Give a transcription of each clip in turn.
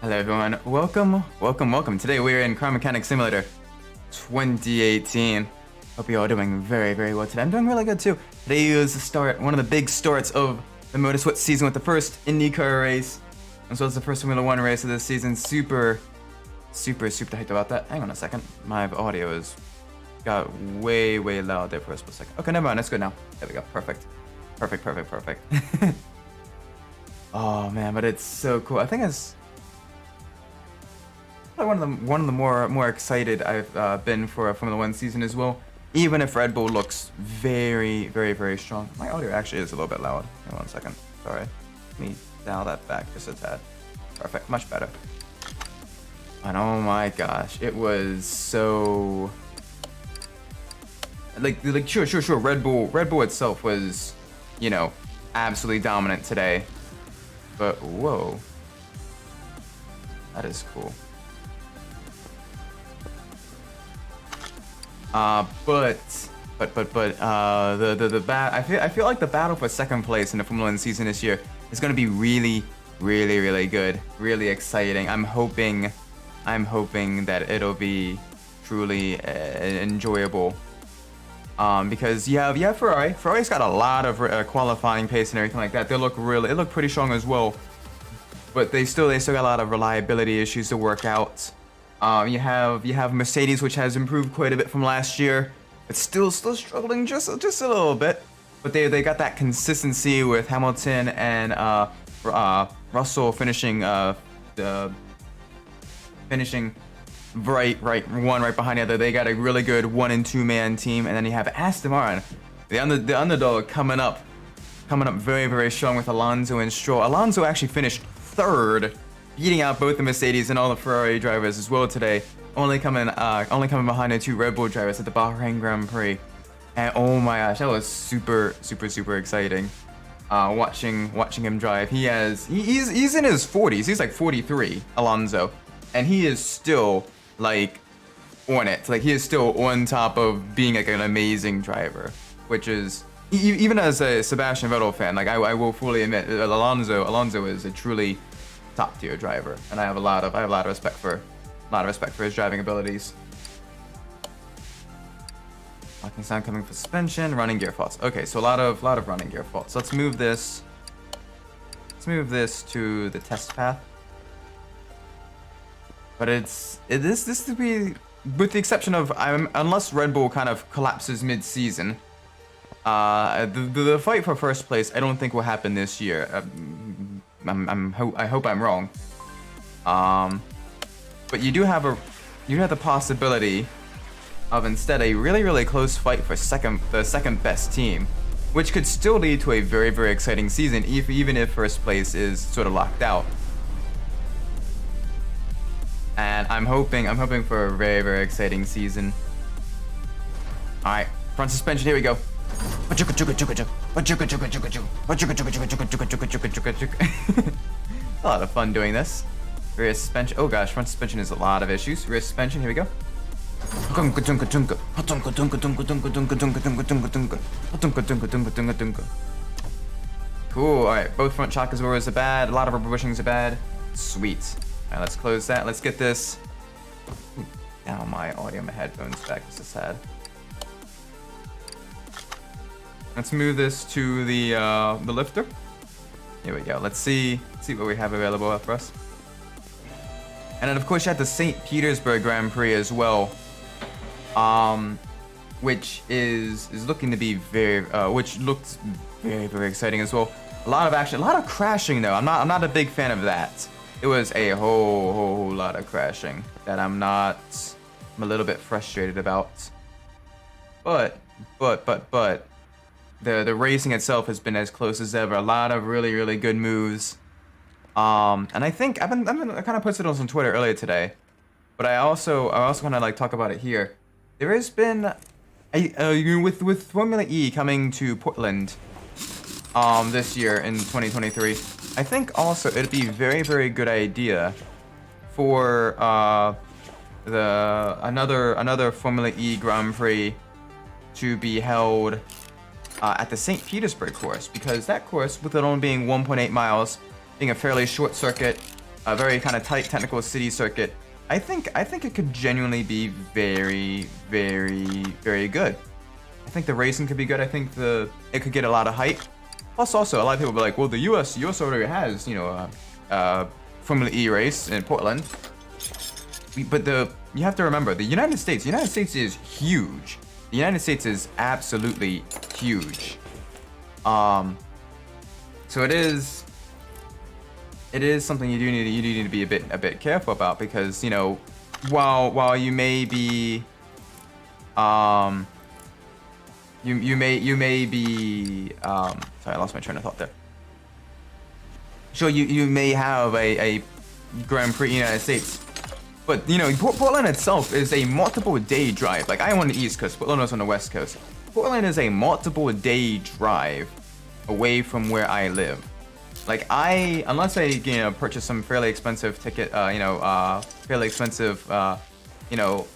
Hello everyone, welcome. Today we're in Car Mechanic Simulator 2018. Hope you're all doing very well today. I'm doing really good too. Today is the start, one of the big starts of the Motorsport season with the first IndyCar race. And so it's the first Formula 1 race of this season. Super hyped about that. Hang on a second, my audio is got way loud there for a split second. Okay, never mind, it's good now. There we go, perfect. Oh man, but it's so cool. I think it's probably one of the more excited I've been for a Formula 1 season as well. Even if Red Bull looks very strong. My audio actually is a little bit loud. Hang on 1 second. Sorry. Let me dial that back just a tad. Perfect. Much better. And oh my gosh, it was so sure. Red Bull itself was, you know, absolutely dominant today. But whoa, that is cool. I feel like the battle for second place in the Formula 1 season this year is going to be really good, really exciting. I'm hoping that it'll be truly enjoyable. Because you have Ferrari. Ferrari's got a lot of qualifying pace and everything like that. They look pretty strong as well. But they still got a lot of reliability issues to work out. You have Mercedes, which has improved quite a bit from last year. It's still struggling just a little bit, but they got that consistency with Hamilton and Russell finishing right behind the other. They got a really good 1 and 2 man team, and then you have Aston Martin, the underdog coming up very strong with Alonso and Stroll. Alonso actually finished third, beating out both the Mercedes and all the Ferrari drivers as well today. Only coming behind the 2 Red Bull drivers at the Bahrain Grand Prix. And oh my gosh, that was super exciting. Watching him drive. He's in his 40s. He's like 43, Alonso, and he is still like on it. Like he is still on top of being like an amazing driver, which is even as a Sebastian Vettel fan, like I will fully admit Alonso is a truly top tier driver, and I have a lot of respect for his driving abilities. Locking sound coming for suspension, running gear faults. Okay, so a lot of running gear faults. Let's move this to the test path. But this to be, with the exception of unless Red Bull kind of collapses mid-season, the fight for first place I don't think will happen this year. I hope I'm wrong. But you do have the possibility of instead a really close fight for the second best team, which could still lead to a very exciting season, even if first place is sort of locked out. And I'm hoping for a very exciting season. All right, front suspension. Here we go. A lot of fun doing this. Rear suspension. Oh gosh, front suspension is a lot of issues. Rear suspension. Here we go. Cool. All right, both front shock absorbers are bad. A lot of rubber bushings are bad. Sweet. All right, let's close that. Let's get this. Now my audio, my headphones back. This is sad. Let's move this to the lifter. Here we go. Let's see what we have available for us. And then of course you have the St. Petersburg Grand Prix as well, which is looking to be which looks very exciting as well. A lot of action, a lot of crashing though. I'm not a big fan of that. It was a whole lot of crashing that I'm a little bit frustrated about. But the racing itself has been as close as ever. A lot of really good moves. And I think I kind of posted on some Twitter earlier today, but I also kind of like talk about it here. There has been with Formula E coming to Portland this year in 2023. I think also it'd be very good idea for another Formula E Grand Prix to be held at the St. Petersburg course, because that course, with it only being 1.8 miles, being a fairly short circuit, a very kind of tight technical city circuit, I think it could genuinely be very, very, very good. I think the racing could be good. I think it could get a lot of hype. Plus, also a lot of people be like, well, the U.S. already has, you know, Formula E race in Portland. But you have to remember, the United States is huge. The United States is absolutely huge. So it is something you do need to be a bit careful about, because, you know, while you may be you may be sorry, I lost my train of thought there. Sure, you may have a Grand Prix in the United States, but, you know, Portland itself is a multiple day drive. Like, I am on the East Coast, Portland is on the West Coast. Portland is a multiple day drive away from where I live. Like, unless I, you know, purchase some fairly expensive ticket, fairly expensive,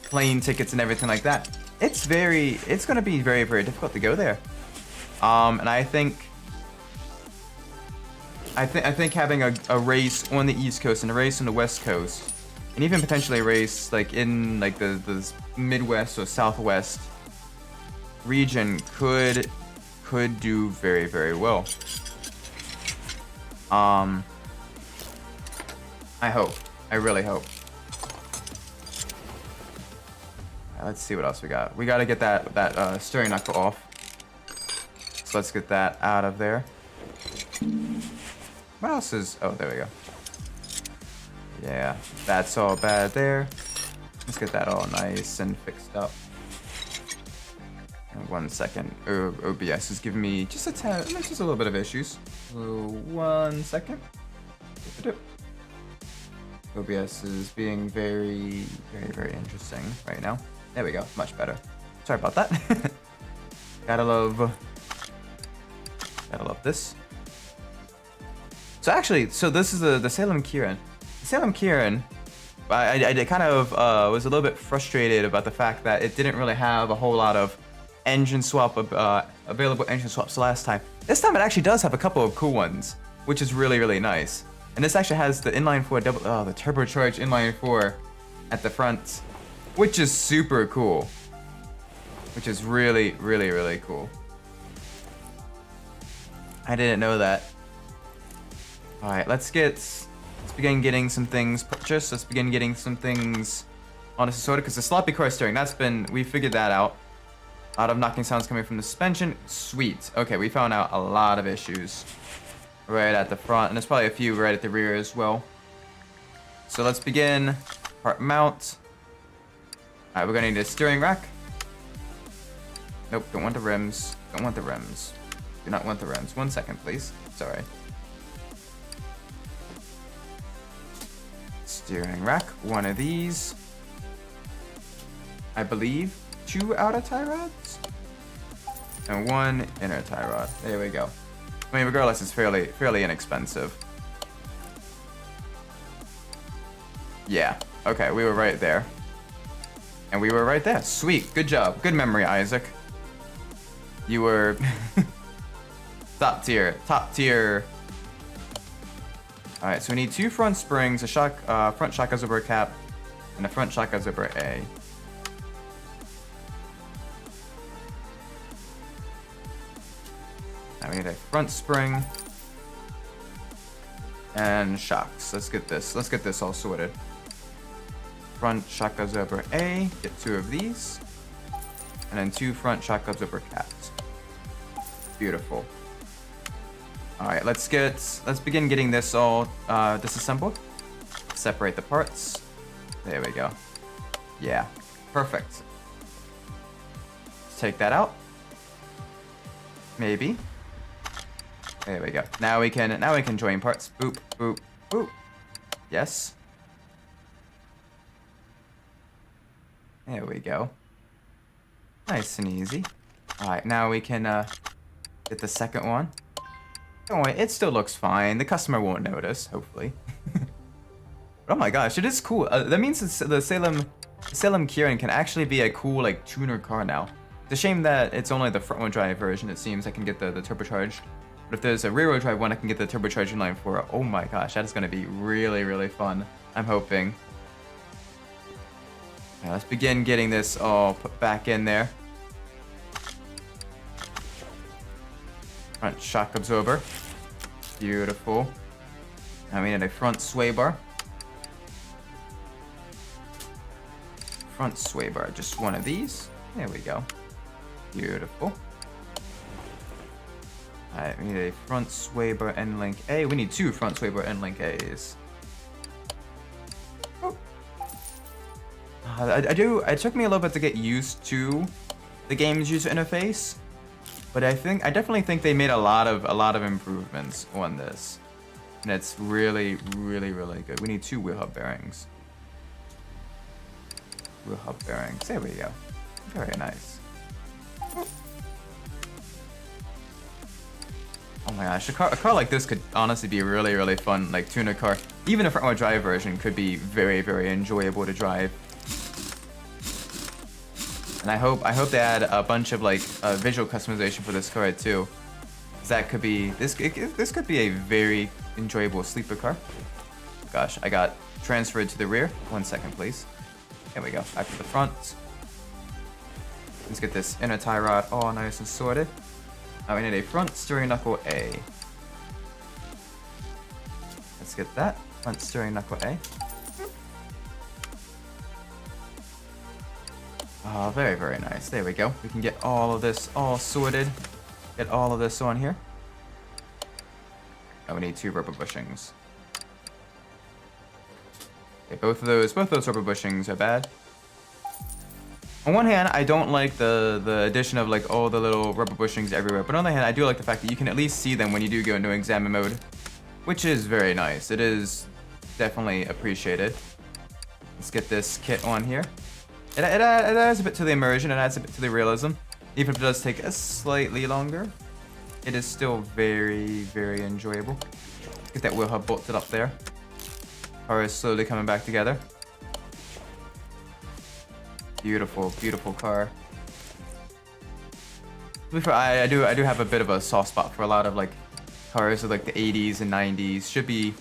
plane tickets and everything like that, it's gonna be very, very difficult to go there. And I think having a race on the East Coast and a race on the West Coast, and even potentially a race like in like the Midwest or Southwest region could do very, very well. I hope. I really hope. Right, let's see what else we got. We got to get that steering knuckle off. So let's get that out of there. What else is... Oh, there we go. Yeah, that's all bad there. Let's get that all nice and fixed up. And 1 second. OBS is giving me just a little bit of issues. So 1 second. OBS is being very, very, very interesting right now. There we go. Much better. Sorry about that. Gotta love this. So actually, this is the Salem Kieran. Salem Kieran, I kind of was a little bit frustrated about the fact that it didn't really have a whole lot of engine swap available engine swaps last time. This time it actually does have a couple of cool ones, which is really, really nice. And this actually has the inline-4 the turbocharged inline-4 at the front, which is super cool. Which is really, really, really cool. I didn't know that. All right, let's begin getting some things purchased. Let's begin getting some things on this disorder, because the sloppy car steering, we figured that out. A lot of knocking sounds coming from the suspension. Sweet. Okay, we found out a lot of issues right at the front, and there's probably a few right at the rear as well. So let's begin part mount. All right, we're gonna need a steering rack. Nope, don't want the rims. Don't want the rims. Do not want the rims. 1 second, please. Sorry. Steering rack, one of these. I believe 2 outer tie rods and 1 inner tie rod. There we go. I mean, regardless, it's fairly inexpensive. Yeah. Okay, we were right there. And we were right there. Sweet. Good job. Good memory, Isaac. You were top tier. Top tier. All right, so we need 2 front springs, a front shock absorber cap, and a front shock absorber A. Now we need a front spring and shocks. Let's get this all sorted. Front shock absorber A, get 2 of these, and then 2 front shock absorber caps. Beautiful. All right, let's begin getting this all disassembled. Separate the parts. There we go. Yeah, perfect. Let's take that out. Maybe. There we go. Now we can join parts. Boop, boop, boop. Yes. There we go. Nice and easy. All right, now we can get the second one. Don't worry, it still looks fine. The customer won't notice, hopefully. Oh my gosh, it is cool. That means the Salem Kieran can actually be a cool, like, tuner car now. It's a shame that it's only the front-wheel drive version, it seems. I can get the turbocharged But if there's a rear-wheel drive one, I can get the turbocharged inline four. Oh my gosh, that is going to be really, really fun. I'm hoping. Now let's begin getting this all put back in there. Front shock absorber. Beautiful. Now we need a front sway bar. Front sway bar, just one of these. There we go. Beautiful. Alright, we need a front sway bar end link A. We need 2 front sway bar end link A's. Oh. It took me a little bit to get used to the game's user interface, but I definitely think they made a lot of improvements on this. And it's really, really, really good. We need 2 wheel hub bearings. Wheel hub bearings. There we go. Very nice. Oh my gosh, a car like this could honestly be really, really fun, like tuner car. Even a front-wheel drive version could be very, very enjoyable to drive. And I hope they add a bunch of like visual customization for this car too. That could be this could be a very enjoyable sleeper car. Gosh, I got transferred to the rear. 1 second, please. There we go. Back to the front. Let's get this inner tie rod all nice and sorted. Now we need a front steering knuckle A. Let's get that. Front steering knuckle A. Oh, very, very nice. There we go. We can get all of this all sorted. Get all of this on here. Now we need 2 rubber bushings. Okay, both those rubber bushings are bad. On one hand, I don't like the addition of like all the little rubber bushings everywhere, but on the other hand, I do like the fact that you can at least see them when you do go into examine mode, which is very nice. It is definitely appreciated. Let's get this kit on here. It adds a bit to the immersion, it adds a bit to the realism. Even if it does take a slightly longer, it is still very, very enjoyable. Get that wheel hub bolted up there. Car is slowly coming back together. Beautiful, beautiful car. I do have a bit of a soft spot for a lot of like cars of like the 80s and 90s. Should be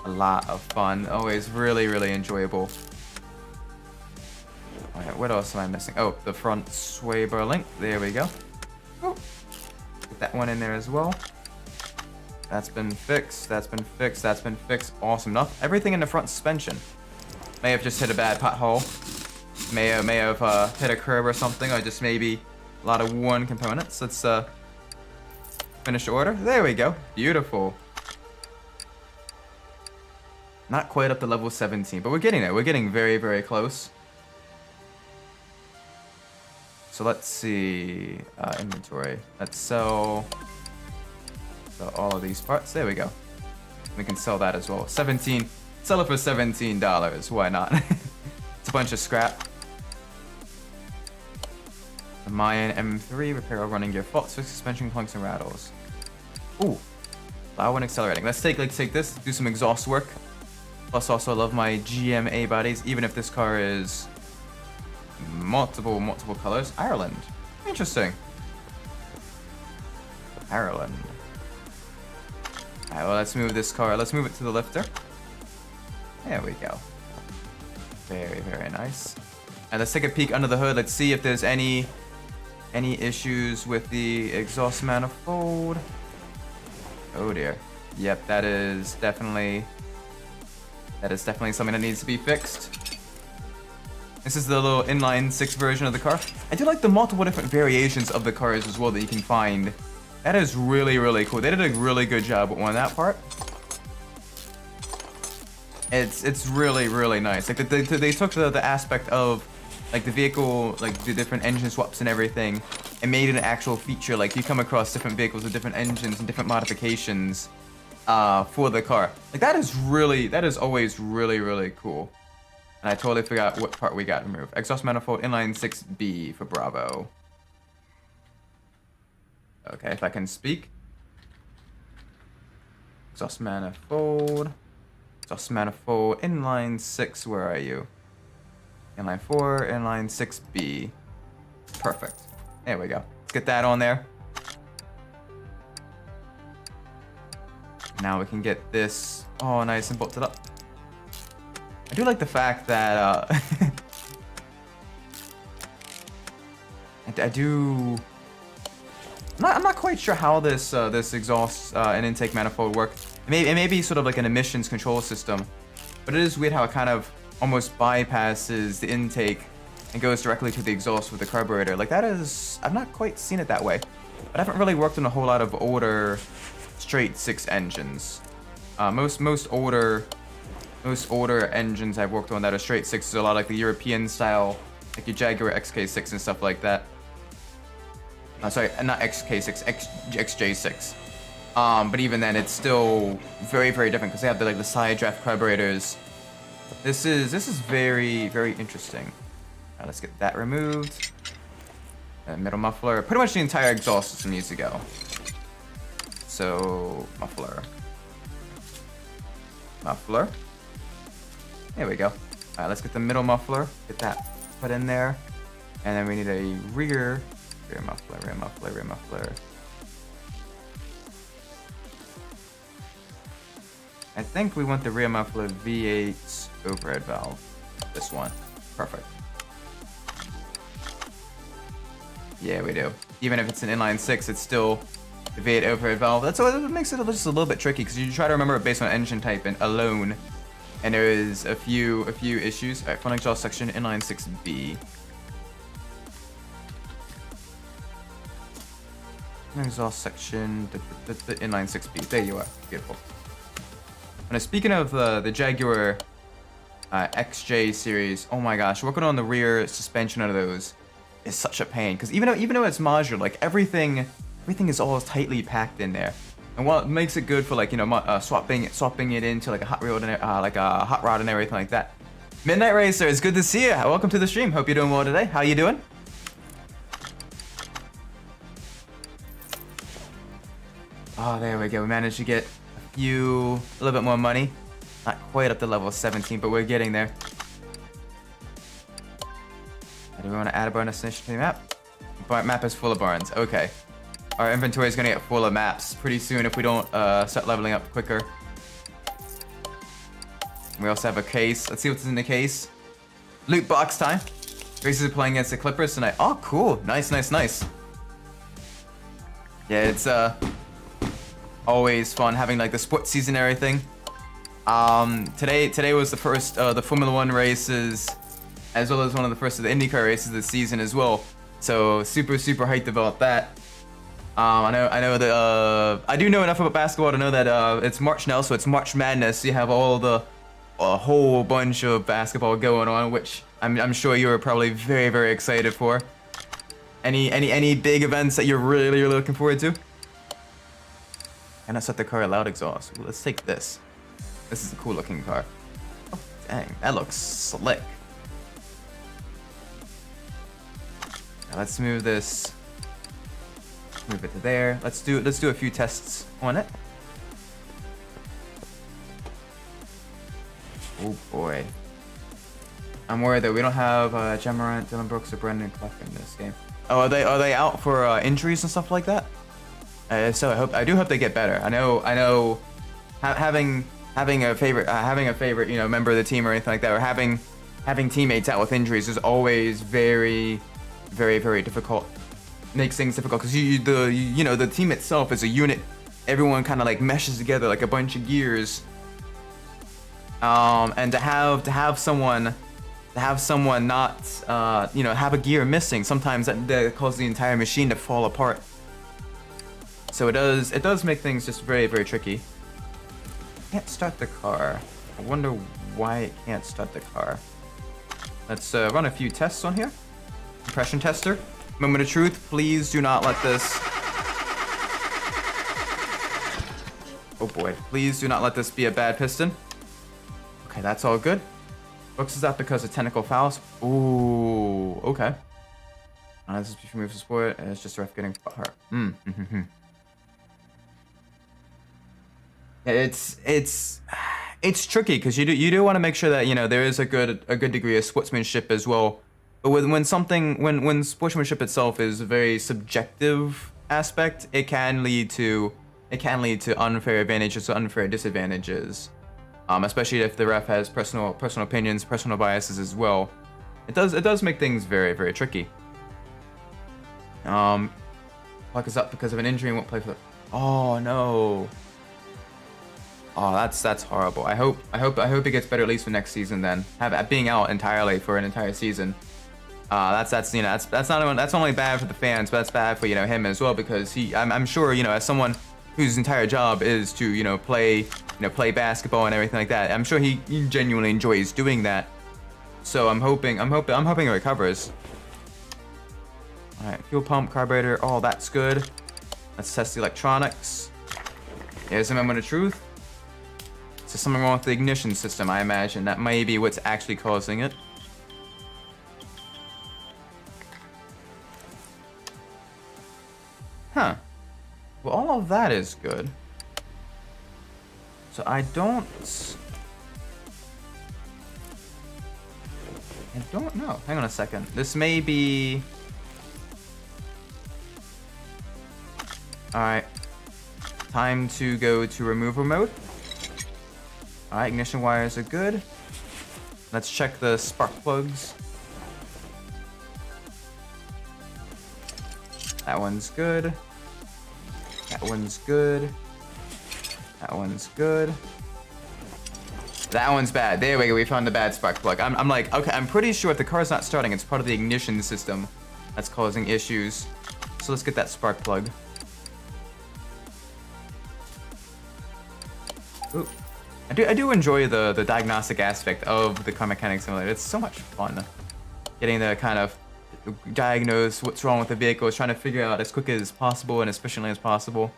a lot of fun. Always really, really enjoyable. Alright, what else am I missing? Oh, the front sway bar link. There we go. Oh. Get that one in there as well. That's been fixed. That's been fixed. That's been fixed. Awesome enough. Everything in the front suspension. May have just hit a bad pothole. May have hit a curb or something, or just maybe a lot of worn components. Let's finish the order. There we go. Beautiful. Not quite up to level 17, but we're getting there. We're getting very, very close. So let's see. Inventory. Let's sell all of these parts. There we go. We can sell that as well. 17. Sell it for $17. Why not? It's a bunch of scrap. The Mayan M3, repair all running gear faults, fix suspension clunks and rattles. Ooh, loud when accelerating. Let's take this, do some exhaust work. Plus also I love my GMA bodies, even if this car is multiple colors. Ireland, interesting. Ireland. Alright, well let's move this car, let's move it to the lifter. There we go. Very, very nice. And let's take a peek under the hood. Let's see if there's any issues with the exhaust manifold. Oh dear. Yep, that is definitely something that needs to be fixed. This is the little inline 6 version of the car. I do like the multiple different variations of the cars as well that you can find. That is really, really cool. They did a really good job on that part. It's really, really nice. Like they took the aspect of like the vehicle, like the different engine swaps and everything, and made it an actual feature. Like you come across different vehicles with different engines and different modifications for the car. Like that is always really, really cool. And I totally forgot what part we got removed. Exhaust manifold inline 6B for Bravo. Okay, if I can speak. Exhaust manifold. Exhaust manifold, inline 6, where are you? Inline 4, inline 6B. Perfect. There we go. Let's get that on there. Now we can get this all nice and bolted up. I do like the fact that I'm not quite sure how this exhaust and intake manifold work. It may be sort of like an emissions control system, but it is weird how it kind of almost bypasses the intake and goes directly to the exhaust with the carburetor. Like that is, I've not quite seen it that way. But I haven't really worked on a whole lot of older straight six engines. Most older engines I've worked on that are straight sixes are a lot like the European style, like your Jaguar XK6 and stuff like that. Sorry, not XK6, XJ6. But even then, it's still very, very different because they have the side draft carburetors. This is very, very interesting. Now let's get that removed. Middle muffler. Pretty much the entire exhaust system needs to go. So muffler. There we go. All right, let's get the middle muffler. Get that put in there, and then we need a rear muffler. I think we want the rear muffler V8 overhead valve. This one. Perfect. Yeah, we do. Even if it's an inline six, it's still the V8 overhead valve. That's what makes it just a little bit tricky because you try to remember it based on engine type and alone, and there is a few issues. All right, front exhaust section, inline 6B. Exhaust section, the inline 6B. There you are. Beautiful. And speaking of the Jaguar XJ series, oh my gosh, working on the rear suspension of those is such a pain because even though it's modular, like everything is all tightly packed in there. And what makes it good for like swapping it into like a hot rod and everything like that. Midnight Racer, it's good to see you. Welcome to the stream. Hope you're doing well today. How you doing? Oh, there we go. We managed to get a little bit more money. Not quite up to level 17, but we're getting there. Do we want to add a bonus destination to the map? Map is full of barns. Okay. Our inventory is going to get full of maps pretty soon if we don't start leveling up quicker. We also have a case. Let's see what's in the case. Loot box time. Graces are playing against the Clippers tonight. Oh, cool. Nice. Yeah, it's always fun having like the sports season and everything. Today was the first the Formula 1 races, as well as one of the first of the IndyCar races this season as well. So super hyped about that. I know that I do know enough about basketball to know that it's March now, so it's March Madness. You have a whole bunch of basketball going on, which I'm sure you are probably very excited for. Any big events that you're really looking forward to? And I set the car loud exhaust. Well, let's take this. This is a cool looking car. Oh, dang, that looks slick. Now let's move this. Move it to there. Let's do a few tests on it. Oh boy. I'm worried that we don't have Jamarant, Dylan Brooks, or Brendan Clough in this game. Oh, are they out for injuries and stuff like that? So I do hope they get better. I know, having a favorite, member of the team or anything like that, or having teammates out with injuries is always very difficult. Makes things difficult because the team itself is a unit. Everyone kind of like meshes together like a bunch of gears. And to have someone not have a gear missing, sometimes that causes the entire machine to fall apart. So it does make things just very tricky. Can't start the car. I wonder why it can't start the car. Let's run a few tests on here. Compression tester. Moment of truth. Please do not let this. Oh boy. Please do not let this be a bad piston. Okay, that's all good. Brooks is out because of technical fouls. Ooh. Okay. This is before moves to sport. It's just rough getting hurt. It's tricky because you do want to make sure that there is a good degree of sportsmanship as well. But when sportsmanship itself is a very subjective aspect, it can lead to it can lead to unfair advantages or unfair disadvantages. Especially if the ref has personal opinions, personal biases as well. It does make things very, very tricky. Puck is up because of an injury and won't play for the... Oh no. Oh, that's horrible. I hope it gets better at least for next season then. Being out entirely for an entire season. That's you know, that's only bad for the fans, but that's bad for, you know, him as well, because I'm sure, you know, as someone whose entire job is to, you know, play basketball and everything like that, I'm sure he genuinely enjoys doing that. So I'm hoping it recovers. All right, fuel pump, carburetor, oh, that's good. Let's test the electronics. Here's the moment of truth. So something wrong with the ignition system, I imagine. That may be what's actually causing it. Huh. Well, all of that is good. So I don't know. Hang on a second. This may be... Alright. Time to go to remover mode. Alright, ignition wires are good. Let's check the spark plugs. That one's good. That one's good. That one's good. That one's bad. There we go. We found the bad spark plug. I'm like, okay, I'm pretty sure if the car's not starting, it's part of the ignition system that's causing issues. So let's get that spark plug. Ooh. I do enjoy the diagnostic aspect of the car mechanic simulator. It's so much fun. Getting to kind of diagnose what's wrong with the vehicle, trying to figure out as quick as possible and as efficiently as possible.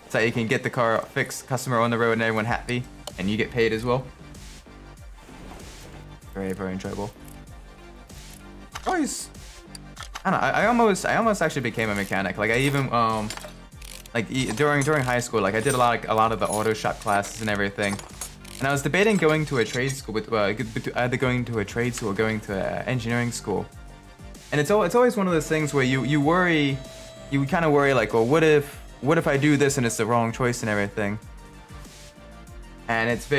So you can get the car fixed, customer on the road, and everyone happy, and you get paid as well. Very, very enjoyable. Always, I don't know. I almost actually became a mechanic. Like I even like during high school, like I did a lot of the auto shop classes and everything. And I was debating going to a trade school, either going to a trade school or going to engineering school. And it's always one of those things where you kind of worry like, well, what if I do this and it's the wrong choice and everything. And it's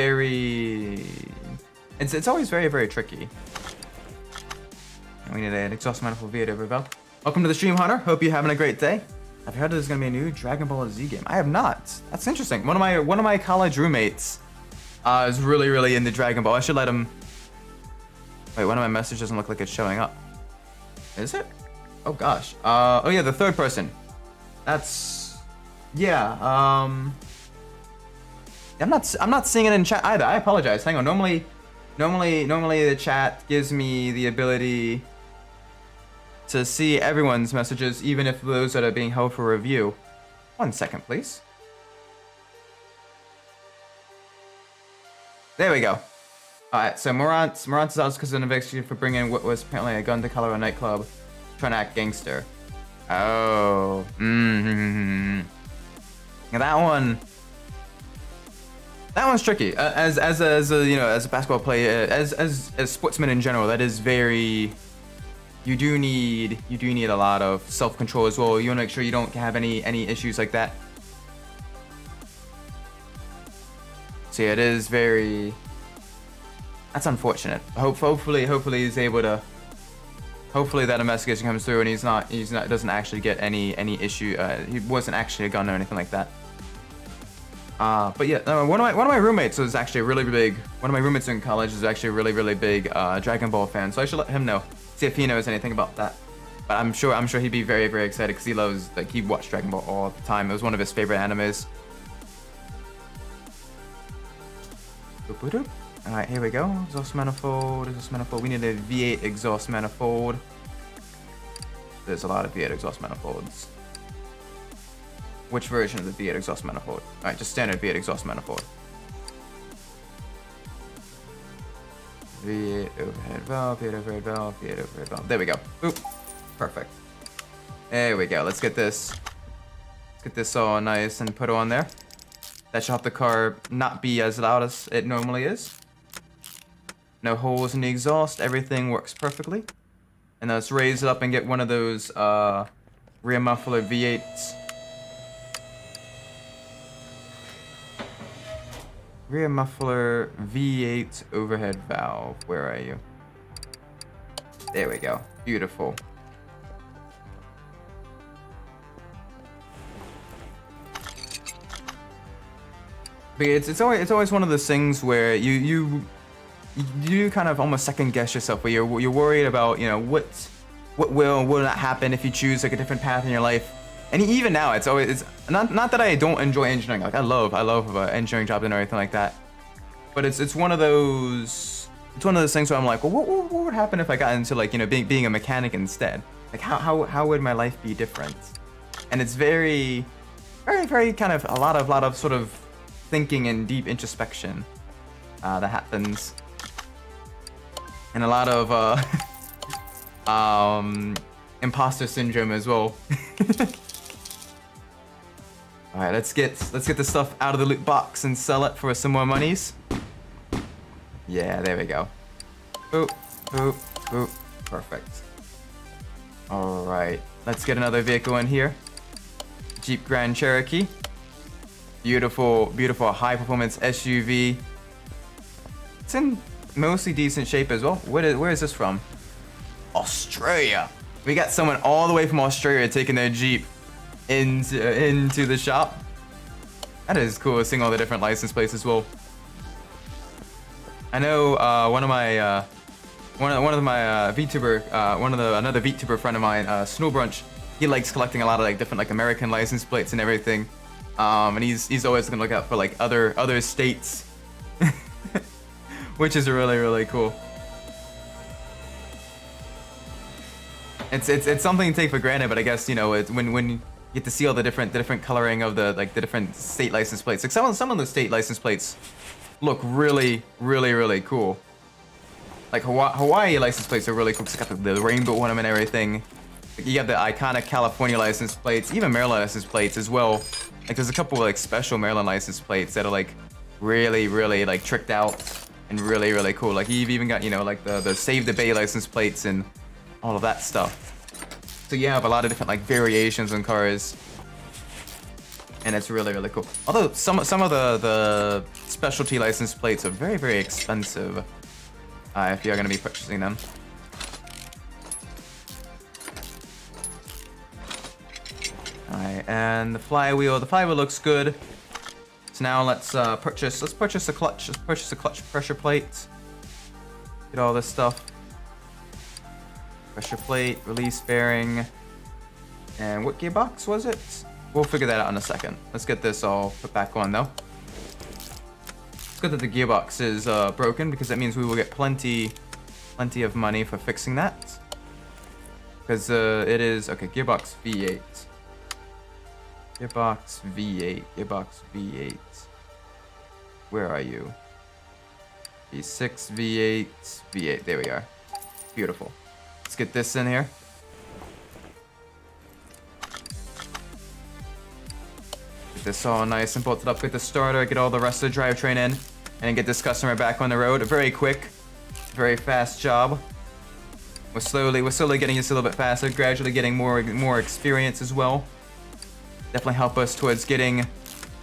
always very, very tricky. And we need an exhaust manifold Via valve. Welcome to the stream, Hunter. Hope you're having a great day. I've heard there's gonna be a new Dragon Ball Z game. I have not. That's interesting. One of my college roommates is really, really into Dragon Ball. I should let him. Wait, one of my messages doesn't look like it's showing up. Is it? Oh gosh. Oh yeah, the third person. That's yeah. I'm not seeing it in chat either. I apologize. Hang on. Normally the chat gives me the ability to see everyone's messages, even if those that are being held for review. 1 second, please. There we go. Alright, so Morant's out because of an investigation for bringing what was apparently a gun to Colorado nightclub, trying to act gangster. Oh. Mm-hmm. Now that one's tricky. As a you know, as a basketball player, as sportsmen in general, that is very. You do need a lot of self-control as well. You want to make sure you don't have any issues like that. So yeah, it is very. That's unfortunate. Hopefully he's able to. Hopefully that investigation comes through and he's not doesn't actually get any issue. He wasn't actually a gun or anything like that. But yeah, one of my roommates was actually a really big. One of my roommates in college is actually a really big Dragon Ball fan. So I should let him know, see if he knows anything about that. But I'm sure he'd be very, very excited because he loves, like, he watched Dragon Ball all the time. It was one of his favorite animes. All right, here we go. Exhaust manifold. We need a V8 exhaust manifold. There's a lot of V8 exhaust manifolds. Which version of the V8 exhaust manifold? All right, just standard V8 exhaust manifold. V8 overhead valve, V8 overhead valve, V8 overhead valve. There we go. Oop. Perfect. There we go. Let's get this all nice and put on there. That should help the car not be as loud as it normally is. No holes in the exhaust. Everything works perfectly. And let's raise it up and get one of those rear muffler V8s. Rear muffler V8 overhead valve. Where are you? There we go. Beautiful. But it's always one of those things where you kind of almost second guess yourself, where you're worried about, you know, what will not happen if you choose like a different path in your life. And even now, it's not that I don't enjoy engineering. Like I love engineering jobs and everything like that. But it's one of those things where I'm like, well, what would happen if I got into, like, you know, being a mechanic instead? Like how would my life be different? And it's very kind of a lot of sort of thinking and deep introspection that happens, and a lot of imposter syndrome as well. All right, let's get the stuff out of the loot box and sell it for some more monies. Yeah, there we go. Boop, boop, boop. Perfect. All right, let's get another vehicle in here. Jeep Grand Cherokee. Beautiful, beautiful high performance SUV. It's in mostly decent shape as well. Where is this from? Australia. We got someone all the way from Australia taking their Jeep into the shop. That is cool, seeing all the different license plates as well. I know another VTuber friend of mine, Snow Brunch. He likes collecting a lot of like different like American license plates and everything. And he's always gonna look out for like other states, which is really cool. It's something to take for granted, but I guess, you know, when you get to see all the different coloring of the different state license plates. Like some of the state license plates look really cool. Like Hawaii license plates are really cool because it's got the rainbow on them and everything. Like you got the iconic California license plates, even Maryland license plates as well. Like there's a couple of like special Maryland license plates that are like really like tricked out and really cool. Like you've even got, you know, like the Save the Bay license plates and all of that stuff. So you have a lot of different like variations on cars, and it's really cool. Although some of the specialty license plates are very expensive if you're gonna be purchasing them. Alright, and the flywheel looks good. So now let's purchase a clutch. Let's purchase a clutch pressure plate. Get all this stuff. Pressure plate, release bearing, and what gearbox was it? We'll figure that out in a second. Let's get this all put back on though. It's good that the gearbox is broken, because that means we will get plenty of money for fixing that. Because it is, okay, gearbox V8. Gearbox V8. Where are you? V6, V8, there we are. Beautiful. Let's get this in here. Get this all nice and bolted up. Get the starter, get all the rest of the drivetrain in, and get this customer back on the road. A very quick, very fast job. We're slowly getting this a little bit faster, gradually getting more experience as well. Definitely help us towards getting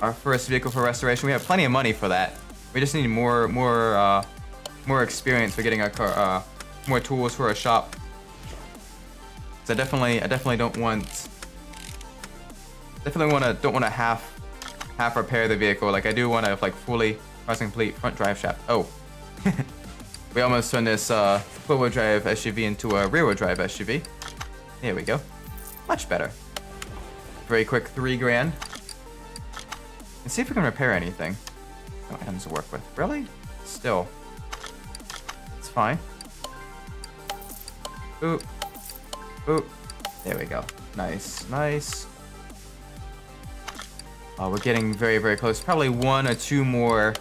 our first vehicle for restoration. We have plenty of money for that. We just need more experience for getting our car, more tools for our shop. So I definitely don't want to half repair the vehicle. Like I do want to like fully complete front drive shaft. Oh, we almost turned this four-wheel drive SUV into a rear-wheel drive SUV. There we go. Much better. Very quick, $3,000. Let's see if we can repair anything. No items to work with. Really? Still. It's fine. Oop. Oop. There we go. Nice. Oh, we're getting very close. Probably one or two more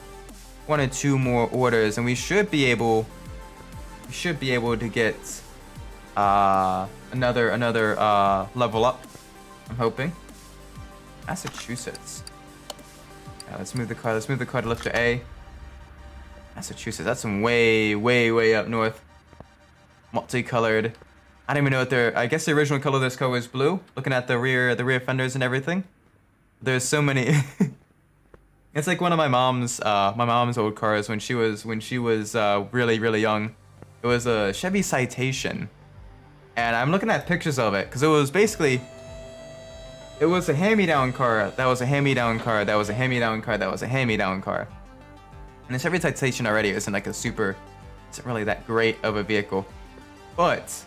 orders, and we should be able to get another level up. I'm hoping. Massachusetts. Yeah, let's move the car to lifter A. Massachusetts. That's some way up north. Multicolored. I don't even know what I guess the original color of this car was blue. Looking at the rear fenders and everything. There's so many It's like one of my mom's old cars when she was really really young. It was a Chevy Citation, and I'm looking at pictures of it because it was basically it was a hand-me-down car. That was a hand-me-down car. That was a hand-me-down car. That was a hand-me-down car. And the Chevy Citation already isn't like isn't really that great of a vehicle, but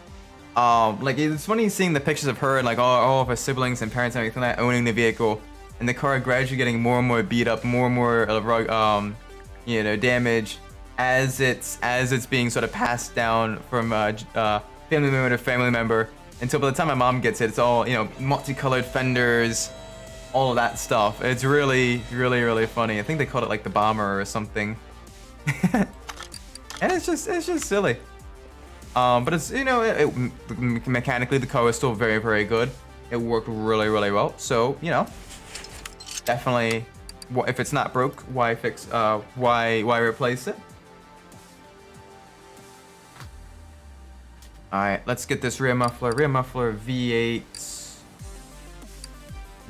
like it's funny seeing the pictures of her and like all of her siblings and parents and everything like that owning the vehicle, and the car gradually getting more and more beat up, more and more you know, damage as it's being sort of passed down from family member to family member until by the time my mom gets it, it's all, you know, multicolored fenders, all of that stuff. It's really really really funny. I think they called it like the Bomber or something. And it's just silly. But it's, you know, mechanically the car was still very very good. It worked really really well. So, you know, definitely, if it's not broke, why fix? Why replace it? All right, let's get this rear muffler. Rear muffler V8.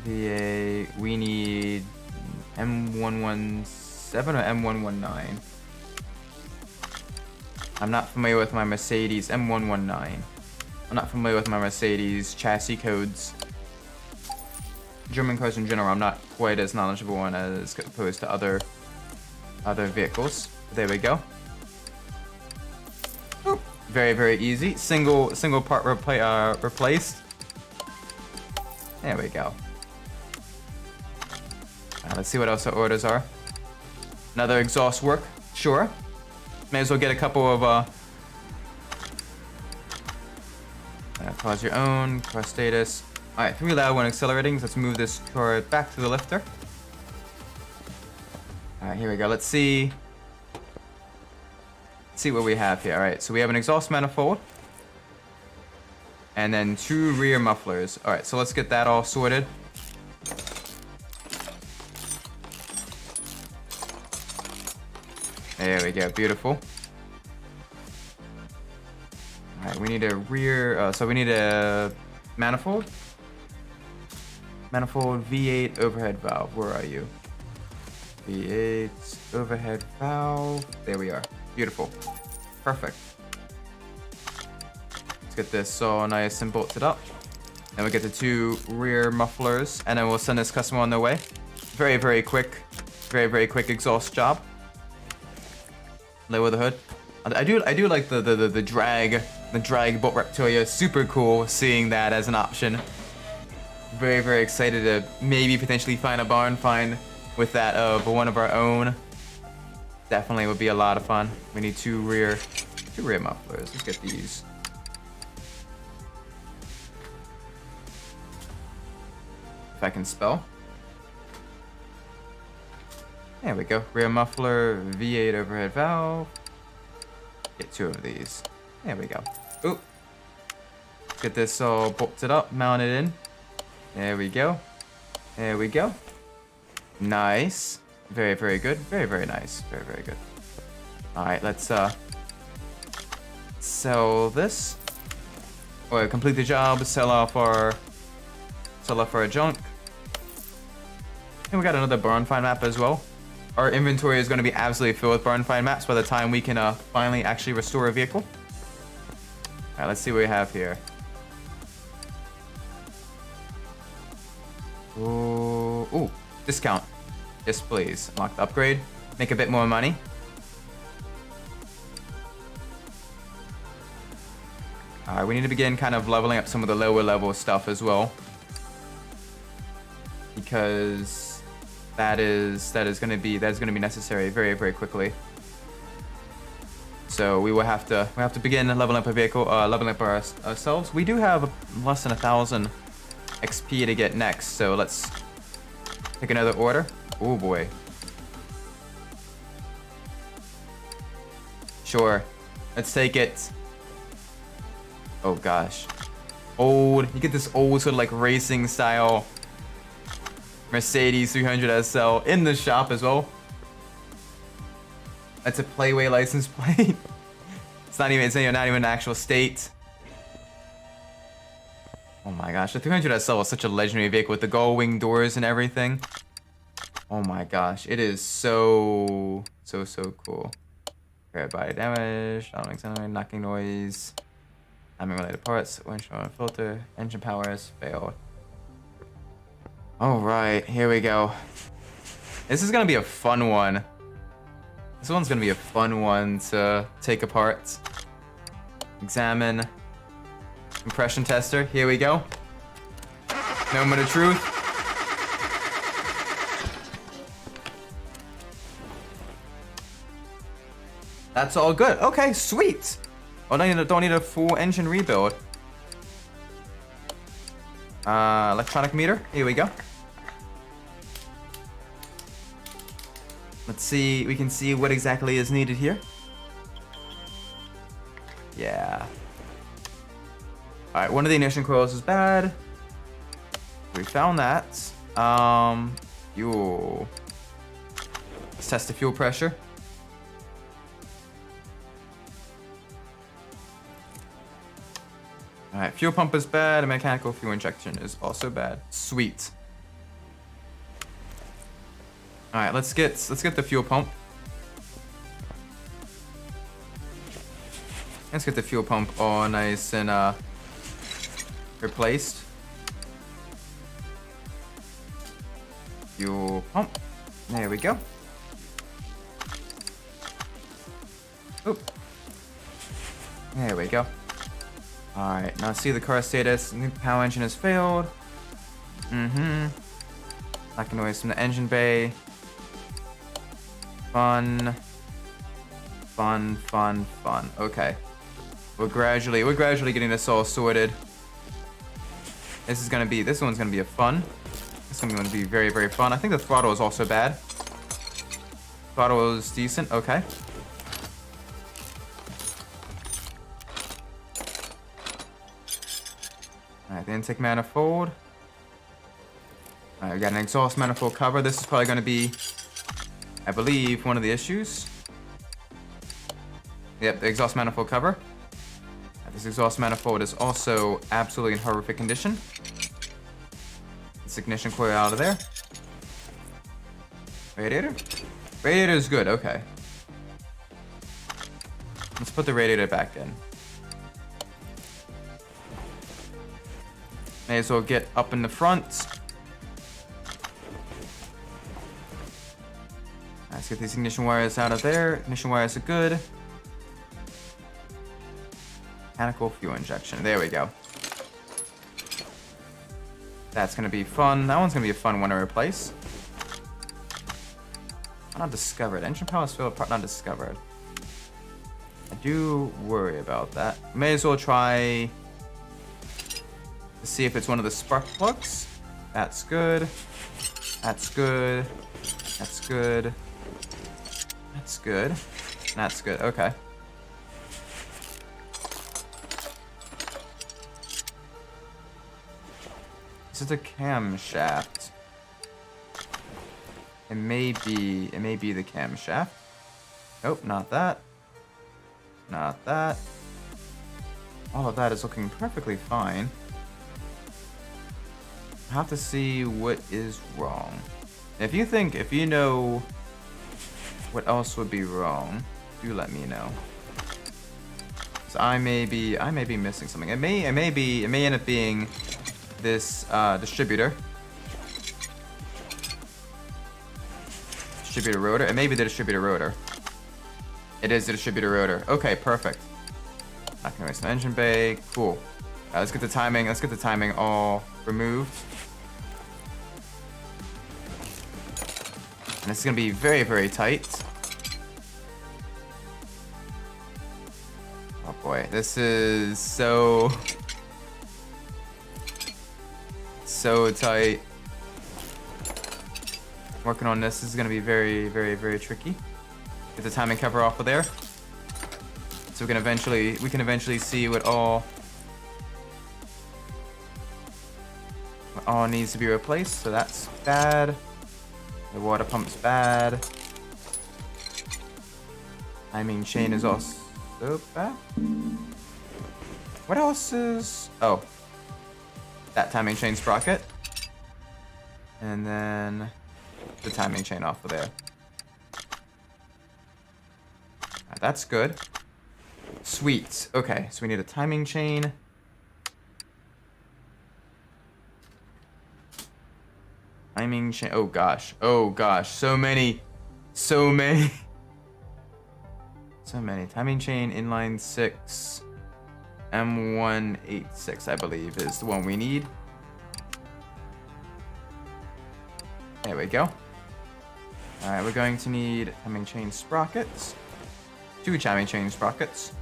V8. We need M117 or M119. I'm not familiar with my Mercedes M119. I'm not familiar with my Mercedes chassis codes. German cars in general, I'm not quite as knowledgeable on as opposed to other vehicles. There we go. Oop. Very very easy. Single part replaced. There we go. Let's see what else our orders are. Another exhaust work, sure. May as well get a couple of pause your own, car status. Alright, 3 loud, 1 accelerating. Let's move this car back to the lifter. Alright, here we go. Let's see what we have here. Alright, so we have an exhaust manifold. And then 2 rear mufflers. Alright, so let's get that all sorted. There we go, beautiful. Alright, we need a rear, so we need a manifold. Manifold V8 overhead valve, where are you? V8 overhead valve, there we are, beautiful. Perfect. Let's get this all nice and bolted up. Then we get the 2 rear mufflers, and then we'll send this customer on their way. Very, very quick exhaust job. Lower the hood. I do like the drag bolt Reptilia. Super cool seeing that as an option. Very very excited to maybe potentially find a barn find with that of one of our own. Definitely would be a lot of fun. We need 2 rear mufflers. Let's get these. If I can spell. There we go. Rear muffler, V8 overhead valve. Get 2 of these. There we go. Oop. Get this all bolted up, mounted in. There we go. There we go. Nice. Very, very good. Very, very nice. Very, very good. Alright, let's sell this. Or complete the job, sell off our junk. And we got another barn find map as well. Our inventory is going to be absolutely filled with barn find maps by the time we can finally actually restore a vehicle. Alright, let's see what we have here. Ooh, discount. Yes, please. Unlock the upgrade. Make a bit more money. Alright, we need to begin kind of leveling up some of the lower level stuff as well. Because that is going to be necessary very very quickly. So we will have to begin leveling up a vehicle, leveling up ourselves. We do have less than 1,000 XP to get next, so let's pick another order. Oh boy. Sure, let's take it. Oh gosh, you get this old sort of like racing style Mercedes 300 SL in the shop as well. That's a Playway license plate. It's not even an actual state. Oh my gosh, the 300 SL was such a legendary vehicle with the gull wing doors and everything. Oh my gosh, it is so cool. Great body damage, knocking noise, timing related parts, windshield filter, engine power has failed. Alright, here we go. This is gonna be a fun one. This one's gonna be a fun one to take apart. Examine. Compression tester, here we go. Moment of truth. That's all good. Okay, sweet. Oh, don't need a full engine rebuild. Electronic meter, here we go. Let's see, we can see what exactly is needed here. Yeah. Alright, one of the ignition coils is bad. We found that. Fuel. Let's test the fuel pressure. Alright, fuel pump is bad, and mechanical fuel injection is also bad. Sweet. Alright, let's get the fuel pump. Let's get the fuel pump all nice and replaced. Fuel pump. There we go. Oop. There we go. Alright, now see the car status. New power engine has failed. Knocking noise from the engine bay. Fun. Okay. We're gradually getting this all sorted. This one's gonna be a fun. This one's gonna be very, very fun. I think the throttle is also bad. Throttle is decent, okay. Alright, the intake manifold. Alright, we got an exhaust manifold cover. This is probably gonna be, I believe, one of the issues. Yep, the exhaust manifold cover. This exhaust manifold is also absolutely in horrific condition. This ignition coil out of there. Radiator? Radiator is good, okay. Let's put the radiator back in. May as well get up in the front. Let's get these ignition wires out of there. Ignition wires are good. Mechanical fuel injection. There we go. That's gonna be fun. That one's gonna be a fun one to replace. Not discovered. Engine power is still not discovered. I do worry about that. May as well try to see if it's one of the spark plugs. That's good. That's good. That's good. That's good. That's good. Okay. This is a camshaft. It may be the camshaft. Nope, not that. Not that. All of that is looking perfectly fine. I have to see what is wrong. If you know what else would be wrong, do let me know. So I may be missing something. It may end up being this distributor rotor. It may be the distributor rotor. It is the distributor rotor. Okay, perfect. Not gonna waste an engine bay. Cool. Let's get the timing. Let's get the timing all removed. And this is gonna be very, very tight. Oh boy, this is so tight. Working on this is gonna be very, very, very tricky. Get the timing cover off of there, so we can eventually see what all needs to be replaced. So that's bad. The water pump's bad. Timing chain is also bad. What else is? Oh, that timing chain sprocket. And then the timing chain off of there. That's good. Sweet. Okay, so we need a timing chain. Timing chain. Oh gosh. Oh gosh. So many. So many. So many. Timing chain, inline 6. M186, I believe, is the one we need. There we go. Alright, we're going to need timing chain sprockets. 2 timing chain sprockets.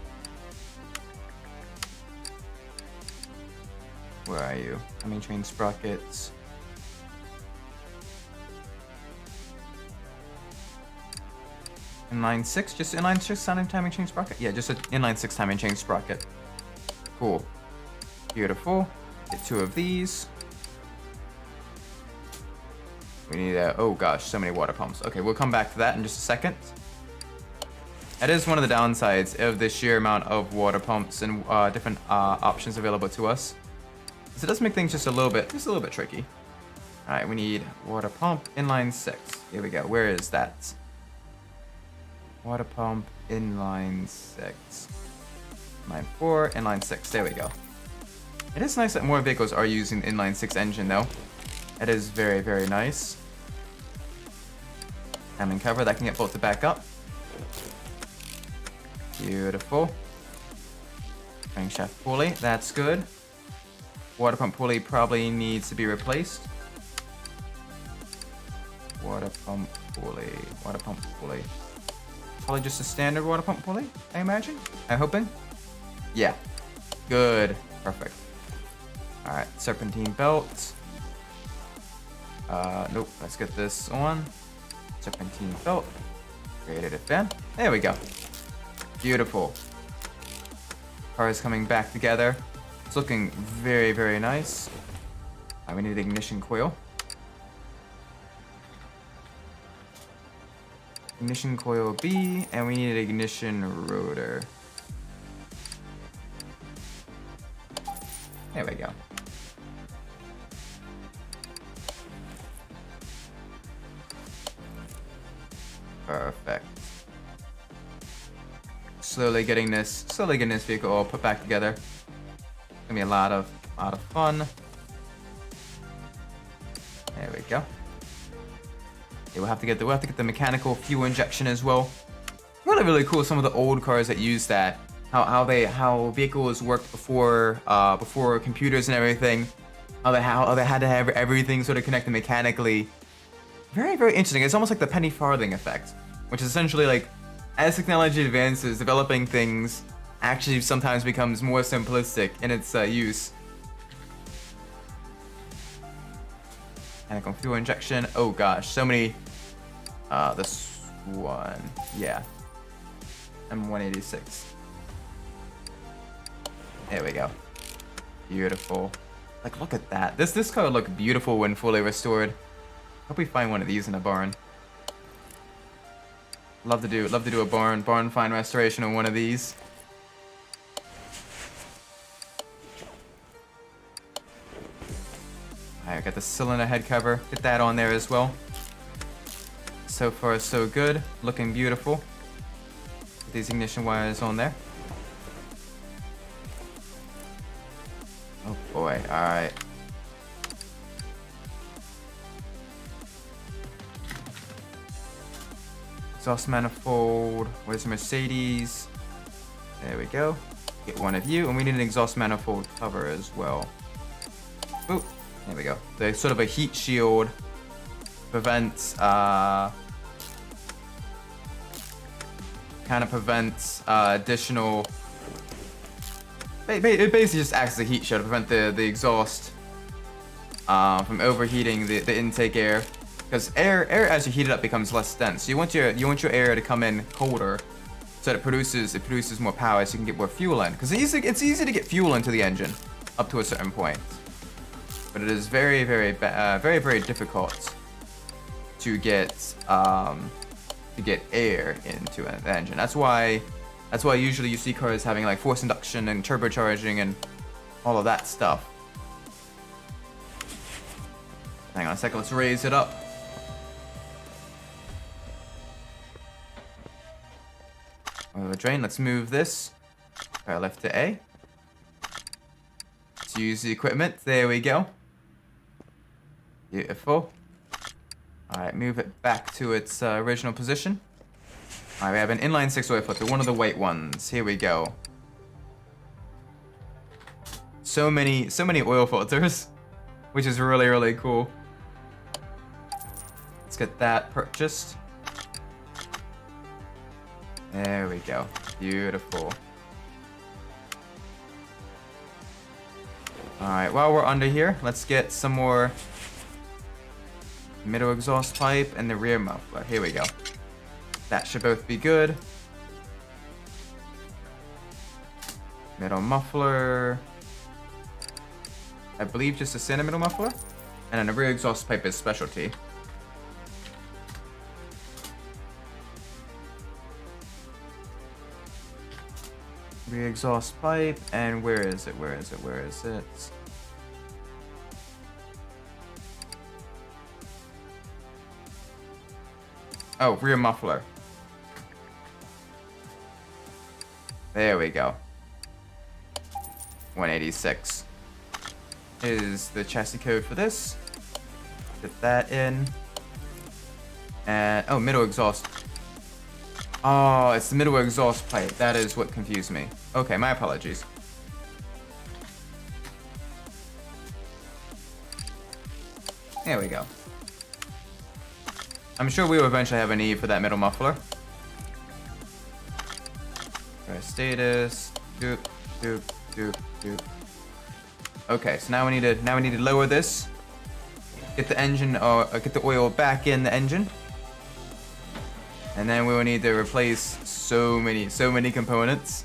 Where are you? Timing chain sprockets. Inline 6? Just inline 6 timing chain sprocket? Yeah, just an inline 6 timing chain sprocket. Cool. Beautiful. Get 2 of these. We need oh gosh, so many water pumps. Okay, we'll come back to that in just a second. That is one of the downsides of the sheer amount of water pumps and different options available to us. So it does make things just a little bit tricky. All right, we need water pump inline 6. Here we go. Where is that? Water pump inline 6. Line 4, inline 6. There we go. It is nice that more vehicles are using the inline 6 engine though. It is very, very nice. Timing cover that can get bolted back up. Beautiful. Crankshaft pulley, that's good. Water pump pulley probably needs to be replaced. Water pump pulley. Water pump pulley. Probably just a standard water pump pulley, I imagine. I'm hoping. Yeah. Good. Perfect. Alright, serpentine belt. Nope, let's get this on. Serpentine belt. Created a fan. There we go. Beautiful. Car is coming back together. It's looking very, very nice. We need an ignition coil. Ignition coil B, and we need an ignition rotor. There we go. Perfect. Slowly getting this vehicle all put back together. Gonna be a lot of fun. There we go. Yeah, we'll have to get the mechanical fuel injection as well. Really cool. Some of the old cars that use that. How vehicles worked before computers and everything. How they had to have everything sort of connected mechanically. Very, very interesting. It's almost like the penny farthing effect, which is essentially like, as technology advances, developing things actually sometimes becomes more simplistic in its use. Mechanical fuel injection. Oh gosh, so many. This one, yeah. M186. There we go. Beautiful. Like, look at that. This car would look beautiful when fully restored. Hope we find one of these in a barn. Love to do a barn find restoration on one of these. Alright, got the cylinder head cover. Get that on there as well. So far, so good. Looking beautiful. Get these ignition wires on there. Oh boy, alright. Exhaust manifold. Where's the Mercedes? There we go. Get one of you, and we need an exhaust manifold cover as well. Oop. There we go. There's sort of a heat shield. Prevents, kind of prevents additional. It basically just acts as a heat shield to prevent the exhaust from overheating the intake air. Because air as you heat it up becomes less dense. So you want your air to come in colder, so that it produces more power, so you can get more fuel in. Because it's easy to get fuel into the engine up to a certain point, but it is very difficult to get air into an engine. That's why usually you see cars having like forced induction and turbocharging and all of that stuff. Hang on a second, let's raise it up. Bottom of the drain. Let's move this. Left to A. Let's use the equipment. There we go. Beautiful. Alright, move it back to its original position. Alright, we have an inline 6 oil filter, one of the white ones. Here we go. So many oil filters, which is really, really cool. Let's get that purchased. There we go. Beautiful. Alright, while we're under here, let's get some more middle exhaust pipe and the rear muffler. Here we go. That should both be good. Middle muffler. I believe just a center middle muffler. And then the rear exhaust pipe is specialty. Rear exhaust pipe, and where is it? Where is it? Where is it? Oh, rear muffler. There we go. 186 is the chassis code for this. Get that in. And, oh, middle exhaust. Oh, it's the middle exhaust pipe. That is what confused me. Okay, my apologies. There we go. I'm sure we will eventually have a need for that middle muffler. Status. Doop, doop, doop, doop. Okay, so now we need to lower this. Get the engine or get the oil back in the engine. And then we will need to replace so many components.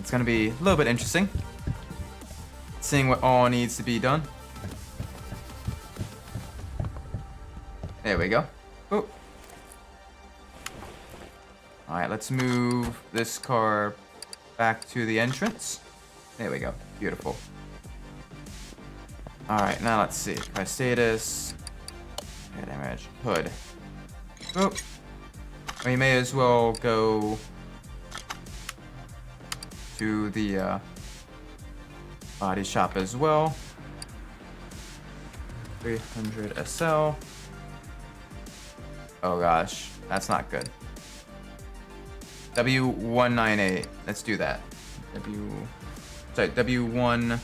It's gonna be a little bit interesting. Seeing what all needs to be done. There we go. Oh. Alright, let's move this car back to the entrance. There we go. Beautiful. Alright, now let's see. Car status. Damage. Hood. Oh. We may as well go to the body shop as well. 300 SL. Oh gosh, that's not good. W198. Let's do that. W1.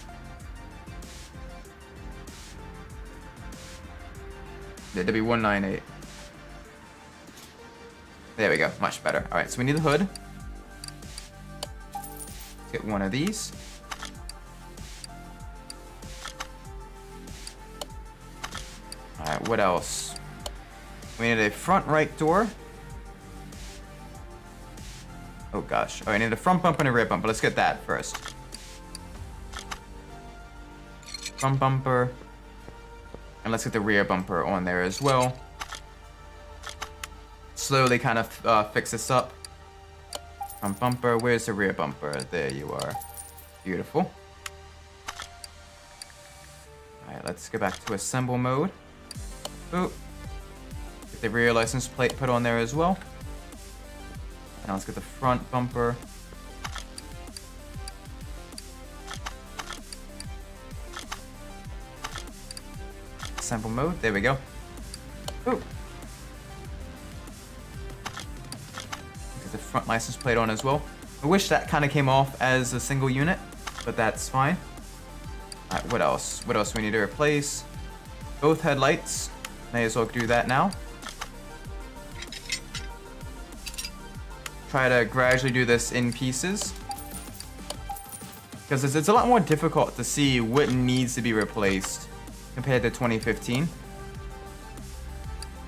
The W198. There we go. Much better. All right, so we need the hood. Let's get one of these. All right, what else? We need a front right door. Oh gosh. Oh, I need a front bumper and a rear bumper. Let's get that first. Front bumper. And let's get the rear bumper on there as well. Slowly kind of fix this up. Front bumper. Where's the rear bumper? There you are. Beautiful. Alright, let's go back to assemble mode. Oop. Get the rear license plate put on there as well. Now let's get the front bumper. Assemble mode. There we go. Ooh. Get the front license plate on as well. I wish that kind of came off as a single unit, but that's fine. Alright, what else? What else do we need to replace? Both headlights. May as well do that now. Try to gradually do this in pieces. Because it's a lot more difficult to see what needs to be replaced compared to 2015.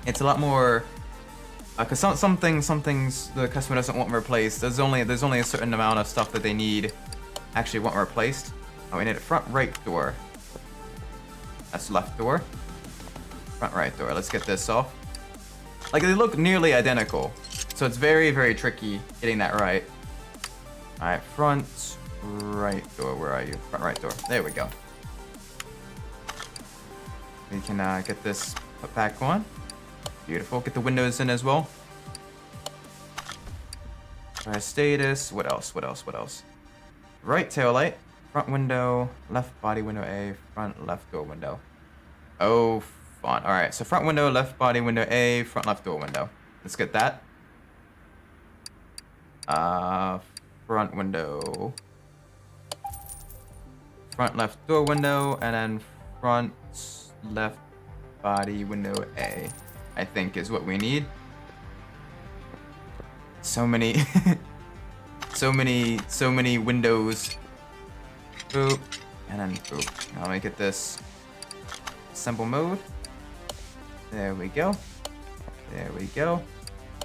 It's a lot more because some things the customer doesn't want replaced. There's only a certain amount of stuff that they need actually want replaced. Oh, we need a front right door. That's left door. Front right door. Let's get this off. Like, they look nearly identical, so it's very, very tricky getting that right. All right, front right door. Where are you? Front right door. There we go. We can get this put back on. Beautiful. Get the windows in as well. Drive status. What else? What else? What else? Right tail light. Front window. Left body window A. Front left door window. Oh, fun. Alright, so front window, left body window A. Front left door window. Let's get that. Front window. Front left door window. And then front left body window A, I think is what we need. So many so many windows. Boop. And then boop. Now make it this simple mode. There we go. There we go.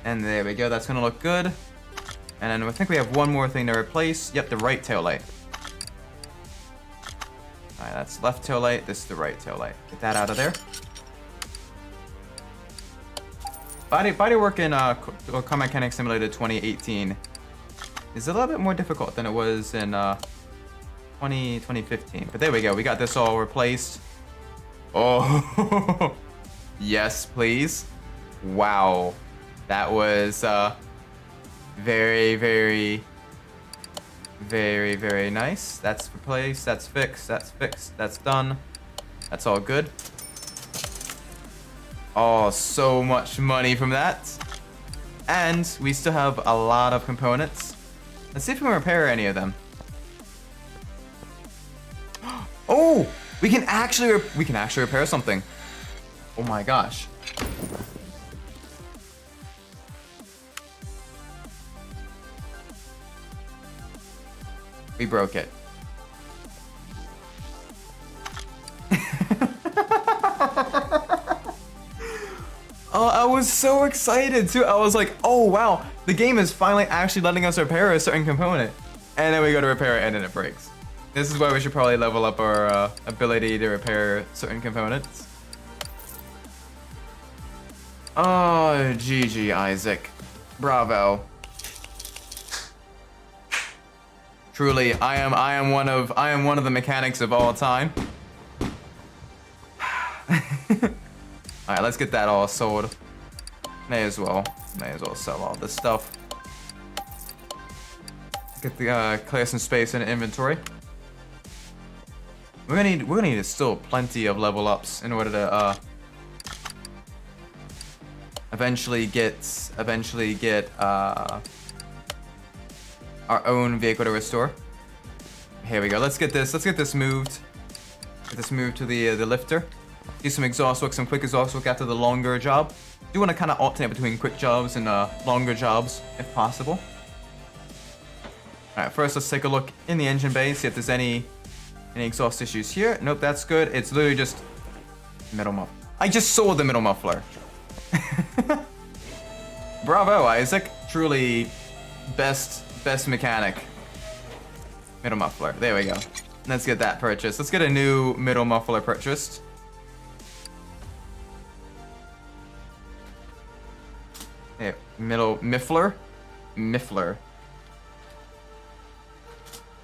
And there we go. That's gonna look good. And then I think we have one more thing to replace. Yep, the right tail light. Alright, that's left tail light. This is the right tail light. Get that out of there. Body work in Car Mechanic Simulator 2018 is a little bit more difficult than it was in 2015. But there we go. We got this all replaced. Oh, yes, please. Wow. That was very, very, very, very nice. That's replaced. That's fixed. That's fixed. That's done. That's all good. Oh, so much money from that. And we still have a lot of components. Let's see if we can repair any of them. Oh, we can actually repair something. Oh my gosh. We broke it. Oh, I was so excited too. I was like, oh wow, the game is finally actually letting us repair a certain component. And then we go to repair it and then it breaks. This is why we should probably level up our ability to repair certain components. Oh, GG, Isaac. Bravo. Truly, I am one of the mechanics of all time. Alright, let's get that all sold. May as well sell all this stuff. Get the clear some space in the inventory. We're gonna need still plenty of level ups in order to eventually get our own vehicle to restore. Here we go. Let's get this moved. Get this moved to the lifter. Do some exhaust work, some quick exhaust work after the longer job. Do want to kind of alternate between quick jobs and longer jobs if possible. All right, first let's take a look in the engine bay, see if there's any exhaust issues here. Nope, that's good. It's literally just middle muffler. I just saw the middle muffler. Bravo, Isaac. Truly best mechanic. Middle muffler. There we go. Let's get that purchased. Let's get a new middle muffler purchased. Here, middle miffler. If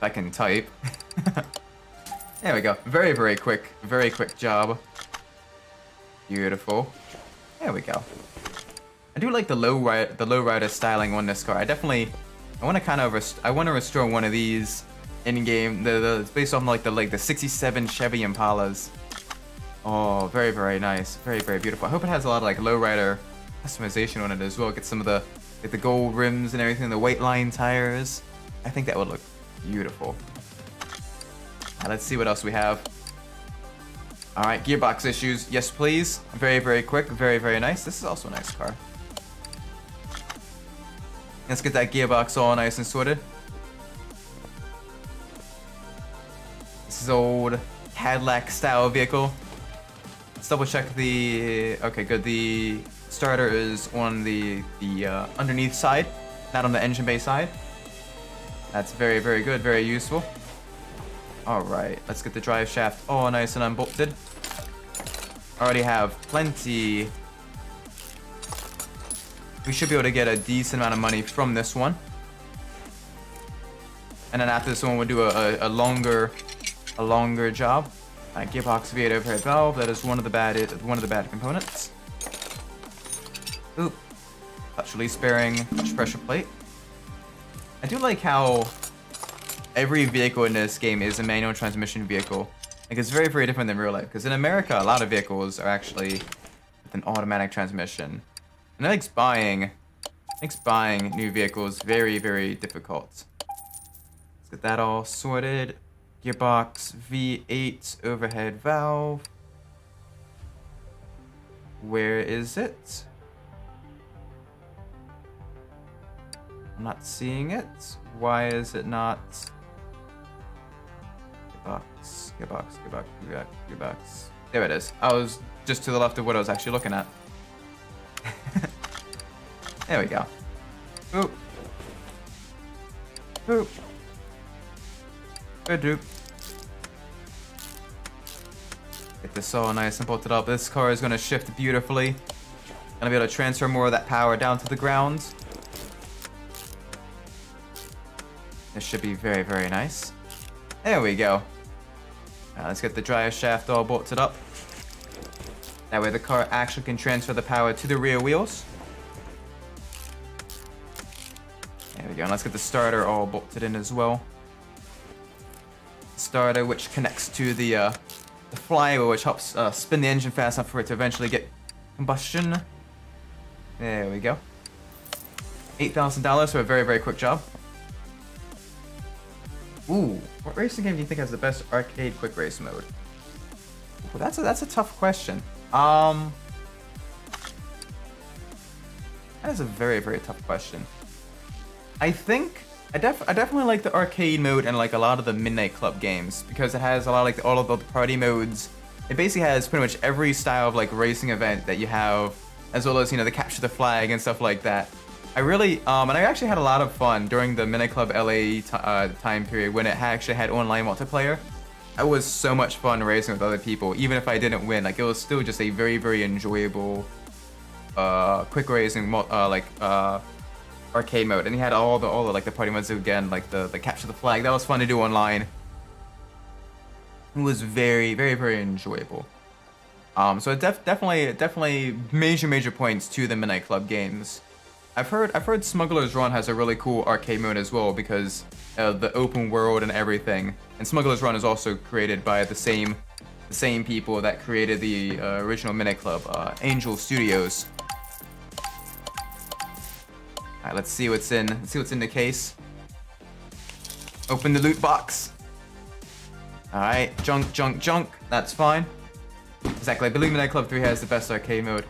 I can type. There we go. Very, very quick job. Beautiful. There we go. I do like the lowrider styling on this car. I want to restore one of these in game. It's based off like the 67 Chevy Impalas. Oh, very, very nice. Very, very beautiful. I hope it has a lot of like lowrider customization on it as well. Get some of the gold rims and everything, the white line tires. I think that would look beautiful. Now let's see what else we have. All right, gearbox issues. Yes, please. Very, very quick. Very, very nice. This is also a nice car. Let's get that gearbox all nice and sorted. This is old Cadillac style vehicle. Let's double check the. Okay, good. The starter is on the underneath side, not on the engine bay side. That's very, very good. Very useful. All right, let's get the drive shaft all nice and unbolted. Already have plenty. We should be able to get a decent amount of money from this one. And then after this one, we'll do a longer job. Gearbox V8 overhead valve. That is one of the bad components. Oop. Touch release bearing. Touch pressure plate. I do like how every vehicle in this game is a manual transmission vehicle. Like, it's very, very different than real life. Because in America, a lot of vehicles are actually with an automatic transmission. And that makes buying new vehicles very, very difficult. Let's get that all sorted. Gearbox, V8, overhead valve. Where is it? I'm not seeing it. Why is it not? Gearbox. There it is. I was just to the left of what I was actually looking at. There we go. Boop. Boop. Good doop. Get this all nice and bolted up. This car is going to shift beautifully. Gonna be able to transfer more of that power down to the ground. This should be very, very nice. There we go. Let's get the drive shaft all bolted up. That way the car actually can transfer the power to the rear wheels. There we go. And let's get the starter all bolted in as well. Starter, which connects to the flywheel, which helps spin the engine fast enough for it to eventually get combustion. There we go. $8,000 for a very, very quick job. Ooh, what racing game do you think has the best arcade quick race mode? Well, that's a tough question. That is a very, very tough question. I think I definitely like the arcade mode and like a lot of the Midnight Club games because it has a lot of like all of the party modes. It basically has pretty much every style of like racing event that you have, as well as, you know, the capture the flag and stuff like that. I really, and I actually had a lot of fun during the Midnight Club LA time period when it actually had online multiplayer. It was so much fun racing with other people, even if I didn't win. Like, it was still just a very, very enjoyable, quick racing, arcade mode. And you had all the like the party modes again, like the capture the flag. That was fun to do online. It was very, very, very enjoyable. So definitely major points to the Midnight Club games. I've heard Smuggler's Run has a really cool arcade mode as well because the open world and everything. And Smuggler's Run is also created by the same people that created the original Midnight Club, Angel Studios. All right, let's see what's in. Let's see what's in the case. Open the loot box. All right, junk. That's fine. Exactly. I believe Midnight Club 3 has the best arcade mode.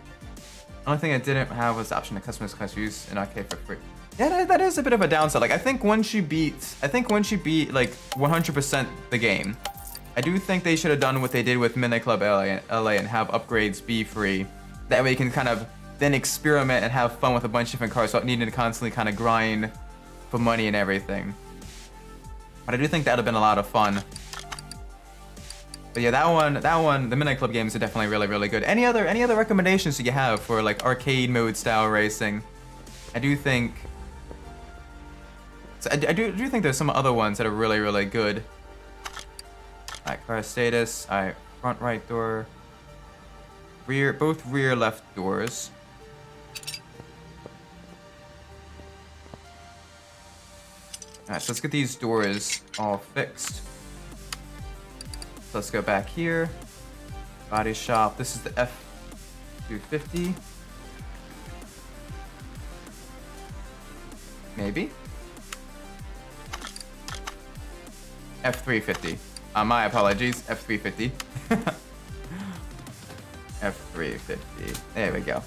The only thing I didn't have was the option to customize class use in arcade for free. Yeah, that is a bit of a downside. Like, I think once you beat like 100% the game, I do think they should have done what they did with Midnight Club LA and have upgrades be free. That way you can kind of then experiment and have fun with a bunch of different cars without needing to constantly kind of grind for money and everything. But I do think that would have been a lot of fun. But yeah, that one, the Midnight Club games are definitely really, really good. Any other recommendations that you have for like arcade mode style racing? I do think, so I do think there's some other ones that are really, really good. Alright, car status. Alright, front right door, both rear left doors. Alright, so let's get these doors all fixed. So let's go back here. Body shop. This is the F250. Maybe. F350. My apologies. F350. F350. There we go.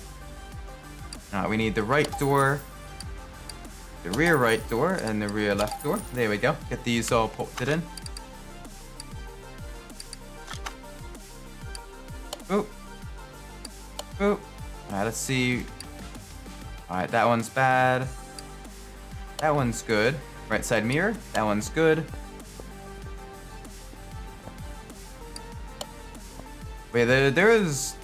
We need the right door, the rear right door, and the rear left door. There we go. Get these all bolted in. Boop. Boop. Alright, let's see. Alright, that one's bad. That one's good. Right side mirror. That one's good. Wait, there is.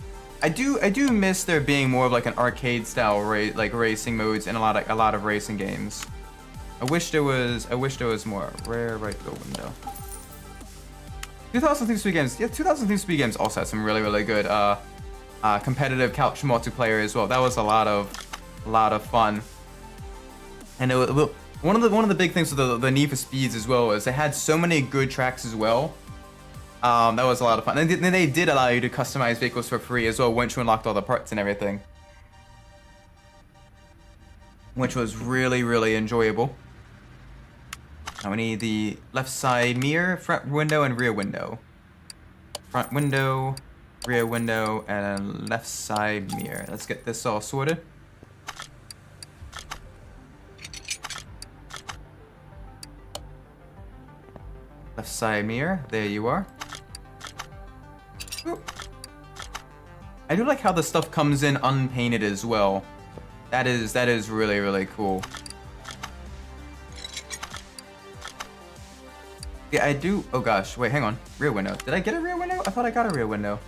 I do miss there being more of like an arcade style racing modes in a lot of racing games. I wish there was more. Rear right door window. 2003 Speed Games. Yeah, 2003 Speed Games also had some really, really good competitive couch multiplayer as well. That was a lot of fun. And one of the big things with the Need for Speeds as well is they had so many good tracks as well. That was a lot of fun. And they did allow you to customize vehicles for free as well once you unlocked all the parts and everything, which was really, really enjoyable. Now we need the left side mirror, front window, and rear window. Front window, rear window, and left side mirror. Let's get this all sorted. Left side mirror, there you are. Oop. I do like how the stuff comes in unpainted as well. That is really, really cool. Yeah, I do. Oh gosh, wait, hang on. Rear window. Did I get a rear window? I thought I got a rear window.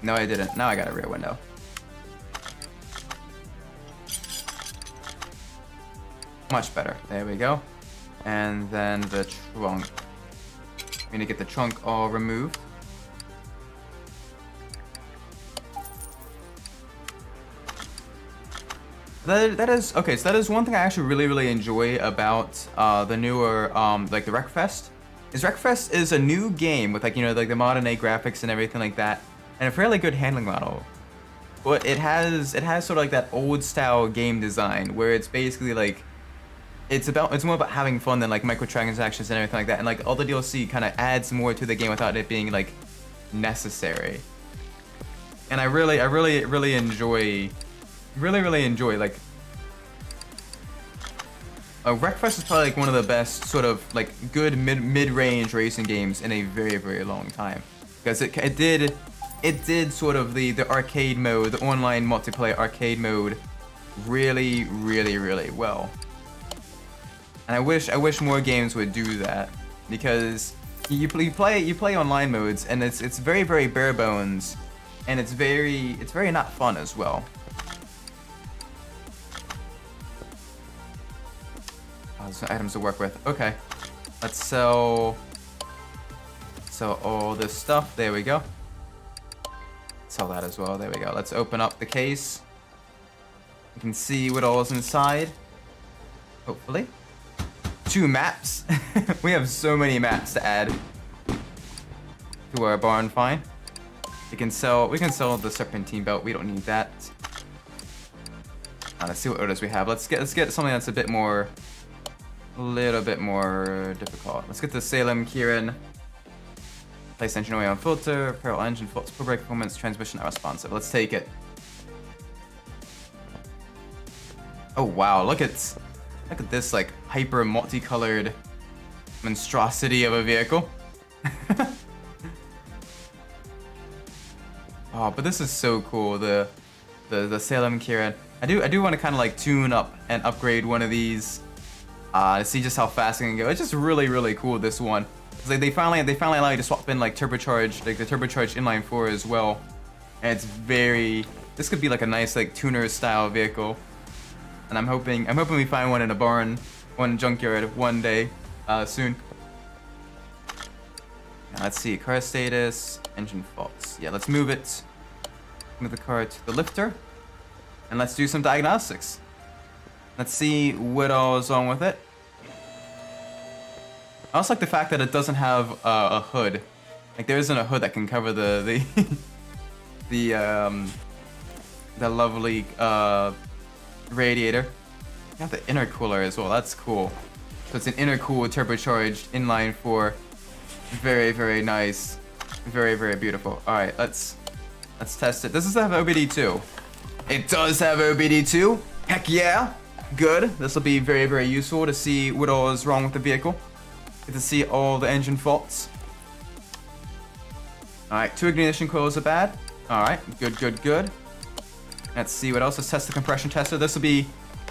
No, I didn't. Now I got a rear window. Much better. There we go. And then the trunk. We need to get the trunk all removed. That is okay. So that is one thing I actually really, really enjoy about the newer like the Wreckfest. Wreckfest is a new game with like, you know, like the modern day graphics and everything like that, and a fairly good handling model. But it has sort of like that old style game design where it's basically like it's more about having fun than like microtransactions and everything like that. And like all the DLC kind of adds more to the game without it being like necessary. And I really enjoy like Wreckfest is probably like one of the best sort of like good mid-range racing games in a very, very long time, because it did sort of the arcade mode, the online multiplayer arcade mode really, really, really well. And I wish more games would do that, because you play online modes and it's very, very bare bones, and it's very not fun as well. Oh, there's some items to work with. Okay, let's sell all this stuff. There we go. Sell that as well. There we go. Let's open up the case. You can see what all is inside. Hopefully. 2 maps. We have so many maps to add to our barn find. We can sell the serpentine belt. We don't need that. Let's see what orders we have. Let's get something that's a little bit more difficult. Let's get the Salem Kieran. Place engine oil on filter, apparel engine faults, poor brake performance, transmission not responsive. Let's take it. Oh wow, look at this like hyper multicolored monstrosity of a vehicle. Oh, but this is so cool. The Salem Kieran. I do want to kind of like tune up and upgrade one of these to see just how fast it can go. It's just really, really cool, this one. Like they finally allow you to swap in like turbocharged, like the turbocharged inline 4 as well, and it's this could be like a nice like tuner style vehicle, and I'm hoping we find one in a barn, one junkyard one day soon. Now, let's see, car status, engine faults. Yeah, let's move the car to the lifter, and let's do some diagnostics. Let's see what all is wrong with it. I also like the fact that it doesn't have a hood. Like there isn't a hood that can cover the lovely radiator. You got the intercooler as well. That's cool. So it's an intercooled turbocharged inline 4. Very, very nice. Very, very beautiful. All right, let's test it. Does this have OBD2? It does have OBD2. Heck yeah. Good. This will be very, very useful to see what all is wrong with the vehicle. Get to see all the engine faults. Alright, 2 ignition coils are bad. Alright, good. Let's see what else. Let's test the compression tester. This will be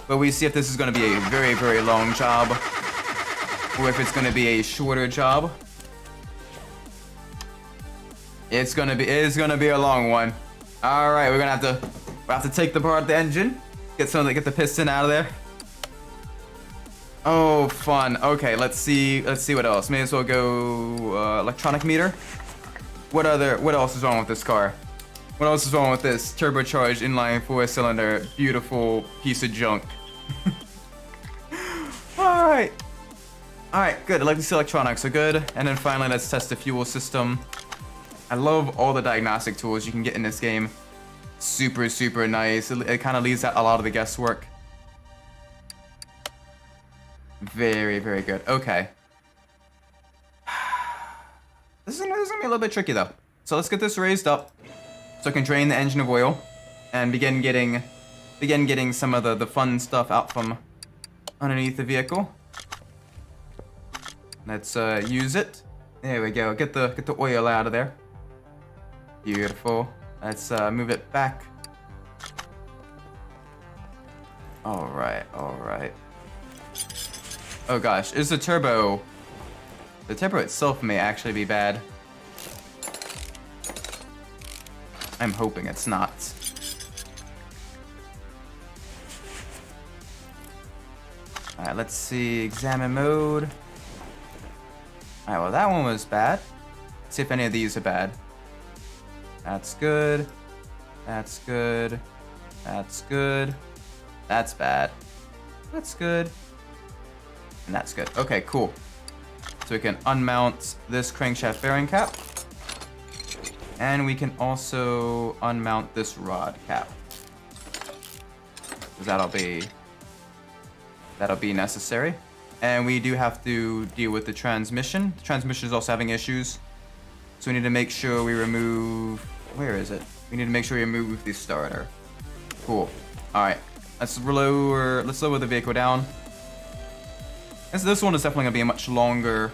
where we see if this is going to be a very, very long job, or if it's going to be a shorter job. It's gonna be a long one. Alright, we're gonna have to take apart the engine. Get the piston out of there. Oh, fun. Okay, let's see what else. May as well go electronic meter. What else is wrong with this car? What else is wrong with this turbocharged inline 4-cylinder beautiful piece of junk? Alright, good. Legacy electronics are good. And then finally, let's test the fuel system. I love all the diagnostic tools you can get in this game. Super, super nice. It kind of leaves out a lot of the guesswork. Very, very good. Okay. This is gonna be a little bit tricky though. So let's get this raised up so I can drain the engine of oil and begin getting some of the fun stuff out from underneath the vehicle. Let's use it. There we go. Get the oil out of there. Beautiful. Let's move it back. All right, all right. Oh gosh, is the turbo itself may actually be bad. I'm hoping it's not. All right, let's see. Examine mode. All right, well that one was bad. Let's see if any of these are bad. That's good. That's good. That's good. That's bad. That's good. And that's good. Okay, cool. So we can unmount this crankshaft bearing cap. And we can also unmount this rod cap. Because that'll be necessary. And we do have to deal with the transmission. The transmission is also having issues. So we need to make sure we remove... Where is it? We need to make sure we remove the starter. Cool. Alright. Let's lower the vehicle down. This one is definitely going to be a much longer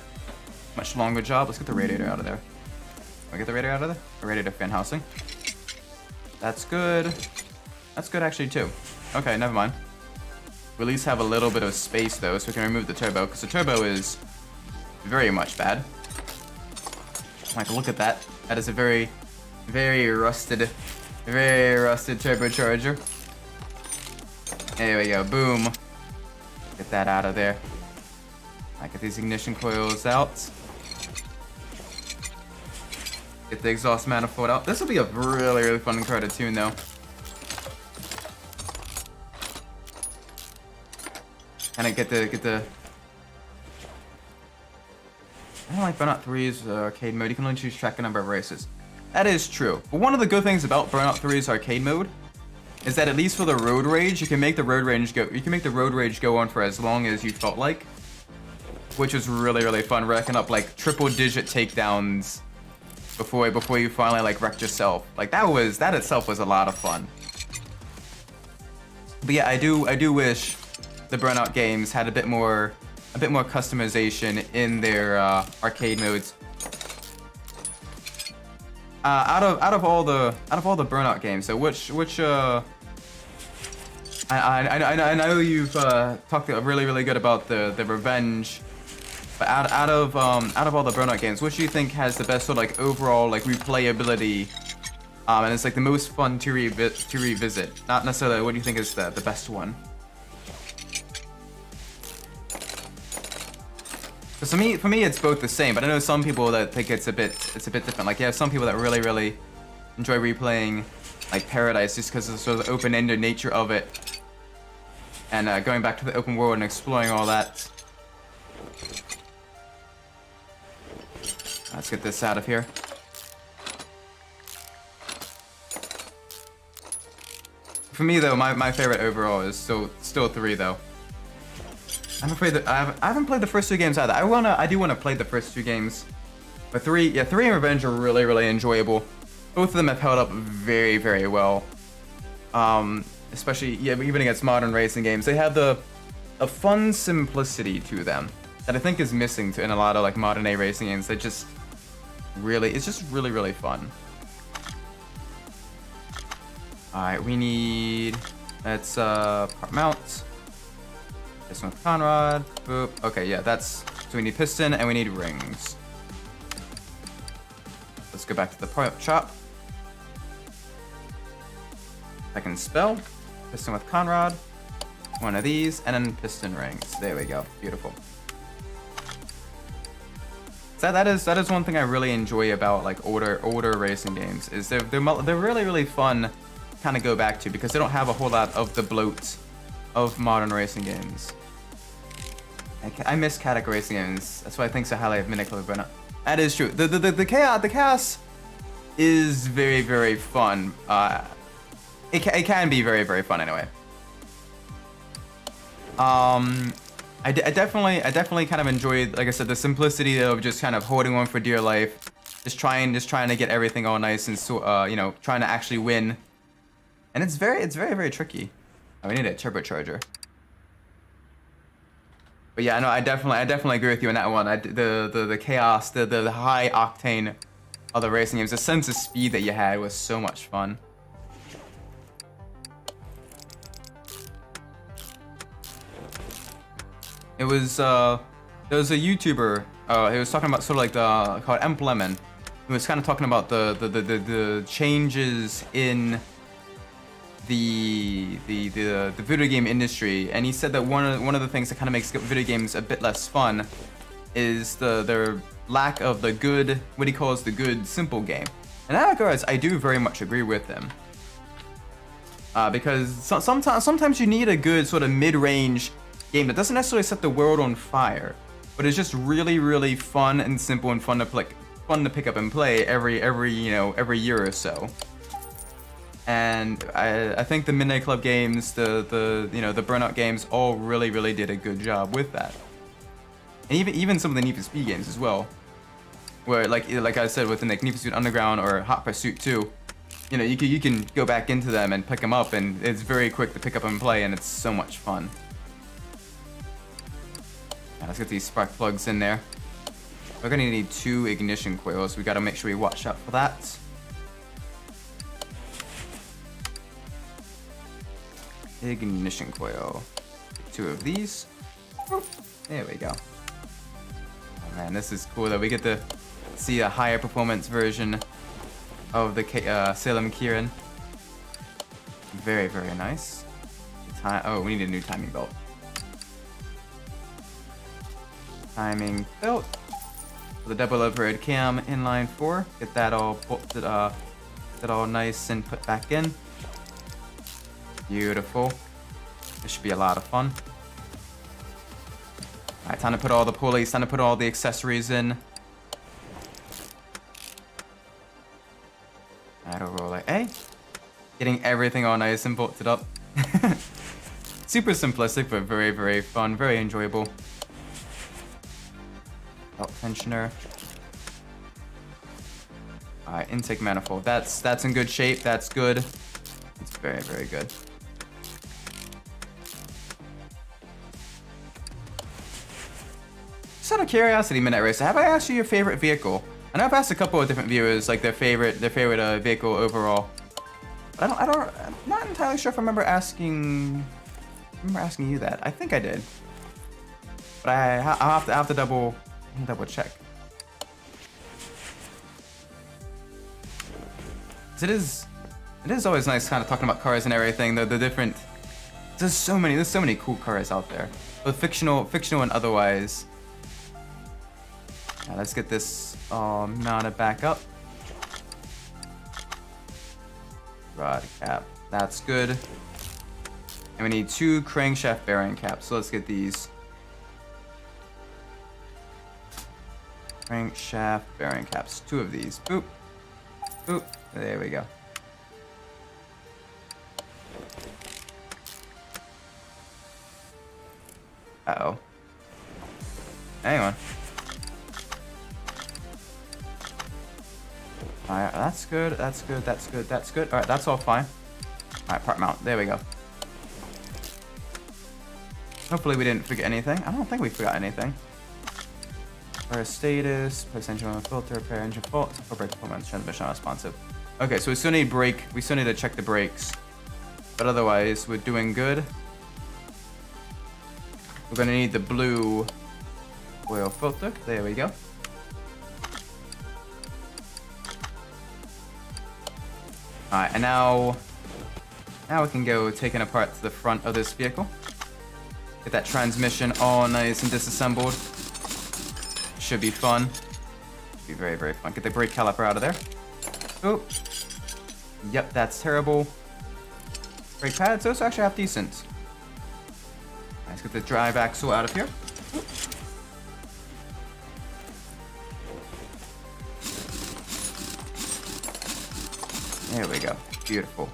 job. Let's get the radiator out of there. Can we get the radiator out of there? The radiator fan housing. That's good. That's good actually too. Okay, never mind. We at least have a little bit of space though, so we can remove the turbo, because the turbo is very much bad. Like, look at that. That is a very, very rusted turbocharger. There we go, boom. Get that out of there. I get these ignition coils out. Get the exhaust manifold out. This will be a really, really fun car to tune though. Kind of get the. I don't like Burnout 3's arcade mode. You can only choose track a number of races. That is true. But one of the good things about Burnout 3's arcade mode is that at least for the road rage, you can make the road rage go. You can make the road rage go on for as long as you felt like, which is really, really fun. Racking up like triple-digit takedowns before you finally like wrecked yourself. Like that itself was a lot of fun. But yeah, I do wish the Burnout games had a bit more customization in their arcade modes. Out of all the Burnout games, so which I know you've talked really, really good about the Revenge. But out of all the Burnout games, which do you think has the best sort of like overall like replayability, and it's like the most fun to revisit? Not necessarily what do you think is the best one? Because for me, it's both the same. But I know some people that think it's a bit different. Like, yeah, some people that really, really enjoy replaying like Paradise just because of the sort of open-ended nature of it, and going back to the open world and exploring all that. Let's get this out of here. For me though, my favorite overall is still 3 though. I'm afraid that I haven't played the first 2 games either. I do wanna play the first 2 games. But 3 and Revenge are really, really enjoyable. Both of them have held up very, very well. Especially even against modern racing games. They have a fun simplicity to them that I think is missing in a lot of like modern day racing games. It's just really, really fun. Alright, we need, let's part mount. This one with Conrad. Boop. Okay, yeah, so we need piston and we need rings. Let's go back to the part shop. I can spell. Piston with Conrad. One of these, and then piston rings. There we go. Beautiful. So that is one thing I really enjoy about like older racing games, is they're really, really fun to kind of go back to, because they don't have a whole lot of the bloat of modern racing games. I miss Cadillac racing games. That's why I think so highly of Mini Club Burnout. That is true. The chaos is very, very fun. It can be very, very fun anyway. I definitely kind of enjoyed, like I said, the simplicity of just kind of holding on for dear life, just trying to get everything all nice and so you know, trying to actually win. And it's very, very tricky. Oh, we need a turbocharger. But yeah, no, I definitely agree with you on that one. The chaos, the high octane of the racing games, the sense of speed that you had was so much fun. It was there was a YouTuber. He was talking about sort of like called Emp Lemon. He was kind of talking about the changes in the video game industry, and he said that one of the things that kind of makes video games a bit less fun is their lack of the good, what he calls the good simple game. And in that regards, I do very much agree with him. Because sometimes you need a good sort of mid-range game that doesn't necessarily set the world on fire, but it's just really fun and simple and fun to pick up and play every year or so. And I think the Midnight Club games, the Burnout games, all really did a good job with that. And even some of the Need for Speed games as well, where like I said with the Need for Speed Underground or Hot Pursuit 2, you know, you can go back into them and pick them up, and it's very quick to pick up and play, and it's so much fun. Now, let's get these spark plugs in there. We're gonna need 2 ignition coils. We gotta make sure we watch out for that. Ignition coil. 2 of these. There we go. Oh man, this is cool that we get to see a higher performance version of the Salem Kieran. Very nice. Oh, we need a new timing belt. Timing belt. The double overhead cam inline 4. Get that all bolted, that all nice and put back in. Beautiful. This should be a lot of fun. Alright, time to put all the pulleys, time to put all the accessories in. Alright, overall A. Getting everything all nice and bolted up. Super simplistic, but very fun, very enjoyable. Belt tensioner. Alright, intake manifold. That's in good shape. That's good. It's very good. Just out of curiosity, Midnight Racer, have I asked you your favorite vehicle? I know I've asked a couple of different viewers like their favorite vehicle overall. But I'm not entirely sure if I remember asking you that. I think I did. But I'll have to double check. It is always nice kind of talking about cars and everything. The different. There's so many cool cars out there, both fictional and otherwise. Now let's get this all mounted back up. Rod cap. That's good. And we need 2 crankshaft bearing caps. So let's get these. Crankshaft bearing caps. 2 of these. Boop. Boop. There we go. Uh-oh. Hang on. Alright, that's good. Alright, that's all fine. Alright, part mount. There we go. Hopefully we didn't forget anything. I don't think we forgot anything. Repair status, place engine oil filter, repair engine fault, for brake performance, transmission responsive. Okay, so we still need we still need to check the brakes. But otherwise, we're doing good. We're gonna need the blue oil filter. There we go. Alright, and now we can go taking apart the front of this vehicle. Get that transmission all nice and disassembled. Should be fun. Be very fun. Get the brake caliper out of there. Oh. Yep, that's terrible. Brake pads, those actually half decent. Let's get the drive axle out of here. There we go. Beautiful.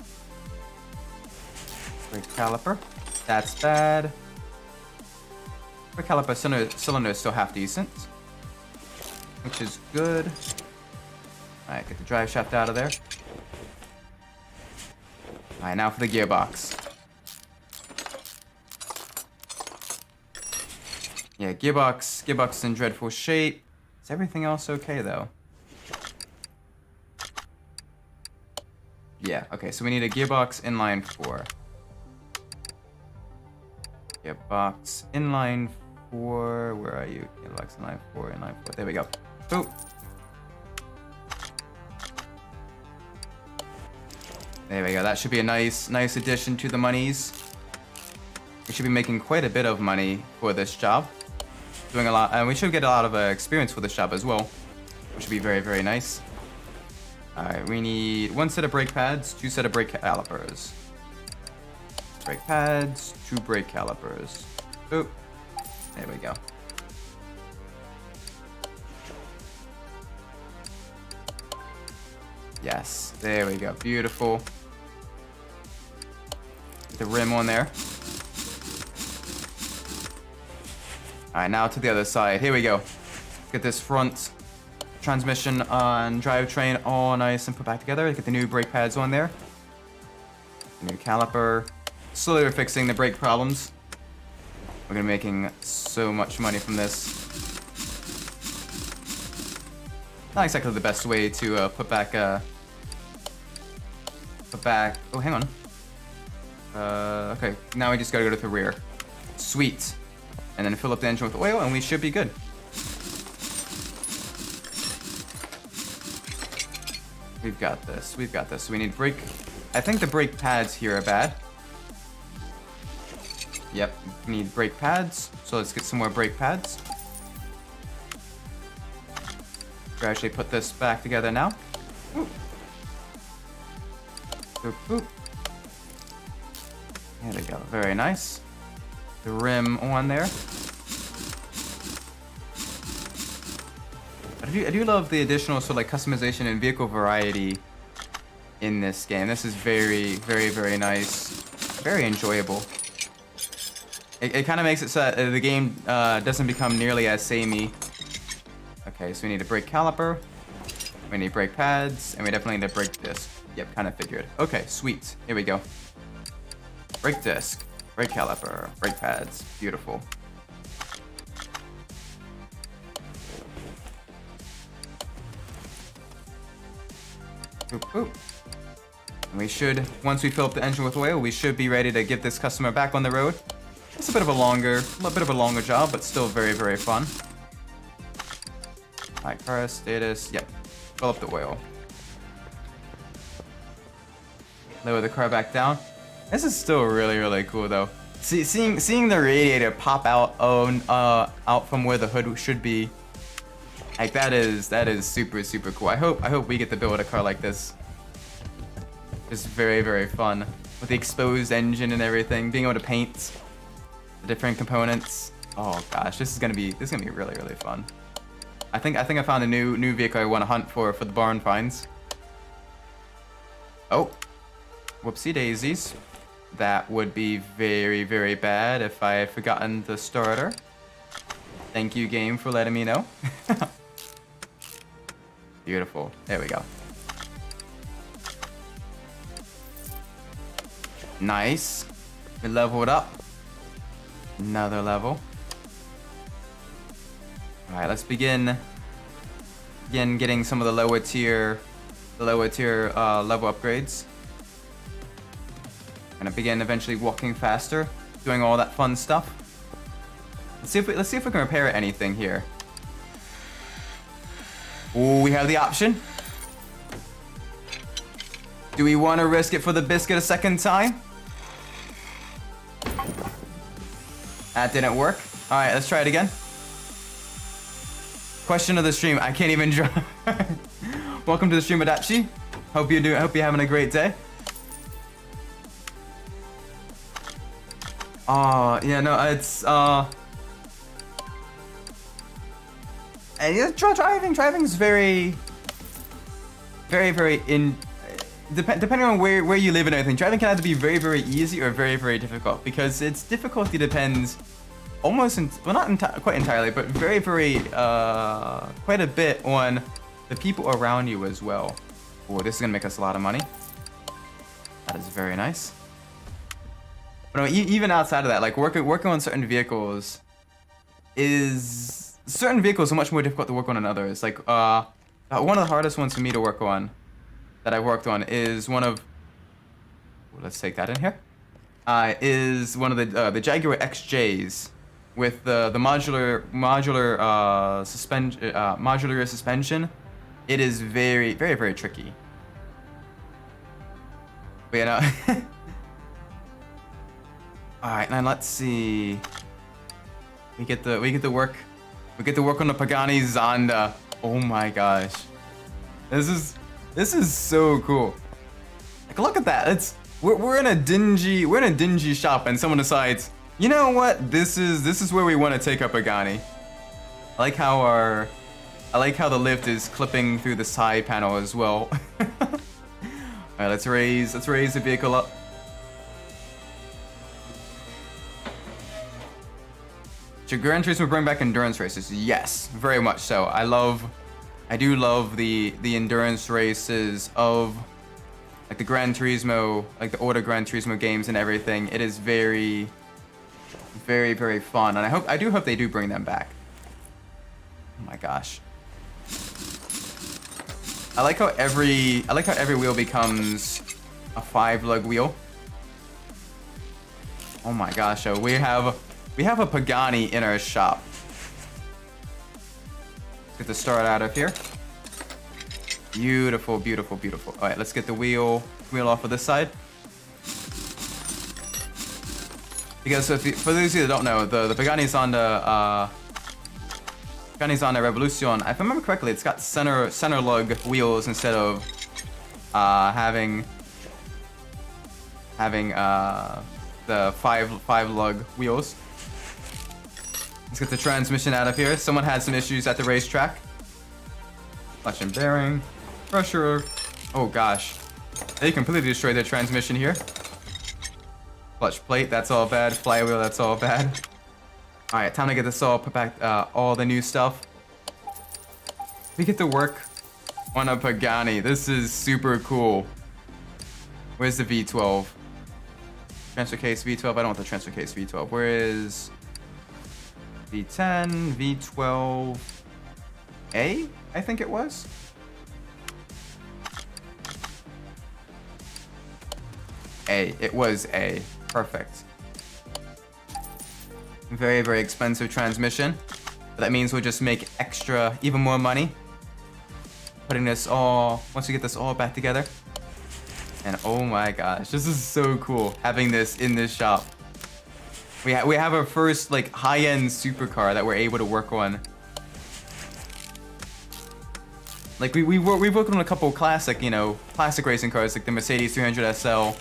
Brake caliper. That's bad. Brake caliper cylinder is still half decent, which is good. Alright, get the drive shaft out of there. Alright, now for the gearbox. Yeah, gearbox is in dreadful shape. Is everything else okay though? Yeah, okay, so we need a gearbox inline 4. Gearbox inline 4, where are you? Gearbox inline 4, inline 4, there we go. Boop. There we go, that should be a nice addition to the monies. We should be making quite a bit of money for this job. Doing a lot, and we should get a lot of experience for this job as well, which would be very, very nice. Alright, we need 1 set of brake pads, 2 set of brake calipers. Brake pads, 2 brake calipers. Oop. There we go. Yes, there we go. Beautiful. Get the rim on there. Alright, now to the other side. Here we go. Get this front transmission and drivetrain all nice and put back together. Get the new brake pads on there. New caliper. Slowly we're fixing the brake problems. We're gonna be making so much money from this. Not exactly the best way to put back. Oh, hang on. Okay, now we just gotta go to the rear. Sweet. And then fill up the engine with oil, and we should be good. We've got this. We've got this. We need brake. I think the brake pads here are bad. Yep, we need brake pads. So let's get some more brake pads. Gradually put this back together now. Ooh. Boop, boop. There we go. Very nice. The rim on there. I do love the additional sort of like customization and vehicle variety in this game. This is very, very, very nice. Very enjoyable. It kind of makes it so that the game doesn't become nearly as samey. Okay, so we need a brake caliper. We need brake pads. And we definitely need a brake disc. Yep, kind of figured. Okay, sweet. Here we go. Brake disc. Brake caliper, brake pads, beautiful. Boop, boop. And we should, once we fill up the engine with oil, we should be ready to get this customer back on the road. It's a bit of a longer job, but still very, very fun. Alright, car status, yep. Fill up the oil. Lower the car back down. This is still really, really cool though. Seeing the radiator pop out out from where the hood should be, like that is super, super cool. I hope we get to build a car like this. It's very, very fun with the exposed engine and everything. Being able to paint the different components. Oh gosh, this is gonna be really, really fun. I think I found a new vehicle I want to hunt for the barn finds. Oh, whoopsie daisies. That would be very, very bad if I had forgotten the starter. Thank you, game, for letting me know. Beautiful. There we go. Nice. We leveled up. Another level. Alright, let's begin getting some of the lower tier level upgrades. Gonna begin eventually walking faster, doing all that fun stuff. Let's see if we can repair anything here. Ooh, we have the option. Do we want to risk it for the biscuit a second time? That didn't work. All right, let's try it again. Question of the stream. I can't even draw. Welcome to the stream, Adachi. Hope you're having a great day. Oh, yeah, no, it's, and yeah, driving's very, very, very depending on where you live and everything, driving can either be very, very easy or very, very difficult, because its difficulty depends almost, well, not quite entirely, but very, very, quite a bit on the people around you as well. Oh, this is gonna make us a lot of money. That is very nice. But no, even outside of that, like working on certain vehicles are much more difficult to work on than others. Like, one of the hardest ones for me to work on that I've worked on is one of, let's take that in here, is one of the Jaguar XJs with the modular suspension. It is very, very, very tricky. But you know, all right, now let's see. We get to work on the Pagani Zonda. Oh my gosh, this is so cool. Like, look at that. We're in a dingy shop, and someone decides, you know what? This is where we want to take our Pagani. I like how the lift is clipping through the side panel as well. All right, let's raise the vehicle up. Should Gran Turismo bring back endurance races? Yes, very much so. I do love the endurance races of like the Gran Turismo, like the older Gran Turismo games and everything. It is very, very, very fun, and I do hope they do bring them back. Oh my gosh. I like how every wheel becomes a 5-lug wheel. Oh my gosh, so we have a Pagani in our shop. Let's get the start out of here. Beautiful, beautiful, beautiful. All right, let's get the wheel off of this side. Because for those of you that don't know, the Pagani Zonda Revolution, if I remember correctly, it's got center lug wheels instead of having the five lug wheels. Let's get the transmission out of here. Someone had some issues at the racetrack. Clutch and bearing, pressure. Oh gosh, they completely destroyed their transmission here. Clutch plate, that's all bad. Flywheel, that's all bad. All right, time to get this all put back, all the new stuff. We get to work on a Pagani. This is super cool. Where's the V12? Transfer case V12. I don't want the transfer case V12. Where is V10, V12, A? I think it was. A. It was A. Perfect. Very, very expensive transmission. But that means we'll just make even more money. Putting this all, once we get this all back together. And oh my gosh, this is so cool having this in this shop. We have our first like high-end supercar that we're able to work on. Like we've worked on a couple classic racing cars like the Mercedes 300 SL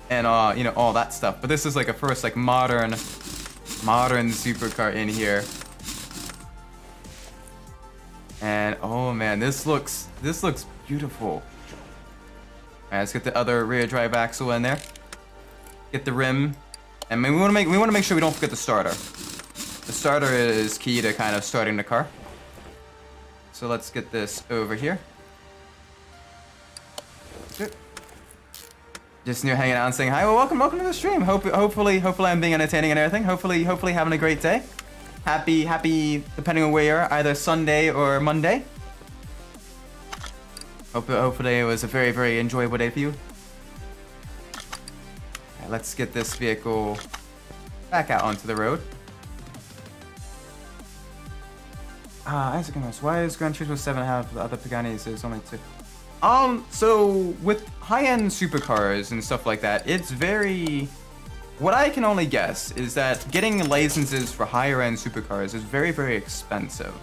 and all that stuff. But this is like a first like modern supercar in here. And oh man, this looks beautiful. Alright, let's get the other rear drive axle in there. Get the rim. And we want to make sure we don't forget the starter. The starter is key to kind of starting the car. So let's get this over here. Good. Just new hanging out and saying hi. Well, welcome to the stream. Hopefully I'm being entertaining and everything. Hopefully having a great day. Happy, depending on where you are, either Sunday or Monday. Hopefully it was a very, very enjoyable day for you. Right, let's get this vehicle back out onto the road. Isaac knows, why is Gran Turismo 7 have the other Paganis? There's only 2. So with high-end supercars and stuff like that, it's very... What I can only guess is that getting licenses for higher-end supercars is very, very expensive.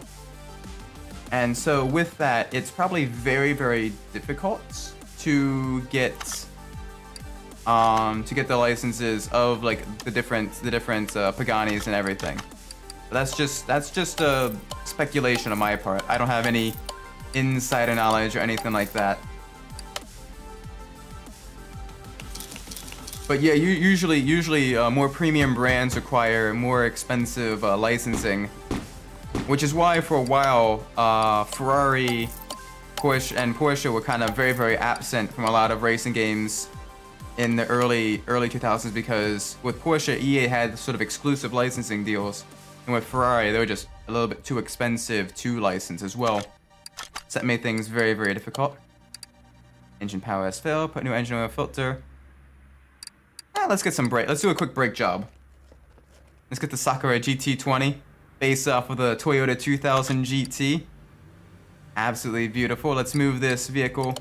And so with that, it's probably very, very difficult to get the licenses of like the different Paganis and everything. But that's just a speculation on my part. I don't have any insider knowledge or anything like that. But yeah, usually more premium brands require more expensive licensing, which is why for a while Ferrari, Porsche were kind of very absent from a lot of racing games in the early 2000s, because with Porsche, EA had sort of exclusive licensing deals, and with Ferrari, they were just a little bit too expensive to license as well. So that made things very difficult. Engine power has failed. Put new engine oil filter. Let's get some brake. Let's do a quick brake job. Let's get the Sakura GT20 based off of the Toyota 2000 GT. Absolutely beautiful. Let's move this vehicle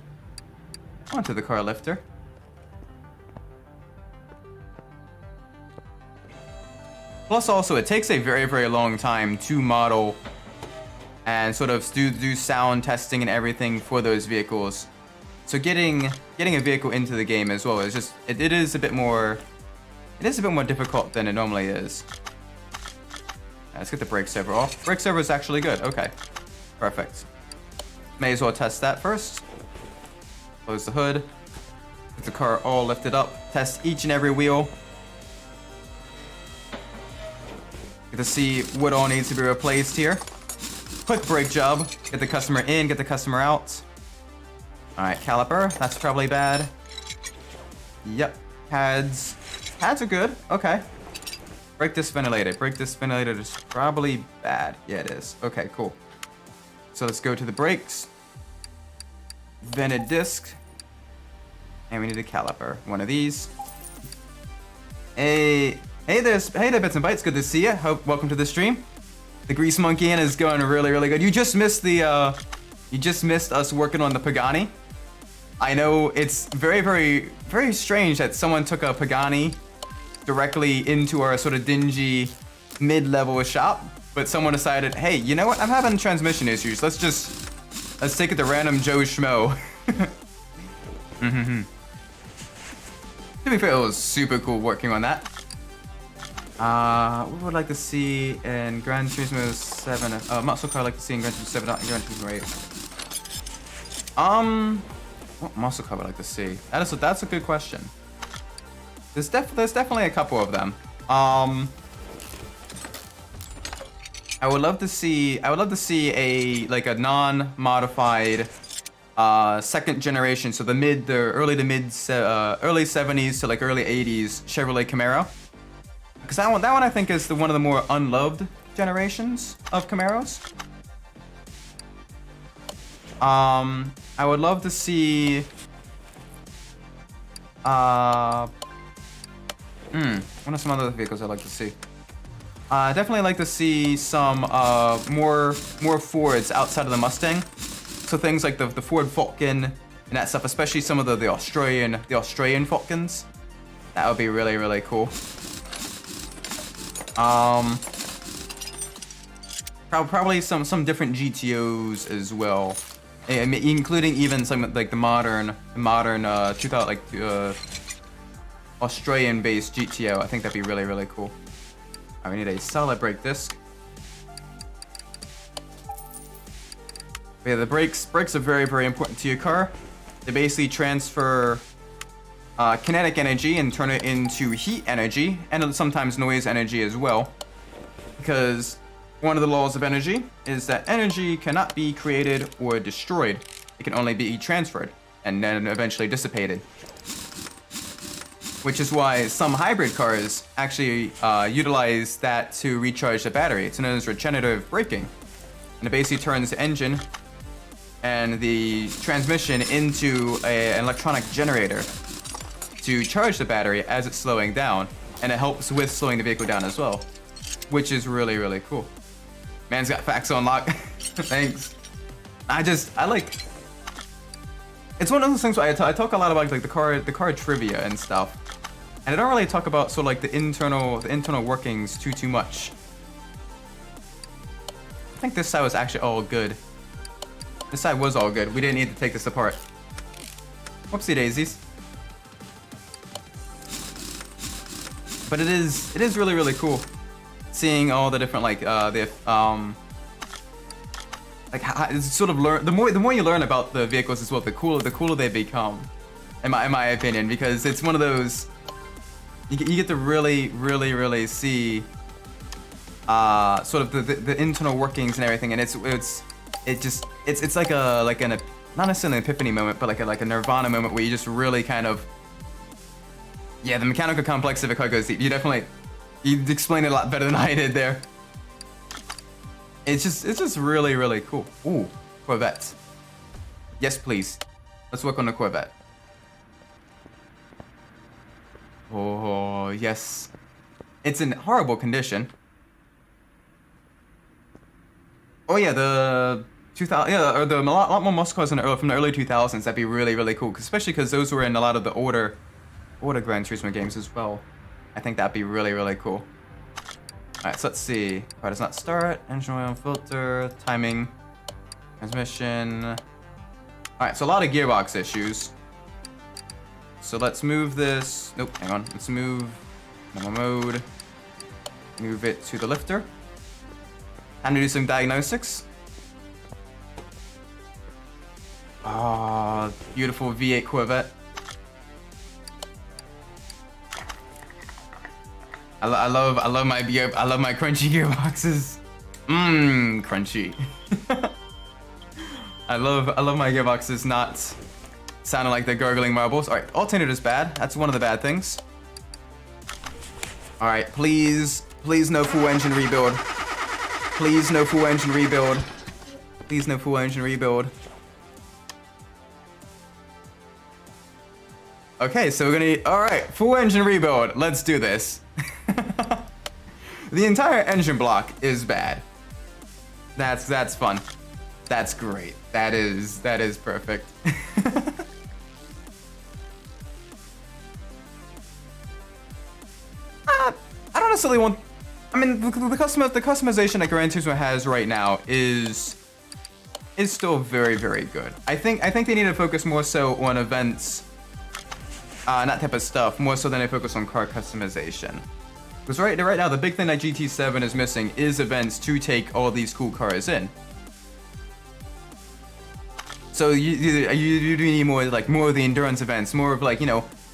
onto the car lifter. Plus also, it takes a very long time to model and sort of do sound testing and everything for those vehicles. So getting a vehicle into the game as well is just it is a bit more difficult than it normally is. Let's get the brake servo off. Brake servo is actually good. Okay, perfect. May as well test that first. Close the hood. Get the car all lifted up. Test each and every wheel. Get to see what all needs to be replaced here. Quick brake job. Get the customer in, get the customer out. Alright, caliper. That's probably bad. Yep. Pads. Pads are good. Okay. Brake disc ventilator. Brake disc ventilator is probably bad. Yeah, it is. Okay, cool. So let's go to the brakes. Vented disc. And we need a caliper. One of these. Hey there, Bits and Bytes. Good to see you. Welcome to the stream. The Grease Monkey in is going really good. You just missed us working on the Pagani. I know it's very strange that someone took a Pagani directly into our sort of dingy mid-level shop, but someone decided, hey, you know what? I'm having transmission issues. Let's take it to random Joe Schmo. To be fair, it was super cool working on that. What would I like to see in Gran Turismo 7? Muscle car I'd like to see in Gran Turismo 7, not in Gran Turismo 8. What muscle car would I like to see? That's a good question. There's definitely a couple of them. I would love to see a non-modified second generation, so early 70s to like early 80s Chevrolet Camaro. Because that one I think is one of the more unloved generations of Camaros. I would love to see. What are some other vehicles I'd like to see? Definitely like to see some more Fords outside of the Mustang. So things like the Ford Falcon and that stuff, especially some of the Australian Falcons. That would be really cool. Probably some different GTOs as well, including even some like the modern 2000 Australian-based GTO. I think that'd be really cool. We need a solid brake disc. But yeah, the brakes are very important to your car. They basically transfer kinetic energy and turn it into heat energy, and sometimes noise energy as well. Because one of the laws of energy is that energy cannot be created or destroyed. It can only be transferred and then eventually dissipated. Which is why some hybrid cars actually utilize that to recharge the battery. It's known as regenerative braking. And it basically turns the engine and the transmission into an electronic generator to charge the battery as it's slowing down, and it helps with slowing the vehicle down as well, which is really cool. Man's got facts on lock. Thanks. I like. It's one of those things where I talk a lot about like the car trivia and stuff, and I don't really talk about sort of like the internal workings too much. I think this side was actually all good. This side was all good. We didn't need to take this apart. Whoopsie daisies. But it is really cool seeing all the different like how it's sort of the more you learn about the vehicles as well, the cooler they become, in my opinion, because it's one of those you get to really see sort of the internal workings and everything, and it's like an not necessarily an epiphany moment, but like a nirvana moment where you just really kind of, yeah, the mechanical complexity of a car goes deep. You explained it a lot better than I did there. It's just really cool. Ooh, Corvette. Yes, please. Let's work on the Corvette. Oh, yes. It's in horrible condition. Oh yeah, the 2000, yeah, or a lot more muscle cars from the early 2000s. That'd be really cool, especially because those were in a lot of the older Gran Turismo games as well. I think that'd be really cool. Alright, so let's see. Car does not start. Engine oil filter, timing, transmission. Alright, so a lot of gearbox issues. So let's move this. Nope, hang on. Let's move normal mode. Move it to the lifter. Time to do some diagnostics. Ah, beautiful V8 Corvette. I love my crunchy gearboxes. Crunchy. I love my gearboxes not sounding like they're gurgling marbles. All right, alternator is bad. That's one of the bad things. All right, please no full engine rebuild. Please no full engine rebuild. Please no full engine rebuild. Okay, so we're gonna, all right, full engine rebuild. Let's do this. The entire engine block is bad. That's fun. That's great. That is perfect. I don't necessarily want. I mean, the customization that Gran Turismo has right now is still very good. I think they need to focus more so on events, and that type of stuff, more so than they focus on car customization. Because right now, the big thing that GT7 is missing is events to take all these cool cars in. So you do need more of the endurance events, more of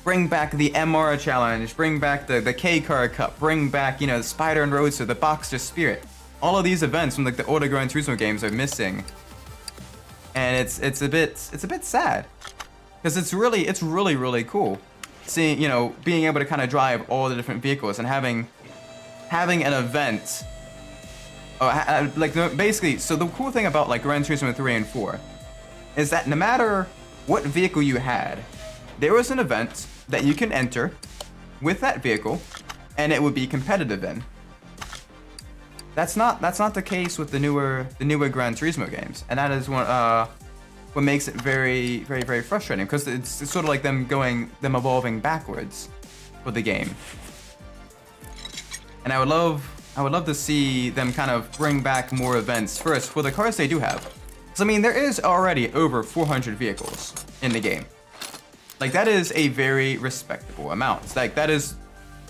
bring back the MR challenge, bring back the K car cup, bring back the Spider and Roadster, the Boxster Spirit. All of these events from the older Gran Turismo games are missing, and it's a bit sad, because it's really cool seeing being able to kind of drive all the different vehicles and having an event. Basically, so the cool thing about Gran Turismo 3 and 4 is that no matter what vehicle you had, there was an event that you can enter with that vehicle, and it would be competitive in. That's not the case with the newer Gran Turismo games, and that is what makes it very frustrating, because it's sort of like them evolving backwards for the game. And I would love to see them kind of bring back more events first for the cars they do have. So I mean, there is already over 400 vehicles in the game. That is a very respectable amount. That is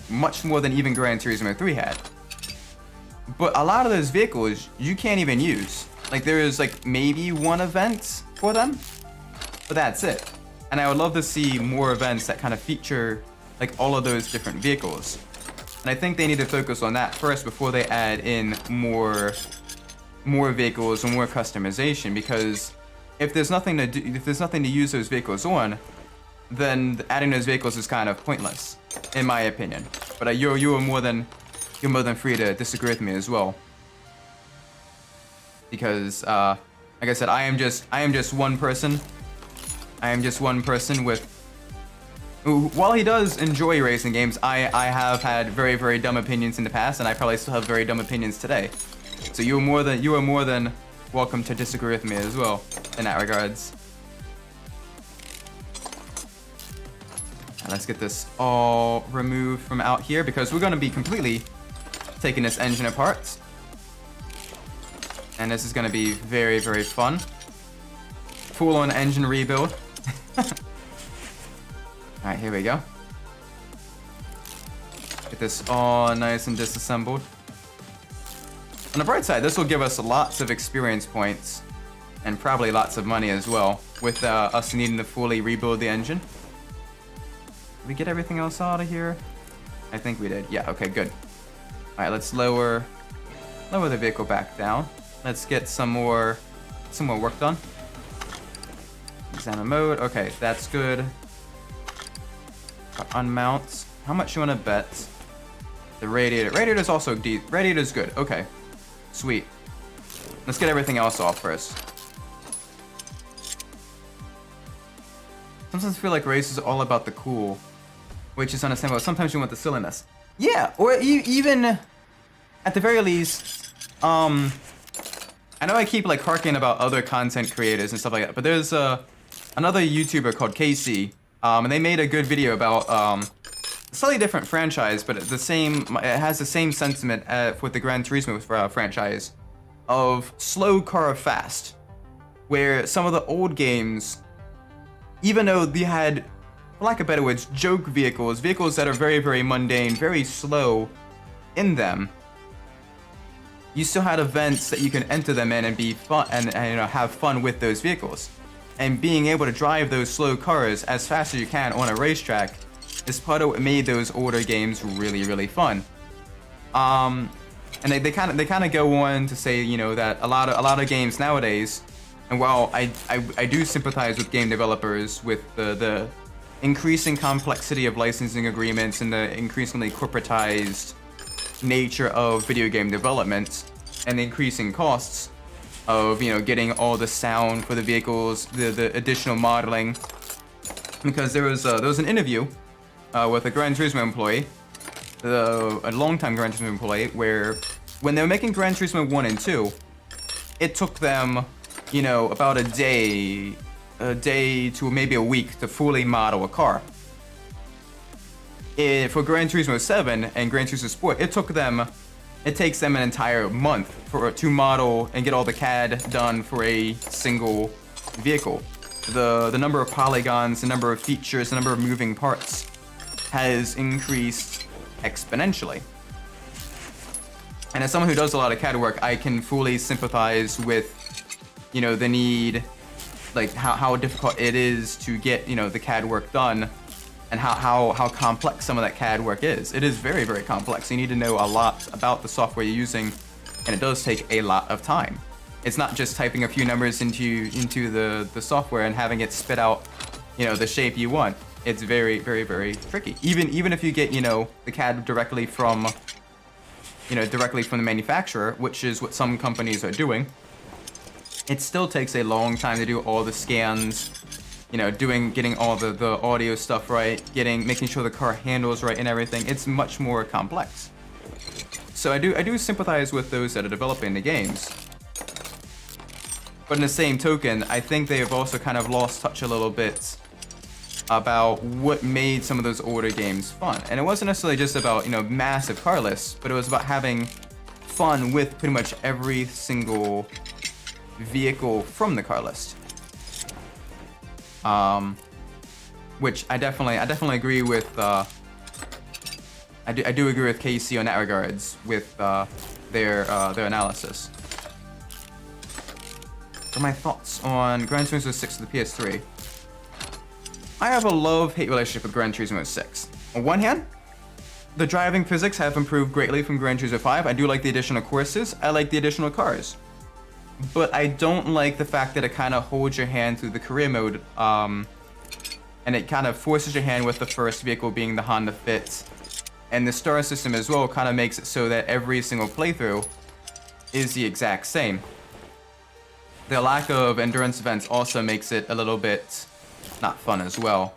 much more than even Gran Turismo 3 had. But a lot of those vehicles you can't even use. There is maybe one event for them, but that's it. And I would love to see more events that kind of feature all of those different vehicles. And I think they need to focus on that first before they add in more vehicles or more customization, because if there's nothing to use those vehicles on, then adding those vehicles is kind of pointless, in my opinion. But you're more than free to disagree with me as well, because like I said, I am just one person. I am just one person with. While he does enjoy racing games, I have had very dumb opinions in the past, and I probably still have very dumb opinions today. So you are more than welcome to disagree with me as well in that regards. Let's get this all removed from out here, because we're going to be completely taking this engine apart. And this is going to be very fun. Full-on engine rebuild. Alright, here we go. Get this all nice and disassembled. On the bright side, this will give us lots of experience points, and probably lots of money as well, with us needing to fully rebuild the engine. We get everything else out of here. I think we did. Yeah, okay, good. All right, let's lower the vehicle back down. Let's get some more work done. Examine mode. Okay, that's good. Unmount. How much you want to bet? The radiator. Radiator's also radiator's good. Okay, sweet. Let's get everything else off first. Sometimes I feel like race is all about the cool, which is understandable. Sometimes you want the silliness. Yeah, or even at the very least, I know I keep like harking about other content creators and stuff like that, but there's another YouTuber called Casey, and they made a good video about a slightly different franchise, but it has the same sentiment with the Gran Turismo franchise of slow car fast, where some of the old games, even though they had, for lack of better words, joke vehicles that are very, very mundane, very slow in them, you still had events that you can enter them in and be fun and have fun with those vehicles. And being able to drive those slow cars as fast as you can on a racetrack is part of what made those older games really, really fun. And they kind of go on to say, that a lot of games nowadays, and while I do sympathize with game developers with the increasing complexity of licensing agreements and the increasingly corporatized nature of video game development and the increasing costs of getting all the sound for the vehicles, the additional modeling, because there was an interview with a Gran Turismo employee, a longtime Gran Turismo employee, where when they were making Gran Turismo 1 and 2, it took them about a day to maybe a week to fully model a car. For Gran Turismo 7 and Gran Turismo Sport, it takes them an entire month to model and get all the CAD done for a single vehicle. The number of polygons, the number of features, the number of moving parts has increased exponentially. And as someone who does a lot of CAD work, I can fully sympathize with, the need, like how difficult it is to get, the CAD work done, and how complex some of that CAD work is. It is very, very complex. You need to know a lot about the software you're using, and it does take a lot of time. It's not just typing a few numbers into the software and having it spit out, the shape you want. It's very, very, very tricky. Even if you get, the CAD directly from the manufacturer, which is what some companies are doing, it still takes a long time to do all the scans, getting all the audio stuff right, making sure the car handles right and everything. It's much more complex. So I do sympathize with those that are developing the games. But in the same token, I think they have also kind of lost touch a little bit about what made some of those older games fun. And it wasn't necessarily just about, massive car lists, but it was about having fun with pretty much every single vehicle from the car list. Which I definitely agree with, I do agree with Casey on that regards, with their analysis. For my thoughts on Gran Turismo 6 of the PS3. I have a love-hate relationship with Gran Turismo 6. On one hand, the driving physics have improved greatly from Gran Turismo 5. I do like the additional courses. I like the additional cars. But I don't like the fact that it kind of holds your hand through the career mode, and it kind of forces your hand with the first vehicle being the Honda Fit. And the star system as well kind of makes it so that every single playthrough is the exact same. The lack of endurance events also makes it a little bit not fun as well.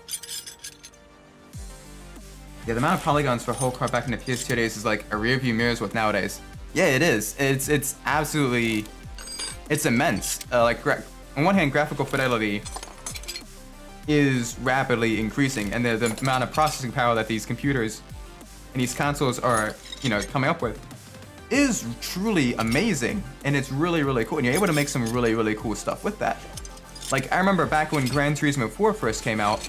Yeah, the amount of polygons for a whole car back in the PS2 days is like a rear view mirrors with nowadays. Yeah, it is. It's absolutely, it's immense. On one hand, graphical fidelity is rapidly increasing, and the amount of processing power that these computers and these consoles are, coming up with is truly amazing, and it's really, really cool, and you're able to make some really, really cool stuff with that. Like, I remember back when Gran Turismo 4 first came out,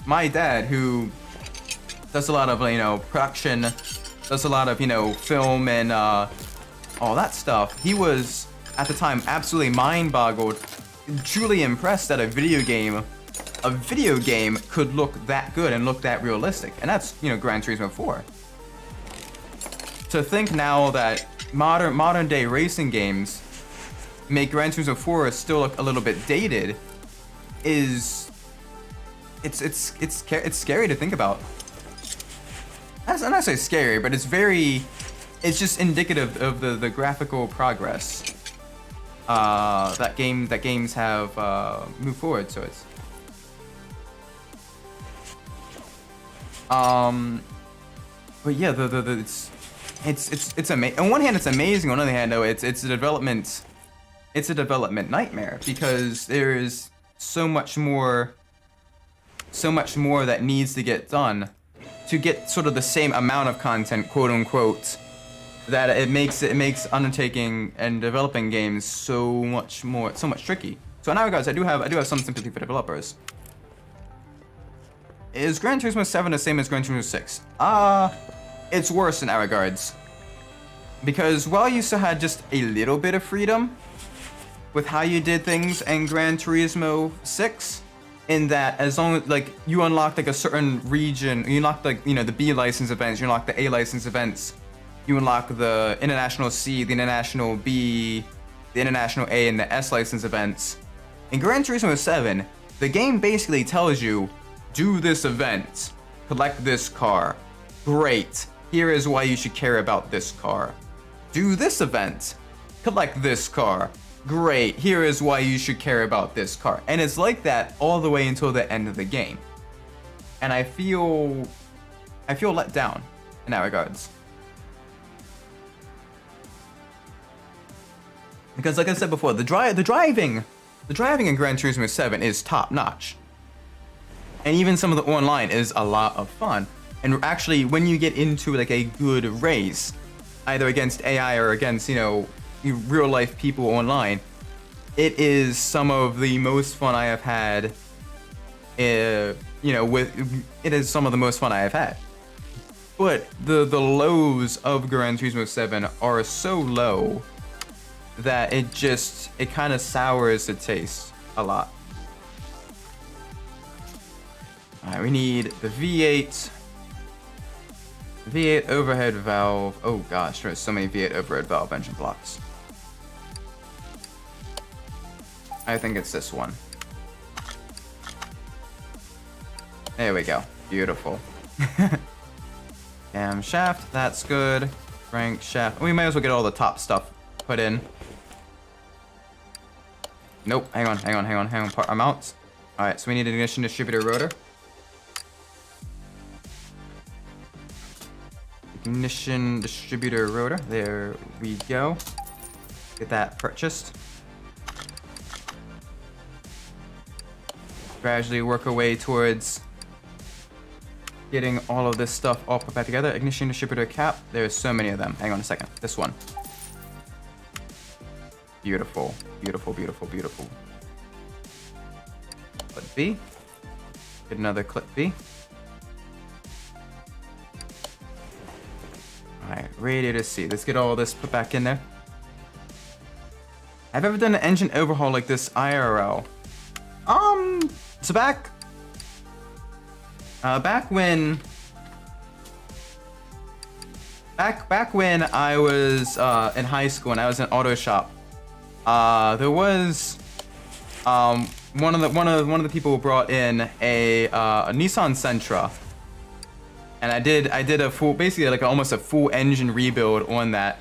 my dad, who does a lot of, production, does a lot of, film and all that stuff, he was, at the time, absolutely mind-boggled, truly impressed that a video game could look that good and look that realistic. And that's, Gran Turismo 4. to think now that modern day racing games make Gran Turismo 4 still look a little bit dated is it's scary to think about. I'm not say scary, but it's just indicative of the graphical progress that games have moved forward. So it's but yeah, it's amazing. On one hand, it's amazing. On the other hand, though, it's a development nightmare, because there is so much more that needs to get done to get sort of the same amount of content, quote unquote, that it makes undertaking and developing games so much tricky. So in that regards, I do have some sympathy for developers. Is Gran Turismo 7 the same as Gran Turismo 6? It's worse in that regards. Because while you still had just a little bit of freedom with how you did things in Gran Turismo 6, in that as long as like you unlocked like a certain region, you unlocked like, you know, the B license events, you unlocked the A license events, you unlock the International C, the International B, the International A, and the S license events. In Gran Turismo 7, the game basically tells you, do this event, collect this car. Great, here is why you should care about this car. Do this event, collect this car. Great, here is why you should care about this car. And it's like that all the way until the end of the game. And I feel let down in that regards. Because like I said before, the driving in Gran Turismo 7 is top notch. And even some of the online is a lot of fun. And actually, when you get into like a good race, either against AI or against, you know, real life people online, it is some of the most fun I have had. It is some of the most fun I have had. But the lows of Gran Turismo 7 are so low that it kind of sours the taste a lot. Alright, we need the V8 overhead valve. Oh gosh, there's so many V8 overhead valve engine blocks. I think it's this one. There we go. Beautiful. Shaft, that's good. Crank shaft. We might as well get all the top stuff put in. Nope, hang on. Part mounts. Alright, so we need an ignition distributor rotor. Ignition distributor rotor. There we go. Get that purchased. Gradually work our way towards getting all of this stuff all put back together. Ignition distributor cap. There's so many of them. Hang on a second. This one. Beautiful. Beautiful. Clip B. Get another clip B. Alright, radiator C. Let's get all this put back in there. Have I ever done an engine overhaul like this IRL? So back when I was in high school and I was in auto shop, there was one of the people brought in a Nissan Sentra, and I did a full, basically like almost a full engine rebuild on that.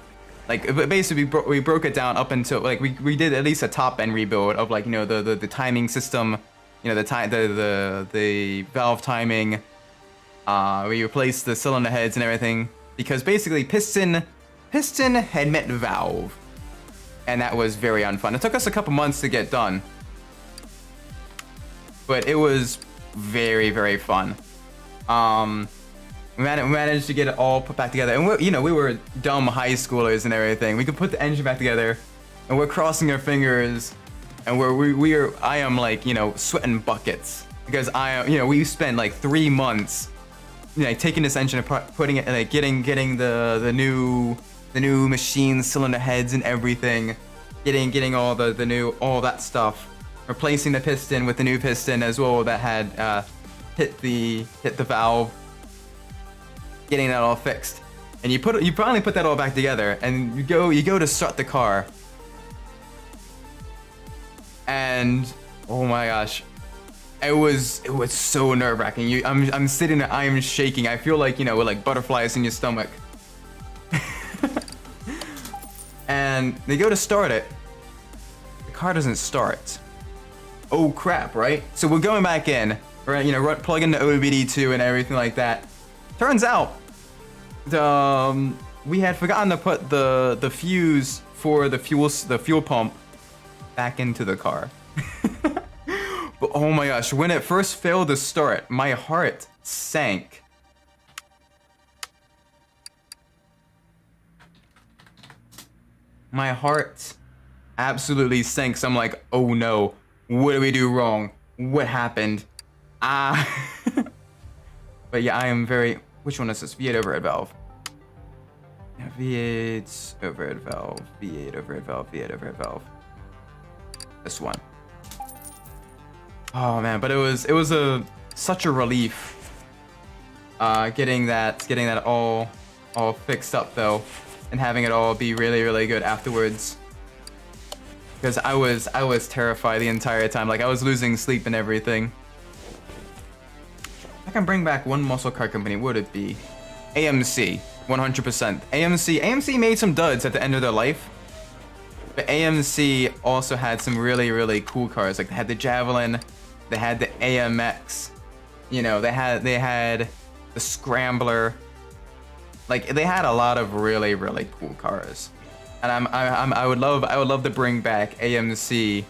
Like basically we broke it down up until like we did at least a top end rebuild of like, you know, the timing system, you know, the valve timing. We replaced the cylinder heads and everything, because basically piston head met valve, and that was very unfun. It took us a couple months to get done, but it was very, very fun. We managed to get it all put back together, and we were dumb high schoolers and everything. We could put the engine back together, and we're crossing our fingers, and I am like, you know, sweating buckets, because we spent like 3 months, you know, taking this engine apart, putting it, like getting the new machine cylinder heads and everything, getting all that stuff, replacing the piston with the new piston as well that had hit the valve, getting that all fixed. and you finally put that all back together, and you go to start the car, and oh my gosh, it was so nerve-wracking. I'm sitting there, I am shaking. I feel like, you know, with like butterflies in your stomach. And they go to start it. The car doesn't start. Oh crap, right? So we're going back in. We're, you know, plug in the OBD2 and everything like that. Turns out, we had forgotten to put the fuse for the fuel pump back into the car. But oh my gosh, when it first failed to start, my heart sank. My heart absolutely sank. So I'm like, oh no, what did we do wrong? What happened? But yeah, I am very... Which one is this? V8 overhead valve. Yeah, V8 overhead valve, V8 overhead valve, V8 overhead valve. This one. Oh man, but it was such a relief getting that all fixed up though, and having it all be really good afterwards. Because I was terrified the entire time. Like I was losing sleep and everything. I can bring back one muscle car company. What would it be? AMC, 100%. AMC made some duds at the end of their life. But AMC also had some really cool cars. Like they had the Javelin, they had the AMX, you know, they had the Scrambler. Like they had a lot of really cool cars. And I would love to bring back AMC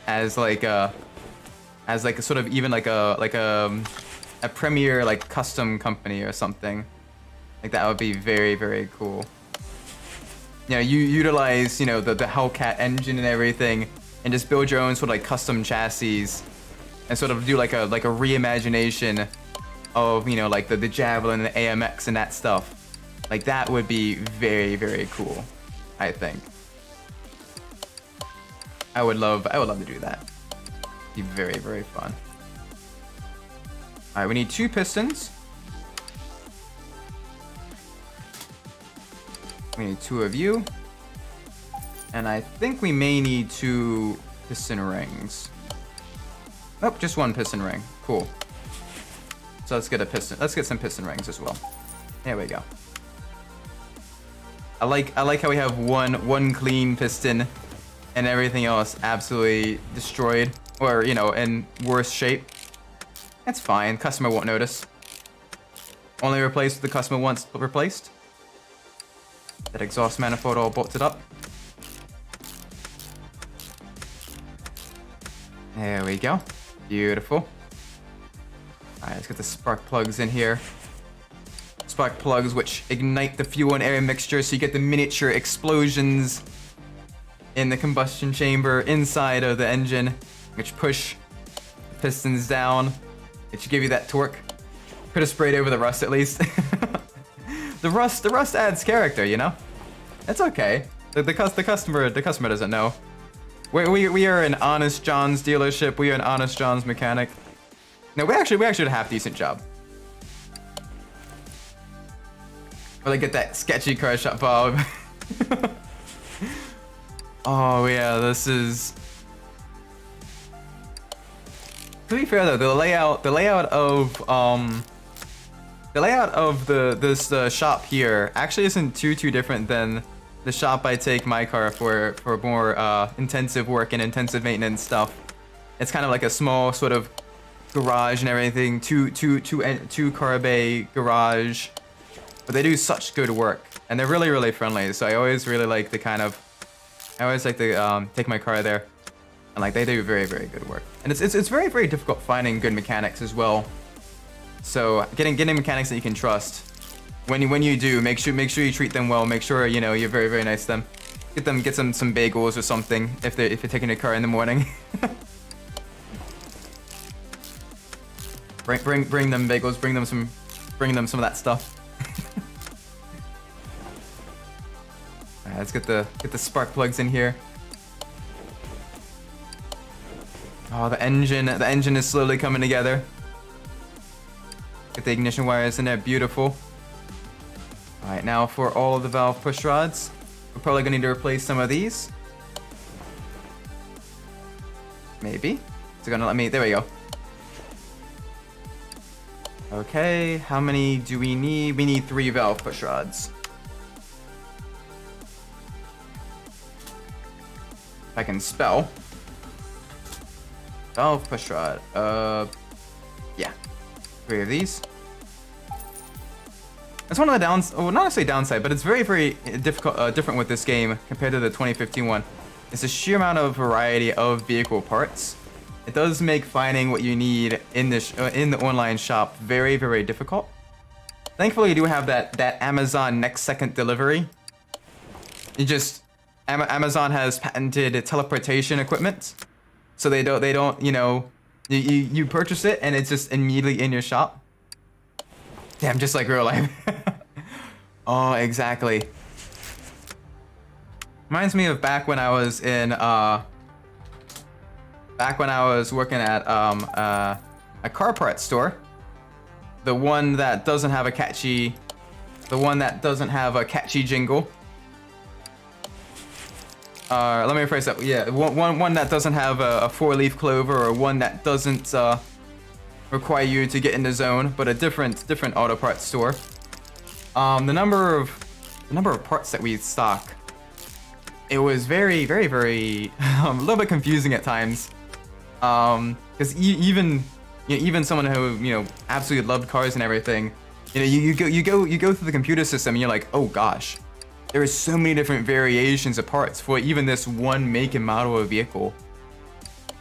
as like a sort of even like a premier like custom company or something. Like that would be very cool. You know, you utilize, you know, the Hellcat engine and everything, and just build your own sort of like custom chassis, and sort of do like a reimagination of, you know, like the Javelin and the AMX and that stuff. Like that would be very cool, I think. I would love to do that. It'd be very fun. All right, we need 2 pistons. We need 2 of you. And I think we may need 2 piston rings. Nope, just 1 piston ring. Cool. So let's get some piston rings as well. There we go. I like how we have one clean piston and everything else absolutely destroyed, or, you know, in worse shape. That's fine. Customer won't notice. Only replace what the customer wants replaced. That exhaust manifold all bolted up. There we go. Beautiful. Alright, let's get the spark plugs in here. Spark plugs which ignite the fuel and air mixture, so you get the miniature explosions in the combustion chamber inside of the engine, which push the pistons down, which give you that torque. Could have sprayed over the rust at least. The rust adds character, you know? It's okay. The customer doesn't know. We are an Honest John's dealership. We are an Honest John's mechanic. No, we actually did a half decent job. Really get that sketchy car shop, Bob. Oh yeah, this is. To be fair though, the layout of this shop here actually isn't too different than the shop I take my car for more intensive work and intensive maintenance stuff. It's kind of like a small sort of garage and everything, two car bay garage, but they do such good work and they're really friendly. So I always really like to take my car there, and like they do very good work. And it's very difficult finding good mechanics as well. So getting mechanics that you can trust. When you do, make sure you treat them well. Make sure, you know, you're very nice to them. Get them some bagels or something if you're taking a car in the morning. bring them bagels. Bring them some of that stuff. Alright, let's get the spark plugs in here. Oh, the engine is slowly coming together. Get the ignition wires in there, beautiful. All right, now for all of the valve push rods, we're probably gonna need to replace some of these. Maybe. It's gonna let me, there we go. Okay, how many do we need? We need 3 valve push rods. If I can spell. Valve push rod. Yeah. 3 of these. That's one of the downs. Well, not necessarily downside, but it's very, very different with this game compared to the 2015 one. It's the sheer amount of variety of vehicle parts. It does make finding what you need in the online shop very, very difficult. Thankfully, you do have that Amazon next second delivery. You just Amazon has patented teleportation equipment, so they don't you know, you purchase it and it's just immediately in your shop. Damn, just like real life. Oh, exactly. Reminds me of back when I was in working at a car parts store. The one that doesn't have a catchy jingle. Let me rephrase that. Yeah, one that doesn't have a 4-leaf clover, or one that doesn't require you to get in the zone, but a different auto parts store. The number of parts that we stock, it was very, very, very a little bit confusing at times. Because even someone who absolutely loved cars and everything, you go through the computer system and you're like, oh gosh, there are so many different variations of parts for even this one make and model of vehicle.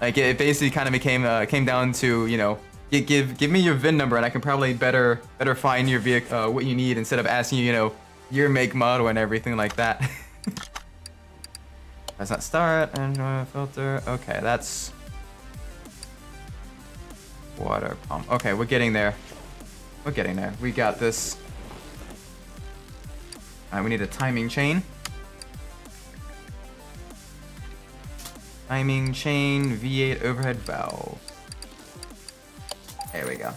Like it basically kind of came down to give me your VIN number and I can probably better find your vehicle, what you need, instead of asking you your make, model and everything like that. Does not start and filter. Okay, that's water pump. Okay, we're getting there. We're getting there. We got this. Alright, we need a timing chain. Timing chain, V8 overhead valve. There we go.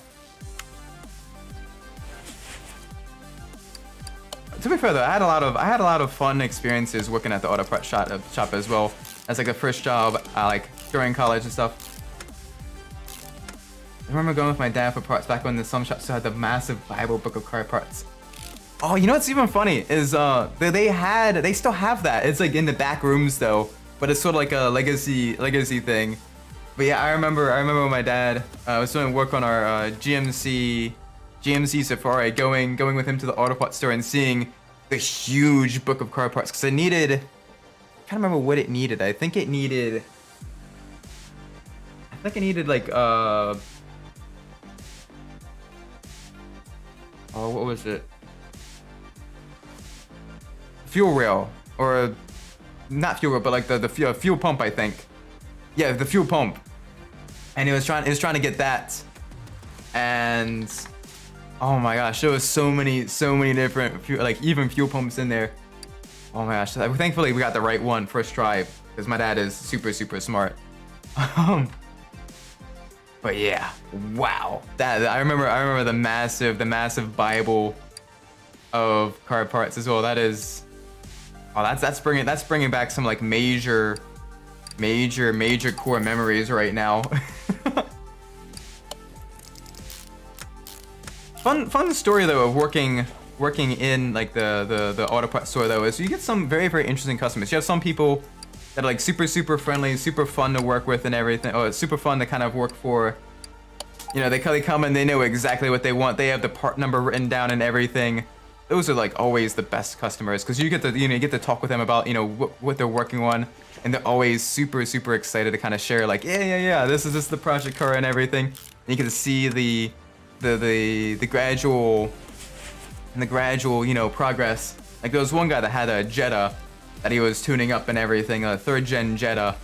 To be fair though, I had a lot of fun experiences working at the auto parts shop as well. That's like the first job like during college and stuff. I remember going with my dad for parts back when some shops still had the massive Bible book of car parts. Oh, you know what's even funny is they still have that. It's like in the back rooms though, but it's sort of like a legacy thing. But yeah, I remember when my dad was doing work on our GMC Safari, going with him to the auto parts store and seeing the huge book of car parts, because I can't remember what it needed. I think it needed like oh, what was it? Fuel rail, or not fuel rail, but like the fuel pump, I think. Yeah, the fuel pump. And he was trying to get that, and oh my gosh, there was so many different fuel pumps in there. Oh my gosh, thankfully we got the right one first try, because my dad is super smart. But yeah, wow, I remember the massive Bible of car parts as well. That is, oh, that's bringing back some like major core memories right now. Fun story though of working in like the auto parts store though, is you get some very interesting customers. You have some people that are like super friendly, super fun to work with and everything. Oh, it's super fun to kind of work for. They come and they know exactly what they want. They have the part number written down and everything. Those are like always the best customers, because you get to talk with them about what they're working on, and they're always super excited to kind of share like yeah, this is just the project car and everything. And you get to see the gradual progress. Like there was one guy that had a Jetta that he was tuning up and everything, a 3rd gen Jetta,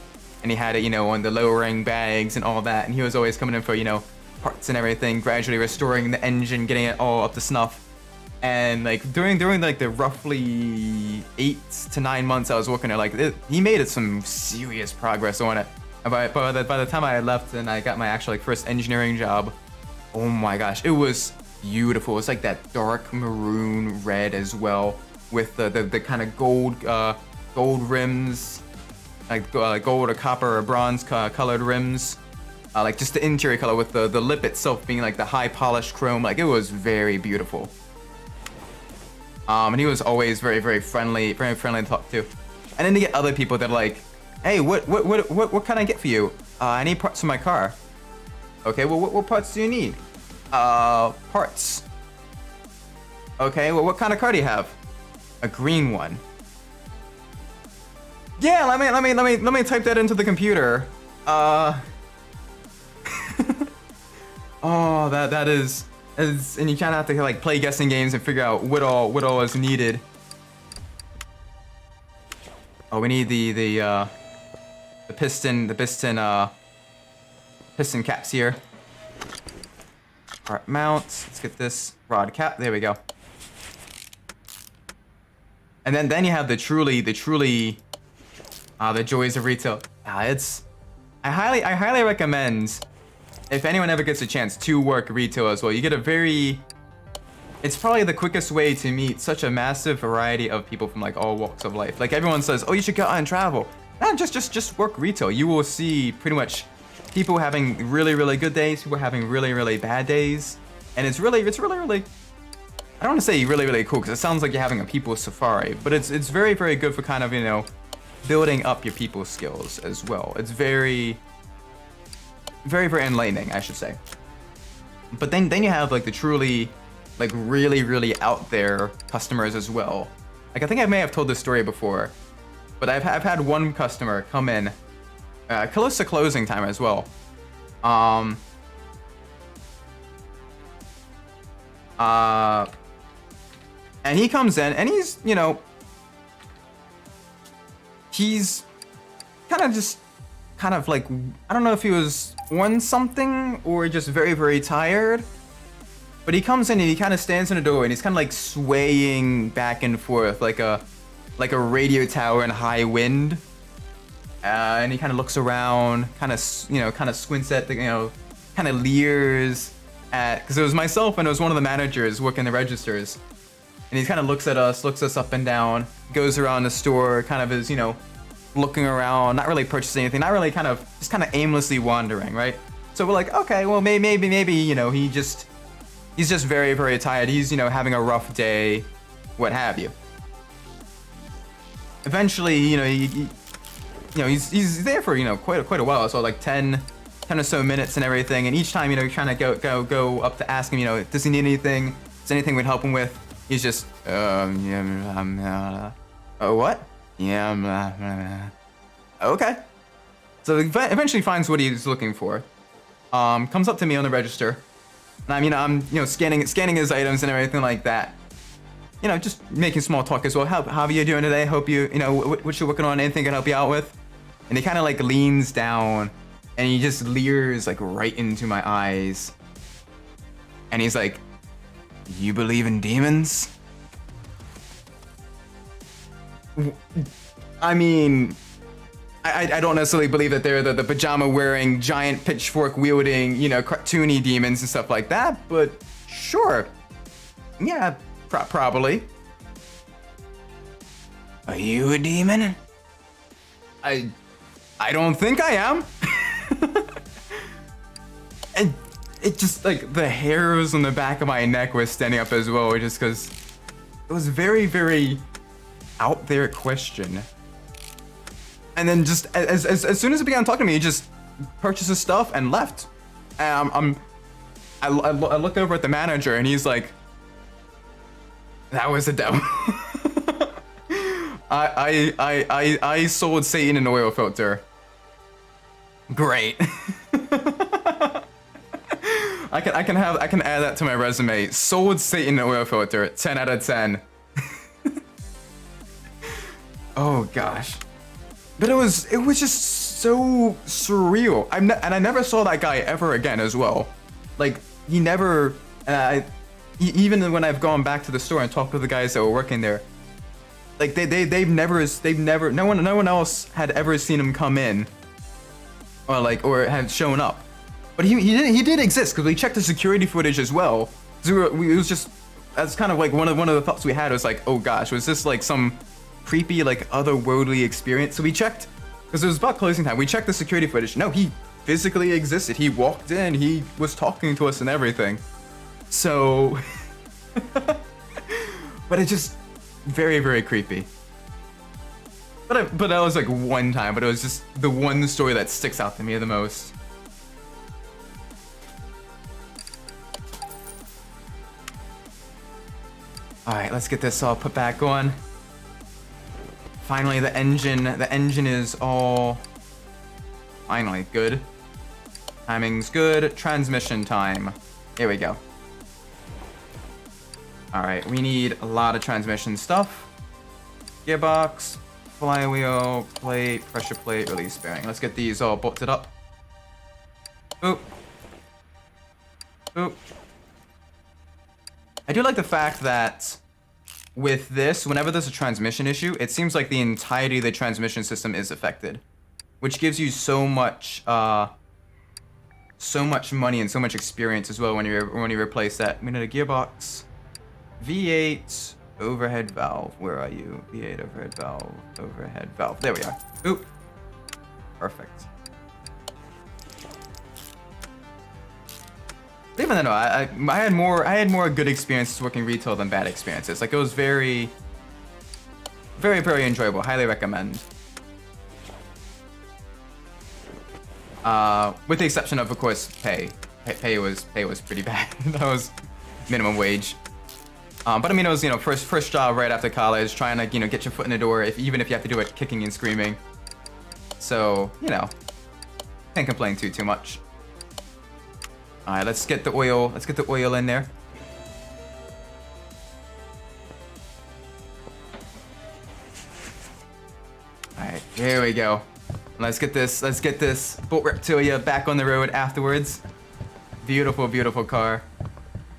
and he had it on the lowering bags and all that, and he was always coming in for parts and everything, gradually restoring the engine, getting it all up to snuff. And like during like the roughly 8 to 9 months I was working there, like he made it some serious progress on it. And by the time I left and I got my actual like first engineering job, oh my gosh, it was beautiful. It's like that dark maroon red as well, with the kind of gold rims, like gold or copper or bronze colored rims. Like just the interior color with the lip itself being like the high polished chrome. Like it was very beautiful. And he was always very friendly to talk to. And then to get other people that are like, hey, what can I get for you? I need parts for my car. Okay, well, what parts do you need? Parts. Okay, well, what kind of car do you have? A green one. Yeah, let me type that into the computer. Oh, that is, and you kind of have to like play guessing games and figure out what all is needed. Oh, we need the piston caps here. Alright, mounts. Let's get this rod cap. There we go. And then you have the joys of retail. I highly recommend, if anyone ever gets a chance to work retail as well, you get it's probably the quickest way to meet such a massive variety of people from like all walks of life. Like everyone says, oh, you should go out and travel. Nah, just work retail. You will see pretty much people having really good days, people having really bad days. And it's really, I don't want to say really cool because it sounds like you're having a people safari, but it's very good for kind of, you know, building up your people skills as well. It's very enlightening, I should say. But then you have like the truly, like really out there customers as well. Like I think I may have told this story before, but I've had one customer come in close to closing time as well. And he comes in and he's, you know, he's kind of like, I don't know if he was on something or just very tired, but he comes in and he kind of stands in the door and he's kind of like swaying back and forth like a radio tower in high wind. And he kind of looks around, kind of squints at the, you know, kind of leers at, because it was myself and it was one of the managers working the registers. And he kind of looks us up and down, goes around the store, kind of is, you know, looking around, not really purchasing anything, not really just kind of aimlessly wandering, right? So we're like, okay, well, maybe, you know, he's just very tired. He's, you know, having a rough day, what have you. Eventually, you know, he's there for, you know, quite a while. So like 10 or so minutes and everything. And each time, you know, you're trying to go up to ask him, you know, does he need anything? Is there anything we'd help him with? He's just, oh, what? Yeah, okay. So eventually finds what he's looking for. Comes up to me on the register. And I'm you know, scanning his items and everything like that. You know, just making small talk as well. How are you doing today? Hope you know, what you working on? Anything I can help you out with? And he kind of like leans down and he just leers like right into my eyes. And he's like, you believe in demons? I mean, I don't necessarily believe that they're the pajama wearing, giant pitchfork wielding, you know, cartoony demons and stuff like that, but sure. Yeah, probably. Are you a demon? I don't think I am. And it just, like, the hairs on the back of my neck was standing up as well, just because it was very out there question. And then just as soon as he began talking to me, he just purchased his stuff and left. And I looked over at the manager and he's like, that was a demo. I sold Satan an oil filter. Great. I can add that to my resume. Sold Satan an oil filter. 10 out of 10. Oh gosh. But it was just so surreal. And I never saw that guy ever again as well. Like he never. Even when I've gone back to the store and talked to the guys that were working there, like they've never. No one else had ever seen him come in, or had shown up. But he did exist because we checked the security footage as well. It was just, that's kind of like one of the thoughts we had was like, oh gosh, was this like some creepy, like otherworldly experience? So we checked, because it was about closing time. We checked the security footage. No, he physically existed. He walked in, he was talking to us and everything. So, but it's just very, very creepy. But that was like one time, but it was just the one story that sticks out to me the most. All right, let's get this all put back on. Finally, the engine is all finally good. Timing's good. Transmission time. Here we go. All right, we need a lot of transmission stuff. Gearbox, flywheel, plate, pressure plate, release bearing. Let's get these all bolted up. Boop. Boop. I do like the fact that with this, whenever there's a transmission issue, it seems like the entirety of the transmission system is affected, which gives you so much money and so much experience as well when you replace that. We need a gearbox, V8 overhead valve. Where are you? V8 overhead valve, overhead valve. There we are. Oop. Perfect. Even though I had more good experiences working retail than bad experiences. Like it was very, very, very enjoyable. Highly recommend. With the exception of course, pay. Pay was pretty bad. That was minimum wage. But I mean, it was first job right after college, trying to get your foot in the door. Even if you have to do it kicking and screaming. So can't complain too much. All right, let's get the oil. Let's get the oil in there. All right, here we go. Let's get this Bolt Reptilia back on the road afterwards. Beautiful, beautiful car.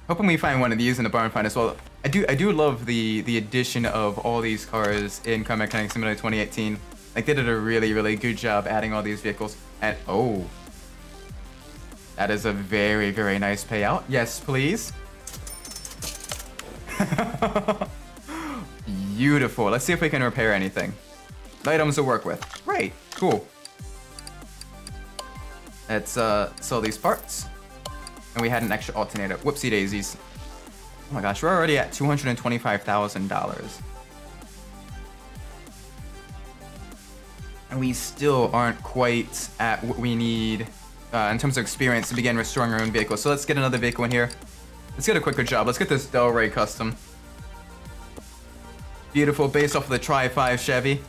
Hoping we find one of these in the barn find as well. I do love the addition of all these cars in Car Mechanic Simulator 2018. Like they did a really, really good job adding all these vehicles. And oh. That is a very, very nice payout. Yes, please. Beautiful. Let's see if we can repair anything. Items to work with. Great. Cool. Let's sell these parts. And we had an extra alternator. Whoopsie daisies. Oh my gosh, we're already at $225,000. And we still aren't quite at what we need in terms of experience to begin restoring our own vehicle. So let's get another vehicle in here. Let's get a quicker job. Let's get this Del Rey Custom. Beautiful, based off of the Tri-5 Chevy.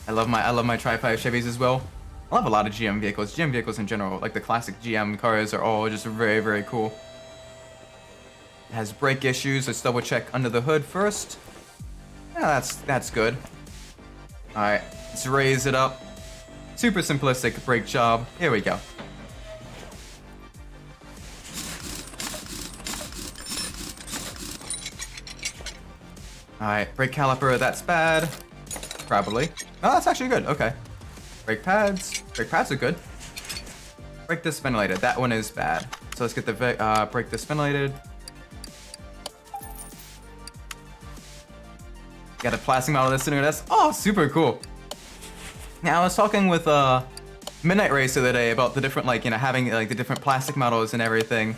I love my Tri-5 Chevys as well. I love a lot of GM vehicles. GM vehicles in general, like the classic GM cars, are all just very, very cool. It has brake issues. Let's double check under the hood first. Yeah, that's good. All right, let's raise it up. Super simplistic brake job. Here we go. Alright, brake caliper, that's bad. Probably. Oh, that's actually good. Okay. Brake pads. Brake pads are good. Brake disc ventilated. That one is bad. So let's get the brake disc ventilated. Got a plastic model that's sitting with us. Oh, super cool. Now I was talking with Midnight Race the other day about the different having the different plastic models and everything.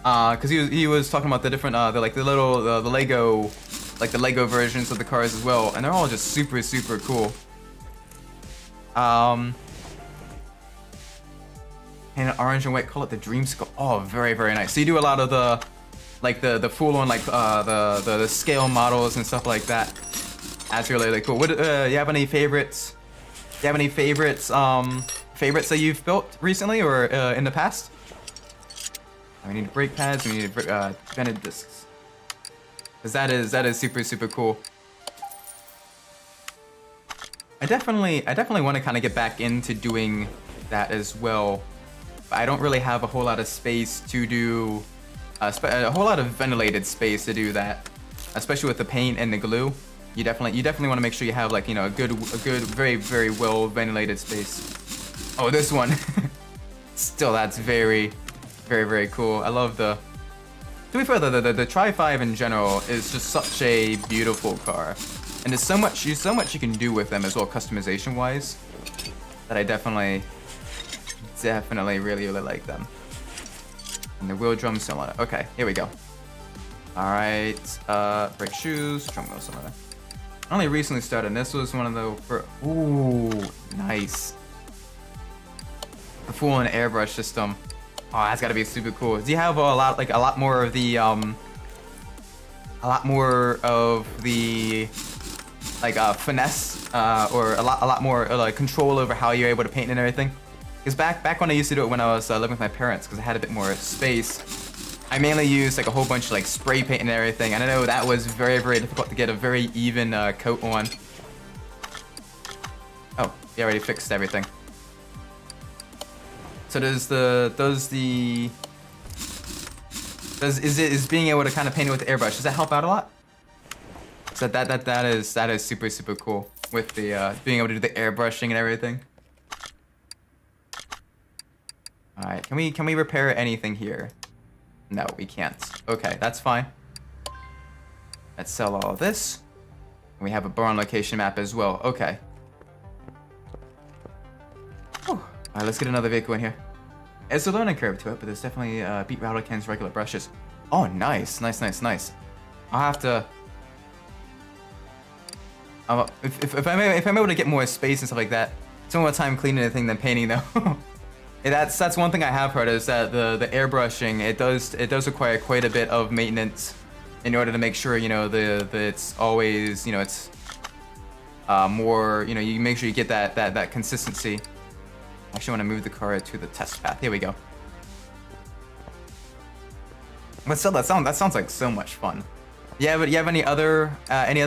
Cause he was talking about the different the Lego versions of the cars as well, and they're all just super, super cool. And orange and white, call it the Dreamsicle. Oh, very, very nice. So you do a lot of the full on the scale models and stuff like that. That's really, really cool. What you have any favorites? Do you have any favorites that you've built recently or in the past? We need brake pads. We need vented discs. Cause that is super, super cool. I definitely want to kind of get back into doing that as well. But I don't really have a whole lot of space to do a whole lot of ventilated space to do that, especially with the paint and the glue. You definitely want to make sure you have a good very, very well ventilated space. Oh, this one. Still, that's very, very, very cool. I love the To be fair, the Tri-5 in general is just such a beautiful car. And there's so much you can do with them as well, customization-wise, that I definitely really like them. And the wheel drum cylinder. Okay, here we go. All right, brake shoes, drum wheel cylinder. I only recently started, and this was one of the ooh, nice. The full-on airbrush system. Oh, that's gotta be super cool. Do you have a lot more of the finesse or a lot more like control over how you're able to paint and everything? Because back when I used to do it when I was living with my parents, because I had a bit more space, I mainly used like a whole bunch of like spray paint and everything. And I know that was very difficult to get a very even coat on. Oh, he already fixed everything. So is being able to kind of paint it with the airbrush, does that help out a lot? So that is super cool with the being able to do the airbrushing and everything. All right, can we repair anything here? No, we can't. Okay, that's fine. Let's sell all of this. And we have a barn location map as well. Okay. Whew. All right, let's get another vehicle in here. It's a learning curve to it, but there's definitely beat Rattlecan's regular brushes. Oh, nice. I'll have to. If I'm able to get more space and stuff like that, spend more time cleaning the thing than painting though. Yeah, that's one thing I have heard is that the airbrushing it does require quite a bit of maintenance in order to make sure it's always it's more you make sure you get that consistency. I actually want to move the car to the test path. Here we go. But still, that sounds like so much fun. Yeah, but you have any other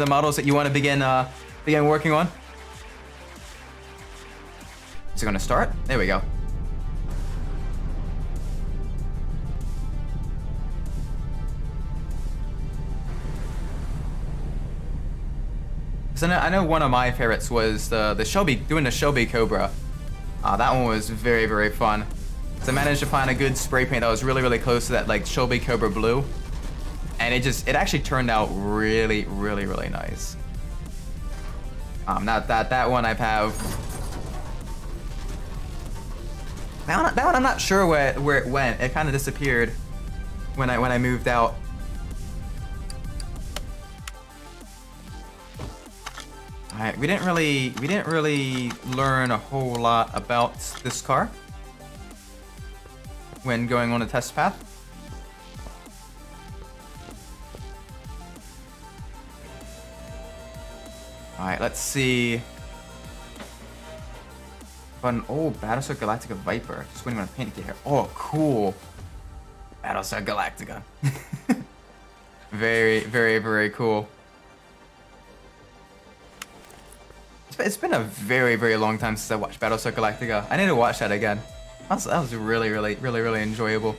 models that you want to begin working on? Is it gonna start? There we go. So I know one of my favorites was the Shelby Cobra. That one was very fun. So I managed to find a good spray paint that was really close to that like Shelby Cobra blue, and it actually turned out really nice. That one I have. That one I'm not sure where it went. It kind of disappeared when I moved out. Alright, we didn't really learn a whole lot about this car when going on a test path. Alright, let's see. Battlestar Galactica Viper. Just waiting on a paint to get here. Oh, cool. Battlestar Galactica. Very cool. It's been a very long time since I watched Battlestar Galactica. I need to watch that again. That was really enjoyable.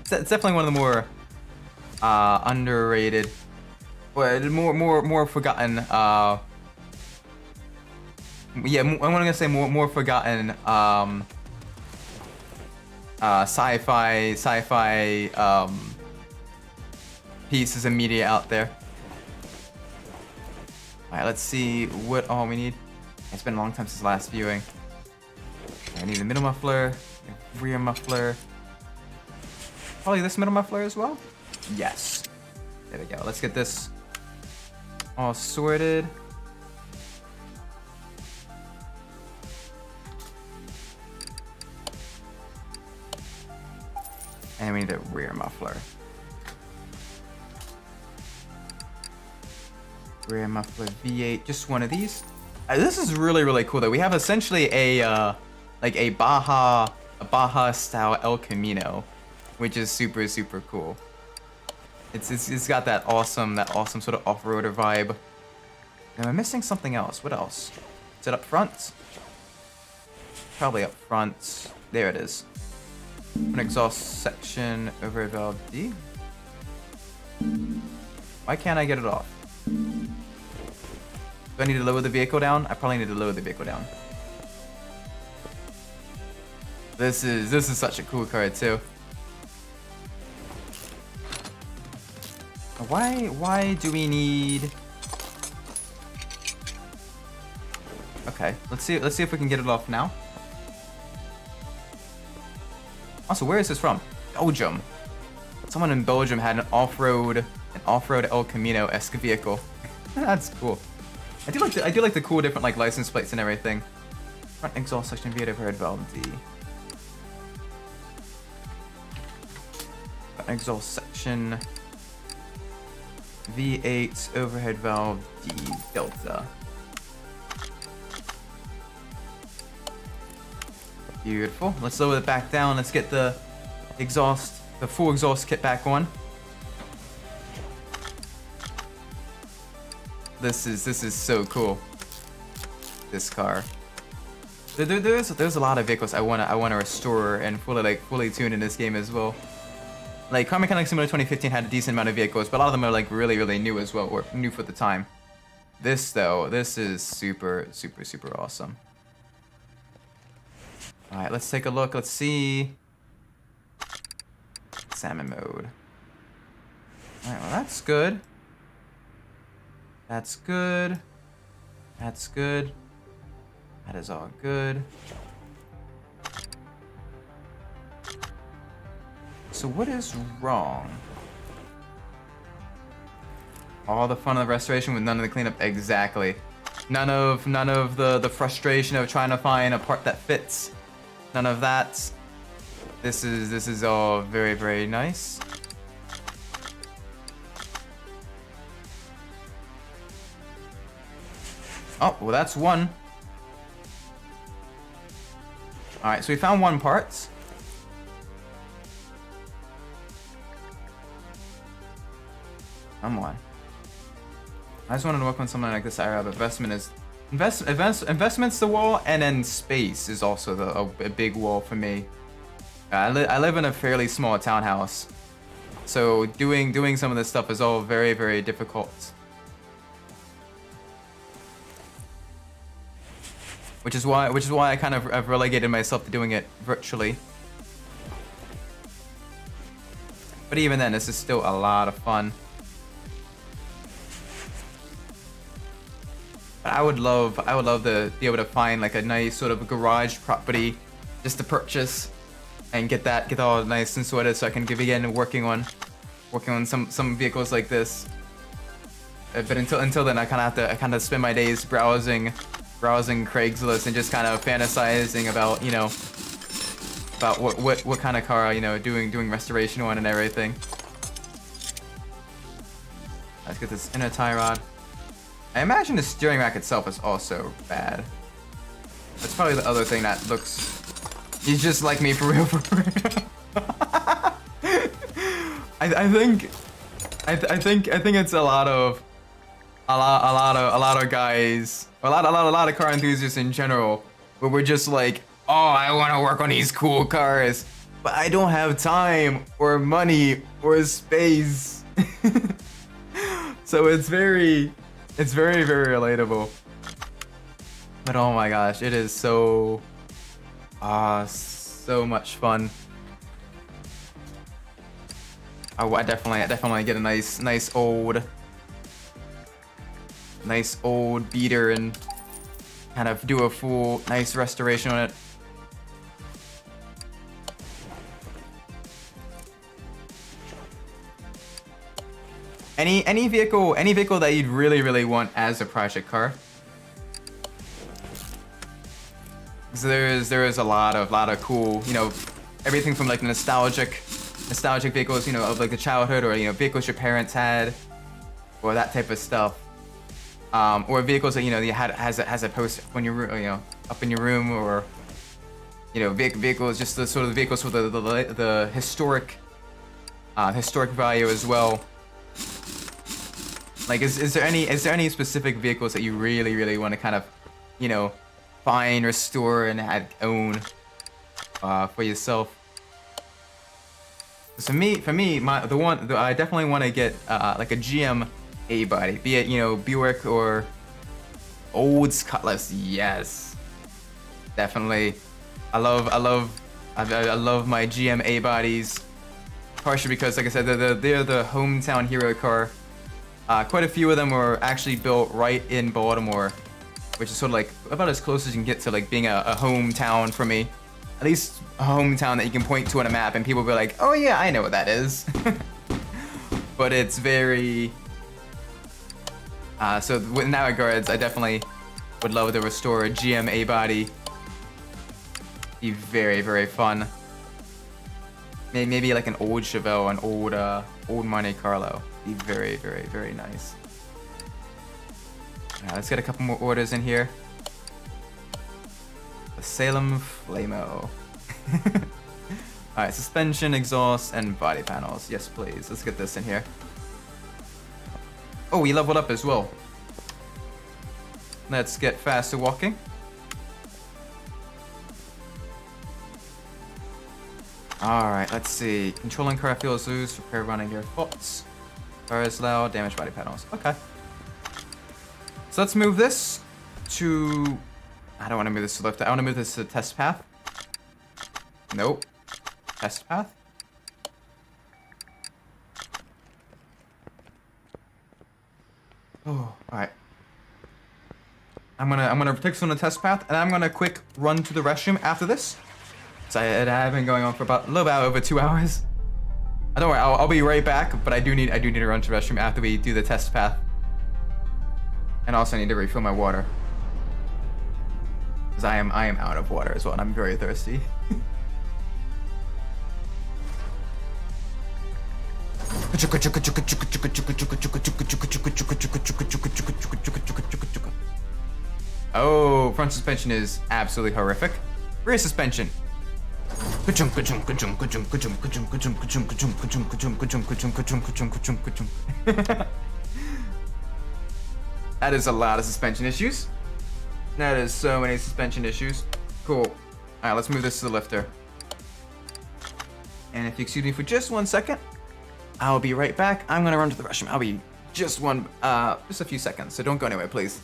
It's definitely one of the more underrated, or more forgotten. Yeah, I'm gonna say more forgotten sci-fi pieces of media out there. Alright, let's see what all we need. It's been a long time since last viewing. I need the middle muffler, the rear muffler. Probably this middle muffler as well? Yes. There we go. Let's get this all sorted. And we need the rear muffler. Rear muffler V8, just one of these. This is really cool though. We have essentially a like a Baja style El Camino, which is super cool. It's got that awesome sort of off-roader vibe. Am I missing something else? What else? Is it up front? Probably up front. There it is. An exhaust section over valve D. Why can't I get it off? Do I need to lower the vehicle down? I probably need to lower the vehicle down. This is such a cool car too. Why do we need? Okay, let's see if we can get it off now. Also, where is this from? Belgium. Someone in Belgium had an off-road El Camino-esque vehicle. That's cool. I do like the cool different like license plates and everything. Front exhaust section V8 overhead valve D. Front exhaust section V8 overhead valve D delta. Beautiful. Let's lower it back down. Let's get the full exhaust kit back on. This is so cool. This car. There's a lot of vehicles I wanna restore and fully tune in this game as well. Like Car Mechanic Simulator 2015 had a decent amount of vehicles, but a lot of them are like really new as well, or new for the time. This is super awesome. All right, let's take a look. Let's see. Salmon mode. All right, well that's good. That's good. That's good. That is all good. So what is wrong? All the fun of the restoration with none of the cleanup. Exactly. None of the frustration of trying to find a part that fits. None of that. This is all very nice. Oh, well that's one. Alright, so we found one part. Come on. I just wanted to work on something like this area of investment is investment's the wall, and then space is also a big wall for me. I live in a fairly small townhouse, so doing some of this stuff is all very difficult. Which is why I kind of have relegated myself to doing it virtually. But even then, this is still a lot of fun. But I would love to be able to find like a nice sort of garage property just to purchase and get all nice and sorted, so I can begin working on some vehicles like this. But until then, I kind of spend my days browsing Craigslist and just kind of fantasizing about, you know, about what kind of car, you know, doing restoration on and everything. Let's get this inner tie rod. I imagine the steering rack itself is also bad. That's probably the other thing that looks. He's just like me for real. I think it's a lot of guys, a lot of car enthusiasts in general, where we're just like, oh, I want to work on these cool cars, but I don't have time or money or space. So it's very relatable. But oh my gosh, it is so much fun. I definitely get a nice old beater and kind of do a full nice restoration on it. Any vehicle that you'd really want as a project car. So there is a lot of cool, you know, everything from like nostalgic vehicles, you know, of like the childhood, or, you know, vehicles your parents had, or that type of stuff. Or vehicles that, you know, you has a poster when you're, you know, up in your room, or, you know, vehicles, just the sort of vehicles with the historic value as well. Like, is there any specific vehicles that you really want to kind of, you know, find, restore, and own for yourself? So for me, I definitely want to get like a GM A body, be it, you know, Buick or Olds Cutlass. Yes, definitely. I love my GM A bodies, partially because, like I said, they're the hometown hero car Quite a few of them were actually built right in Baltimore, which is sort of like about as close as you can get to like being a hometown for me. At least a hometown that you can point to on a map and people will be like, oh yeah, I know what that is. But it's very... so in that regards, I definitely would love to restore a GMA body. Be very, very fun. Maybe like an old Chevelle, an old Monte Carlo. Be very, very, very nice. Alright, let's get a couple more orders in here. The Salem Flamo. Alright, suspension, exhaust, and body panels. Yes, please. Let's get this in here. Oh, we leveled up as well. Let's get faster walking. Alright, let's see. Controlling car feels loose, repair running gear faults. Car is loud, damage body panels. Okay. So let's move this to... I don't want to move this to lift. I want to move this to test path. Nope. Test path. Oh, alright. I'm gonna take this on the test path, and I'm gonna quick run to the restroom after this. So I've been going on for about a little bit over 2 hours. Don't worry, I'll be right back, but I do need to run to the restroom after we do the test path. And also I need to refill my water. Because I am out of water as well, and I'm very thirsty. Oh, front suspension is absolutely horrific. Rear suspension. That is a lot of suspension issues. That is so many suspension issues. Cool. Alright, let's move this to the lifter. And if you excuse me for just 1 second, I'll be right back. I'm gonna run to the restroom. I'll be just a few seconds, so don't go anywhere, please.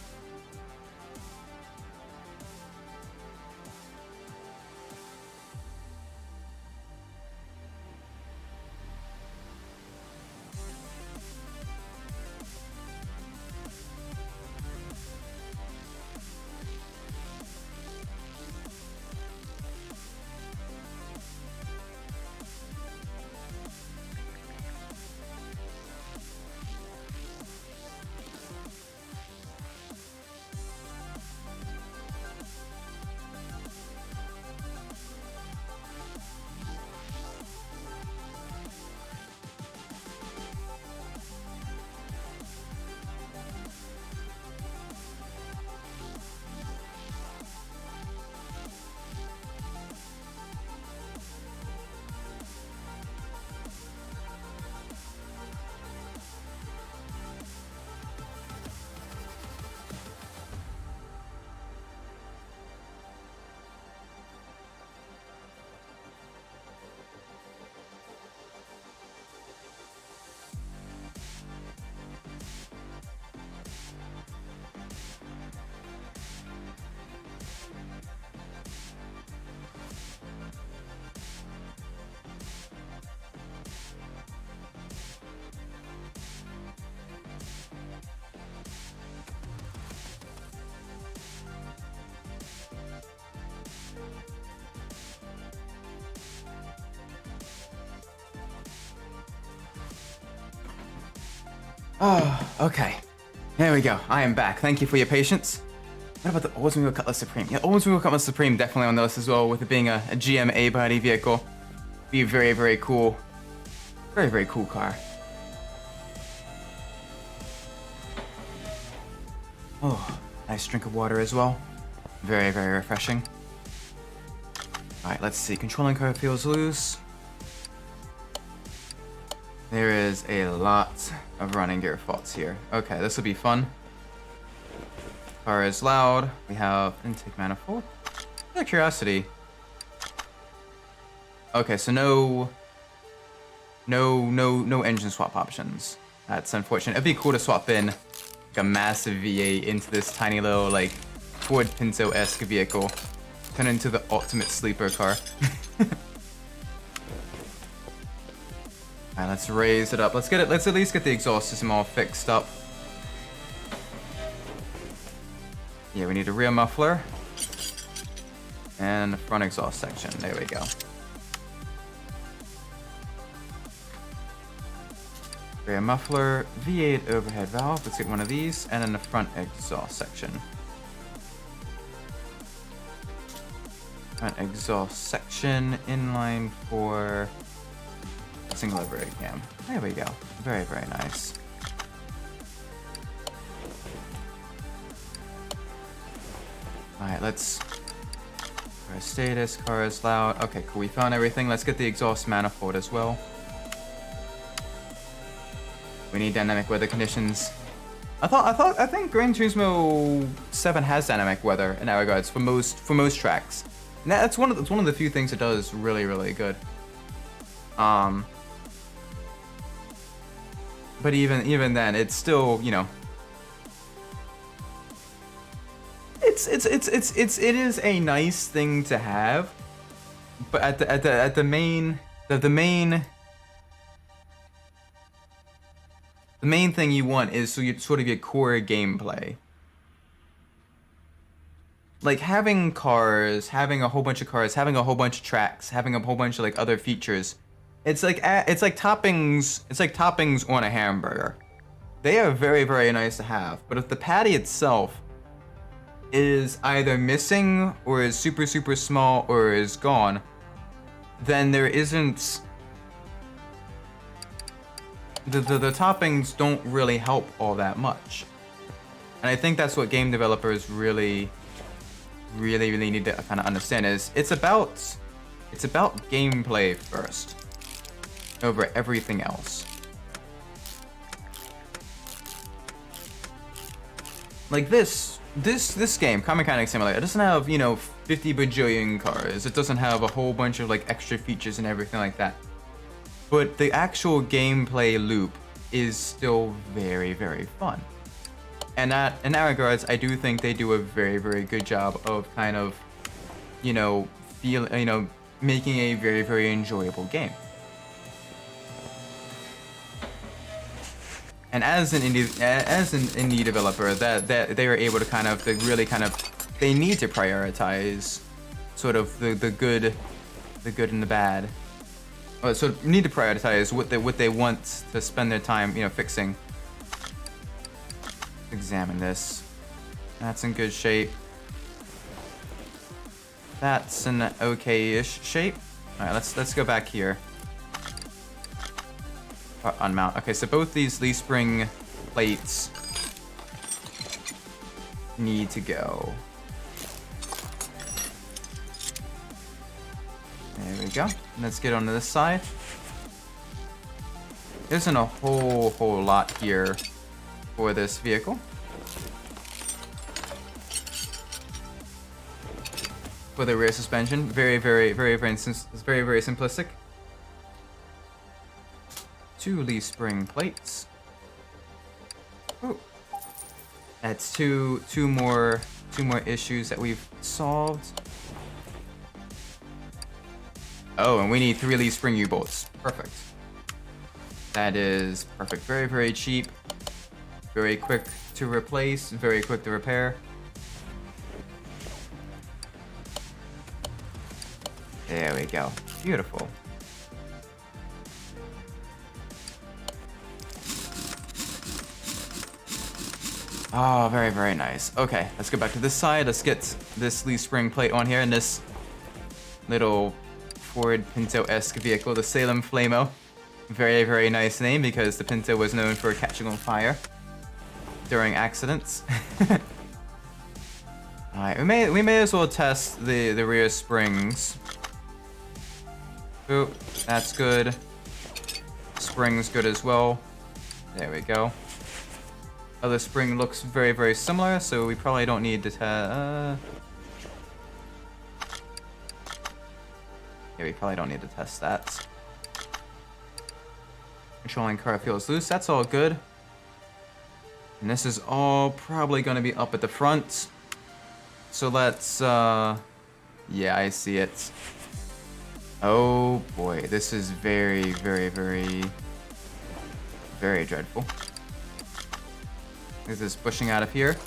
Oh, okay. There we go. I am back. Thank you for your patience. What about the Oldsmobile Cutlass Supreme? Yeah, Oldsmobile Cutlass Supreme definitely on the list as well, with it being a GMA body vehicle. Be very, very cool. Very, very cool car. Oh, nice drink of water as well. Very, very refreshing. Alright, let's see. Controlling car feels loose. There is a lot of running gear faults here. Okay, this will be fun. Car is loud. We have intake manifold. Out of curiosity. Okay, so no engine swap options. That's unfortunate. It'd be cool to swap in like a massive V8 into this tiny little like Ford Pinto-esque vehicle. Turn into the ultimate sleeper car. Alright, let's raise it up. Let's get it. Let's at least get the exhaust system all fixed up. Yeah, we need a rear muffler. And the front exhaust section. There we go. Rear muffler, V8 overhead valve. Let's get one of these. And then the front exhaust section. Front exhaust section, inline for single overhead cam. There we go. Very, very nice. Alright, let's... Car status, car is loud. Okay, cool. We found everything. Let's get the exhaust manifold as well. We need dynamic weather conditions. I think Gran Turismo 7 has dynamic weather in that regards for most tracks. And that's one of the few things it does really, really good. But even then, it's still, you know, it is a nice thing to have. But the main thing you want is sort of your core gameplay. Like having cars, having a whole bunch of cars, having a whole bunch of tracks, having a whole bunch of like other features. It's like toppings. It's like toppings on a hamburger. They are very, very nice to have. But if the patty itself is either missing or is super, super small or is gone, then there isn't. The toppings don't really help all that much. And I think that's what game developers really need to kind of understand is it's about gameplay first over everything else. Like this game, Car Mechanic Simulator, it doesn't have, you know, 50 bajillion cars. It doesn't have a whole bunch of like extra features and everything like that. But the actual gameplay loop is still very, very fun. And in that regards, I do think they do a very, very good job of kind of, you know, making a very, very enjoyable game. And as an indie developer, that they are able to kind of they need to prioritize sort of the good and the bad. So need to prioritize what they want to spend their time, you know, fixing. Examine this. That's in good shape. That's an okay-ish shape. All right, let's go back here. Unmount. Okay, so both these leaf spring plates need to go. There we go. Let's get onto this side. There isn't a whole lot here for this vehicle. For the rear suspension, very simplistic. 2 leaf spring plates. Ooh. That's two more issues that we've solved. Oh, and we need 3 leaf spring U-bolts. Perfect. That is perfect. Very, very cheap. Very quick to replace. Very quick to repair. There we go. Beautiful. Oh, very, very nice. Okay, let's go back to this side. Let's get this leaf spring plate on here and this little Ford Pinto-esque vehicle, the Salem Flamo. Very, very nice name because the Pinto was known for catching on fire during accidents. Alright, we may as well test the rear springs. Ooh, that's good. Spring's good as well. There we go. Other spring looks very, very similar, so we probably don't need to yeah, we probably don't need to test that. Controlling car feels loose, that's all good. And this is all probably going to be up at the front. So let's, yeah, I see it. Oh boy, this is very, very, very Very dreadful. There's this bushing out of here.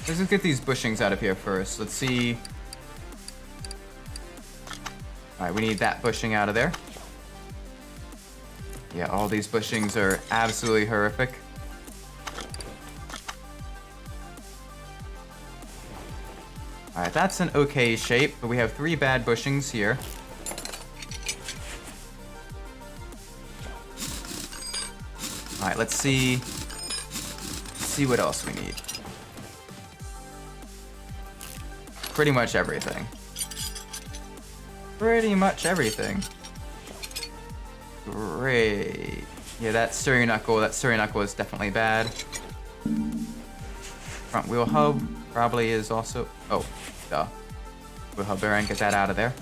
Let's just get these bushings out of here first. Let's see. Alright, we need that bushing out of there. Yeah, all these bushings are absolutely horrific. Alright, that's an okay shape, but we have 3 bad bushings here. Alright, let's see what else we need. Pretty much everything. Pretty much everything. Great. Yeah, that steering knuckle is definitely bad. Front wheel hub probably is also... Oh, duh. Wheel hub bearing, get that out of there.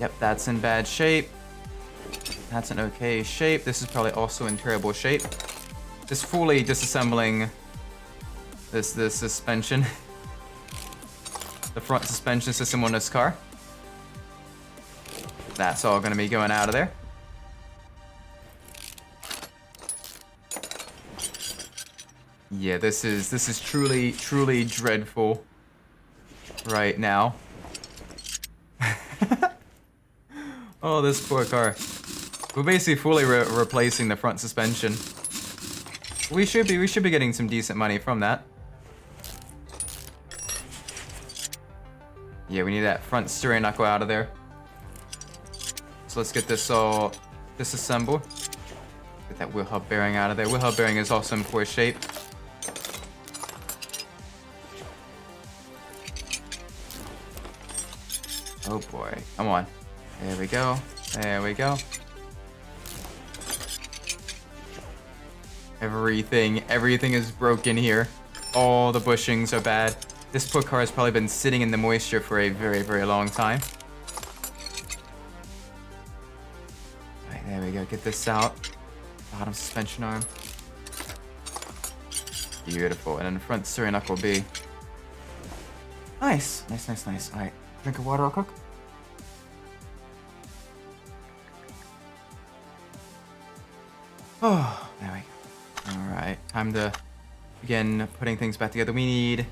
Yep, that's in bad shape. That's an okay shape. This is probably also in terrible shape. Just fully disassembling this suspension. The front suspension system on this car. That's all gonna be going out of there. Yeah, this is truly dreadful right now. Oh, this poor car. We're basically fully replacing the front suspension. We should be getting some decent money from that. Yeah, we need that front steering knuckle out of there. So let's get this all disassembled. Get that wheel hub bearing out of there. Wheel hub bearing is also in poor shape. Oh boy, come on. There we go. There we go. Everything is broken here. All the bushings are bad. This poor car has probably been sitting in the moisture for a very long time. Alright, there we go. Get this out. Bottom suspension arm. Beautiful. And then the front steering knuckle B. Nice. Nice. Alright. Drink of water real quick. Oh, there we go. Alright. Time to begin putting things back together. We need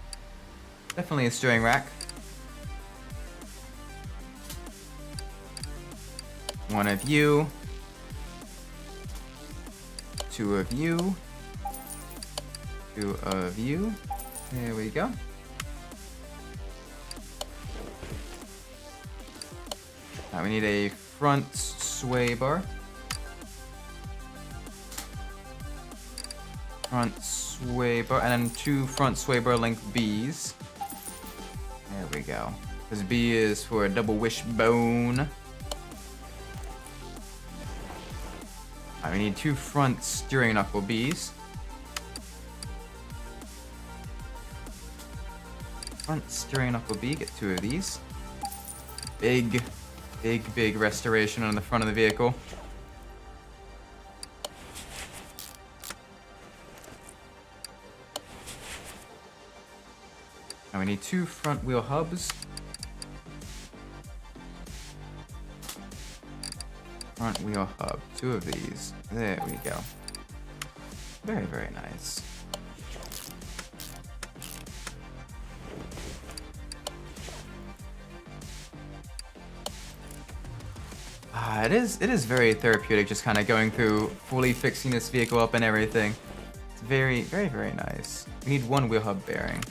definitely a steering rack. One of you. 2 of you. 2 of you. There we go. Now we need a front sway bar. Front sway bar, and then 2 front sway bar length Bs. There we go. This B is for a double wishbone. We need 2 front steering knuckle Bs. Front steering knuckle B, get 2 of these. Big restoration on the front of the vehicle. Now we need 2 front wheel hubs. Front wheel hub, 2 of these. There we go. Very nice. It is very therapeutic just kind of going through, fully fixing this vehicle up and everything. It's very nice. We need 1 wheel hub bearing.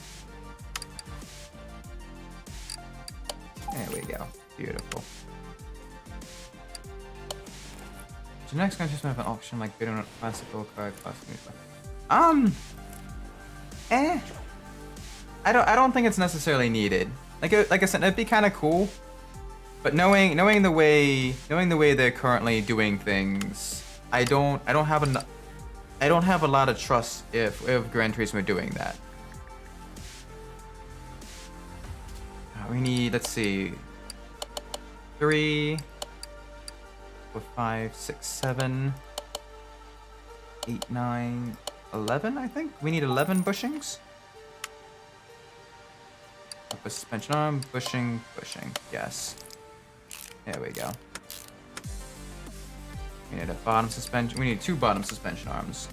There we go. Beautiful. The next countries might have an option like bidding on a classical car, I don't think it's necessarily needed. Like I said, it'd be kind of cool. But knowing the way they're currently doing things, I don't have a lot of trust if Gran Turismo doing that. We need, let's see, 3, 4, 5, 6, 7, 8, 9, 11. I think we need 11 bushings. Upper suspension arm, bushing. Yes. There we go. We need a bottom suspension. We need 2 bottom suspension arms.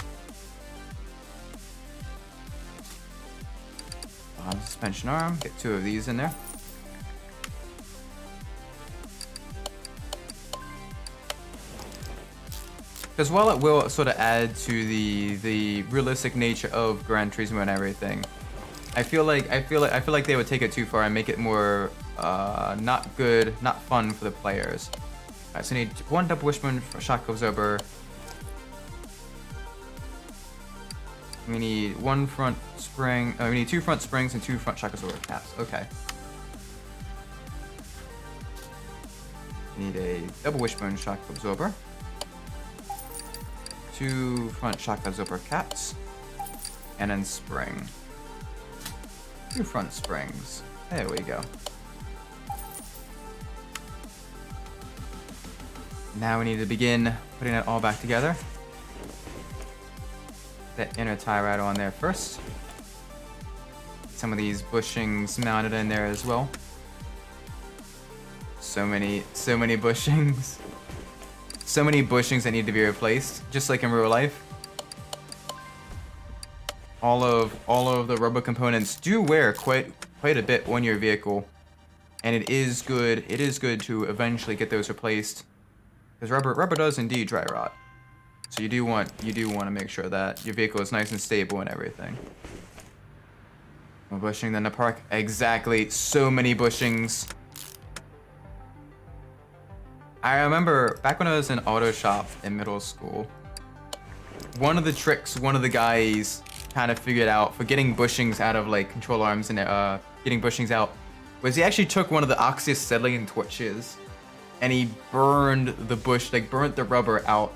Bottom suspension arm. Get 2 of these in there. Because while it will sort of add to the realistic nature of Gran Turismo and everything, I feel like they would take it too far and make it more not good, not fun for the players. Alright, so we need 1 double wishbone shock absorber. We need 1 front spring. We need 2 front springs and 2 front shock absorber caps. Okay. We need a double wishbone shock absorber. 2 front shock absorber caps. And then spring. 2 front springs. There we go. Now we need to begin putting it all back together. That inner tie rod on there first. Some of these bushings mounted in there as well. So many bushings. So many bushings that need to be replaced, just like in real life. All of the rubber components do wear quite a bit on your vehicle, and it is good to eventually get those replaced, because rubber does indeed dry rot. So you do want to make sure that your vehicle is nice and stable and everything. More bushing than the park. Exactly. So many bushings. I remember back when I was in auto shop in middle school, one of the tricks one of the guys kind of figured out for getting bushings out of like control arms and getting bushings out was he actually took one of the oxyacetylene torches and he burned the burnt the rubber out.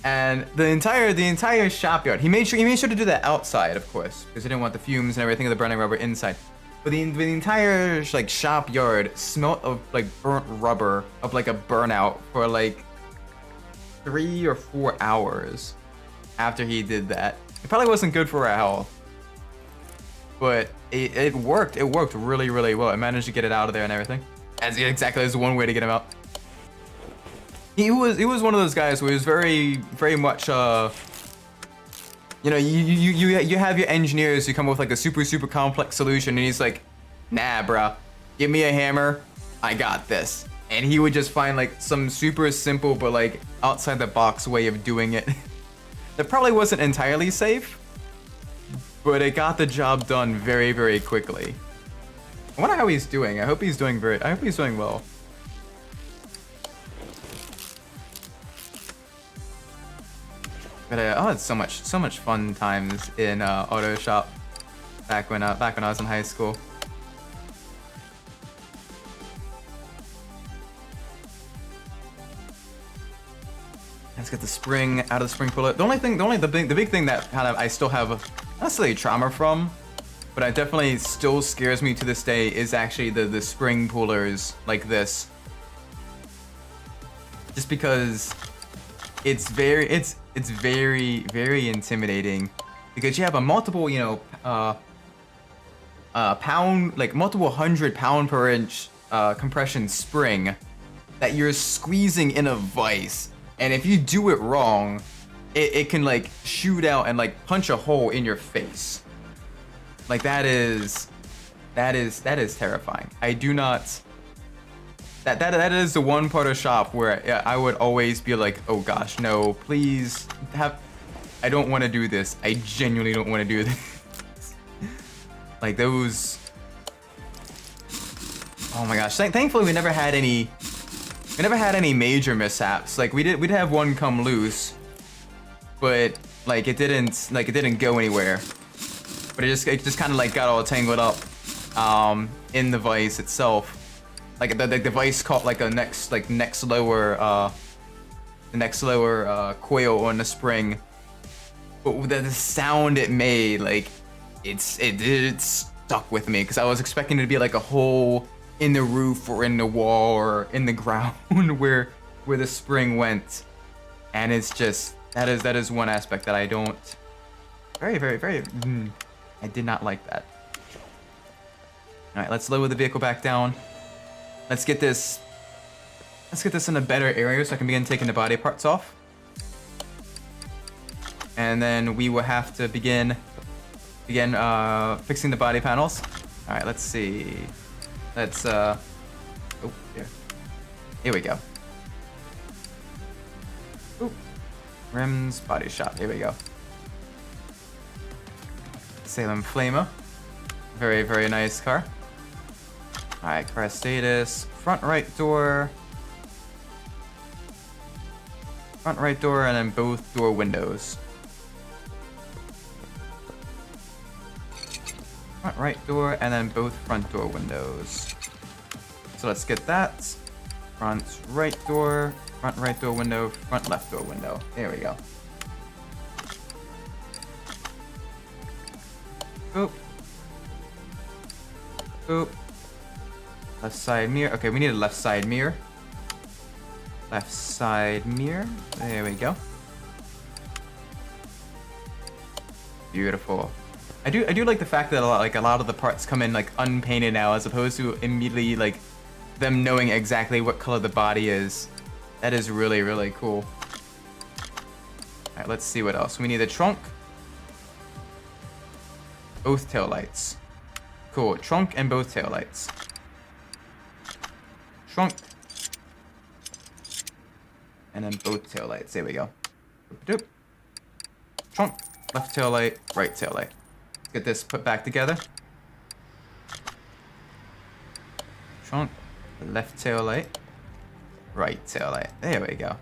And the entire shop yard, he made sure to do that outside, of course, because he didn't want the fumes and everything of the burning rubber inside. But the entire like shop yard smelled of like burnt rubber, of like a burnout for like 3 or 4 hours after he did that. It probably wasn't good for our health, but it worked. It worked really, really well. I managed to get it out of there and everything. As one way to get him out. He was one of those guys who was very much you know, you have your engineers who come up with like a super complex solution, and he's like, nah, bruh, give me a hammer, I got this. And he would just find like some super simple but like outside the box way of doing it. That probably wasn't entirely safe, but it got the job done very quickly. I wonder how he's doing. I hope he's doing well. But I had so much fun times in auto shop back when I was in high school. Let's get the spring out of the spring puller. The big thing that kind of I still have not necessarily trauma from, but it definitely still scares me to this day is actually the spring pullers like this. Just because it's very intimidating, because you have a multiple, you know, multiple 100 pound per inch compression spring that you're squeezing in a vise, and if you do it wrong, it can like shoot out and like punch a hole in your face. Like that is terrifying. I do not. That is the one part of shop where I would always be like, oh gosh, no, please I don't want to do this. I genuinely don't want to do this. Like those. Oh my gosh. Thankfully we never had any major mishaps. Like we'd have one come loose, but like it didn't go anywhere. But it just kind of like got all tangled up in the vise itself. Like the vise caught like the next lower coil on the spring, but the sound it made, like it stuck with me, because I was expecting it to be like a hole in the roof or in the wall or in the ground where the spring went, and it's just that is one aspect that I don't I did not like that. All right, let's lower the vehicle back down. Let's get this Let's get this in a better area so I can begin taking the body parts off. And then we will have to begin fixing the body panels. All right, let's see. Let's oh, here we go. Ooh. Rims, body shop. Here we go. Salem Flamer. Very, very nice car. All right, car status. Front right door. Front right door, and then both door windows. Front right door, and then both front door windows. So let's get that. Front right door window, front left door window. There we go. Boop. Boop. Left side mirror. Okay, we need a left side mirror. Left side mirror. There we go. Beautiful. I do like the fact that a lot of the parts come in like unpainted now, as opposed to immediately like them knowing exactly what color the body is. That is really, really cool. Alright, let's see what else. We need a trunk. Both taillights. Cool. Trunk and both taillights. Trunk. And then both taillights. There we go. Doop. Trunk. Left taillight, right taillight. Let's get this put back together. Trunk. Left taillight. Right taillight. There we go.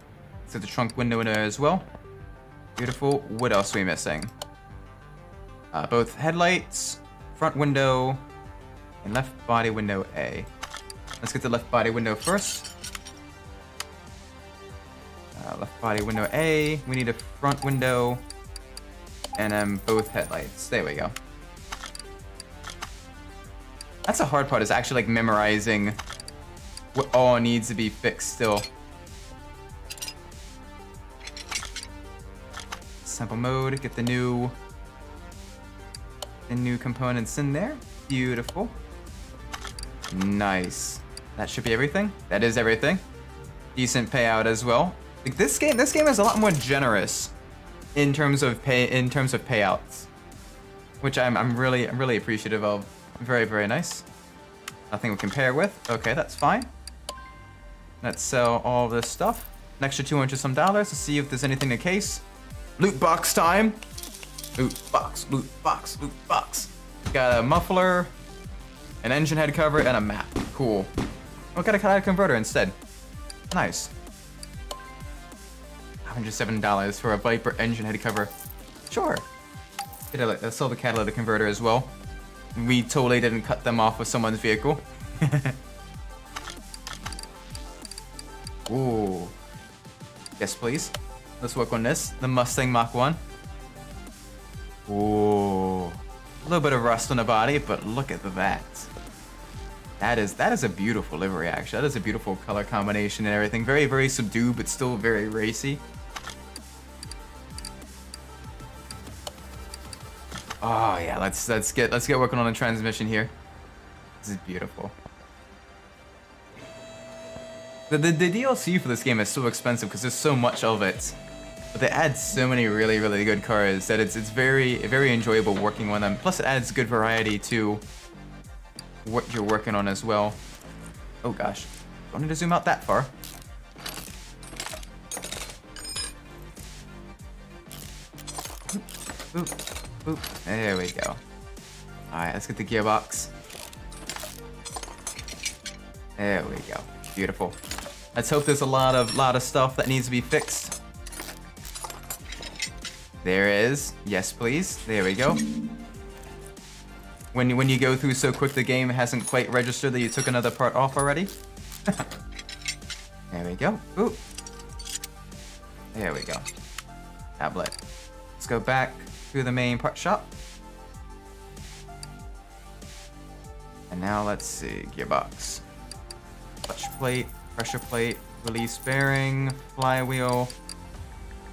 So the trunk window in there as well. Beautiful. What else are we missing? Both headlights, front window, and left body window A. Let's get the left body window first. Left body window A. We need a front window, and then both headlights. There we go. That's the hard part, is actually like memorizing what all needs to be fixed still. Sample mode, get the new components in there. Beautiful. Nice. That should be everything. That is everything. Decent payout as well. Like this game is a lot more generous in terms of payouts, which I'm really appreciative of. Very, very nice. Nothing we compare with. Okay, that's fine. Let's sell all this stuff. An extra $200 some to see if there's anything in the case. Loot box time. Loot box, loot box, loot box. Got a muffler, an engine head cover, and a map. Cool. Oh, got a catalytic converter instead. Nice. $107 for a Viper engine head cover. Sure. Let's sell the catalytic converter as well. We totally didn't cut them off with someone's vehicle. Ooh. Yes, please. Let's work on this. The Mustang Mach 1. Ooh. A little bit of rust on the body, but look at that. That is a beautiful livery, actually. That is a beautiful color combination and everything. Very, very subdued, but still very racy. Oh yeah, let's get working on the transmission here. This is beautiful. The DLC for this game is so expensive because there's so much of it, but they add so many really, really good cars that it's very, very enjoyable working on them. Plus, it adds good variety to what you're working on as well. Oh gosh, don't need to zoom out that far. Oop, oop, oop. There we go. All right, let's get the gearbox. There we go. Beautiful. Let's hope there's a lot of stuff that needs to be fixed. There is. Yes, please. There we go. When you go through so quick, the game hasn't quite registered that you took another part off already. There we go. Ooh. There we go. Tablet. Let's go back to the main part shop. And now let's see. Gearbox. Clutch plate, pressure plate, release bearing, flywheel,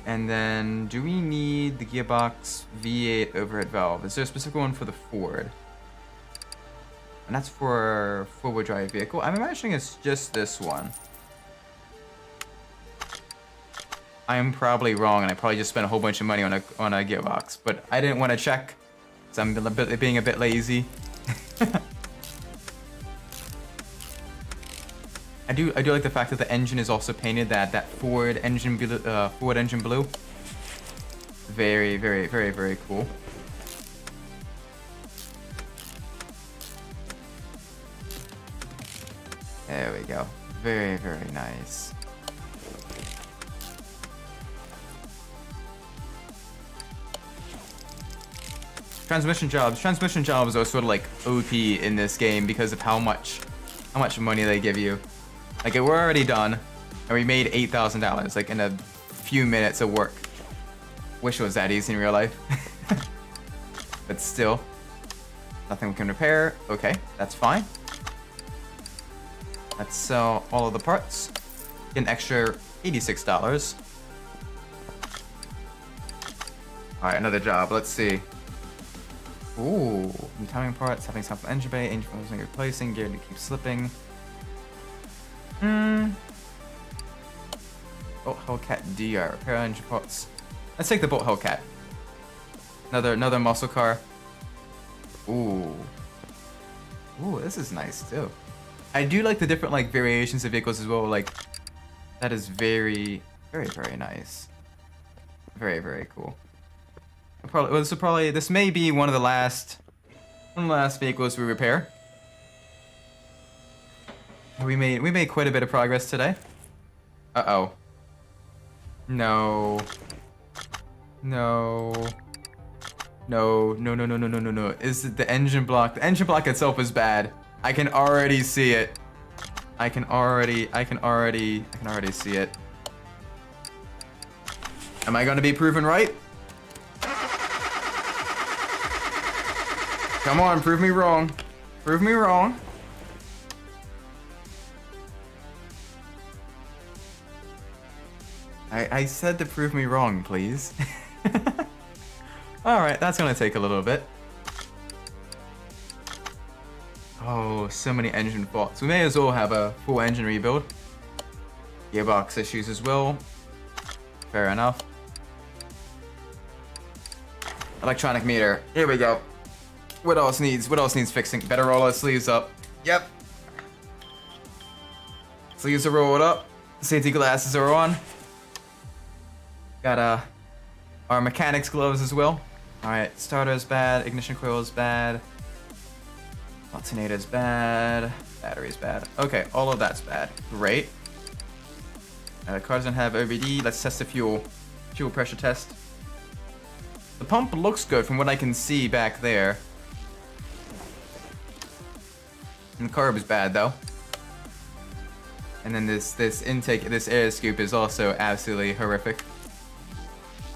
and then do we need the gearbox V8 overhead valve? Is there a specific one for the Ford? And that's for a four-wheel drive vehicle. I'm imagining it's just this one. I'm probably wrong, and I probably just spent a whole bunch of money on a gearbox. But I didn't want to check, so I'm being a bit lazy. I do like the fact that the engine is also painted that forward engine blue. Very, very, very, very cool. There we go. Very, very nice. Transmission jobs are sort of like OP in this game because of how much money they give you. Like, we're already done, and we made $8,000 like in a few minutes of work. Wish it was that easy in real life. But still, nothing we can repair. Okay, that's fine. Let's sell all of the parts. Get an extra $86. Alright, another job. Let's see. Ooh, timing parts, having something engine bay, engine wasn't replacing, gear to keep slipping. Boat Hellcat DR, repair engine parts. Let's take the Boat Hellcat. Another muscle car. Ooh. Ooh, this is nice too. I do like the different like variations of vehicles as well. Like, that is very, very, very nice. Very, very cool. This may be one of the last vehicles we repair. We made quite a bit of progress today. Uh-oh. No. No. No, no, no, no, no, no, no, no. Is it the engine block? The engine block itself is bad. I can already see it. I can already see it. Am I gonna be proven right? Come on, prove me wrong. Prove me wrong. I said to prove me wrong, please. Alright, that's gonna take a little bit. Oh, so many engine faults. We may as well have a full engine rebuild. Gearbox issues as well. Fair enough. Electronic meter. Here we go. What else needs fixing? Better roll our sleeves up. Yep. Sleeves are rolled up. Safety glasses are on. Got our mechanics gloves as well. Alright, starter's bad, ignition coil is bad. Alternator's bad, battery's bad. Okay, all of that's bad. Great. The car doesn't have OBD. Let's test the fuel pressure test. The pump looks good from what I can see back there. And the carb is bad though. And then this air scoop is also absolutely horrific.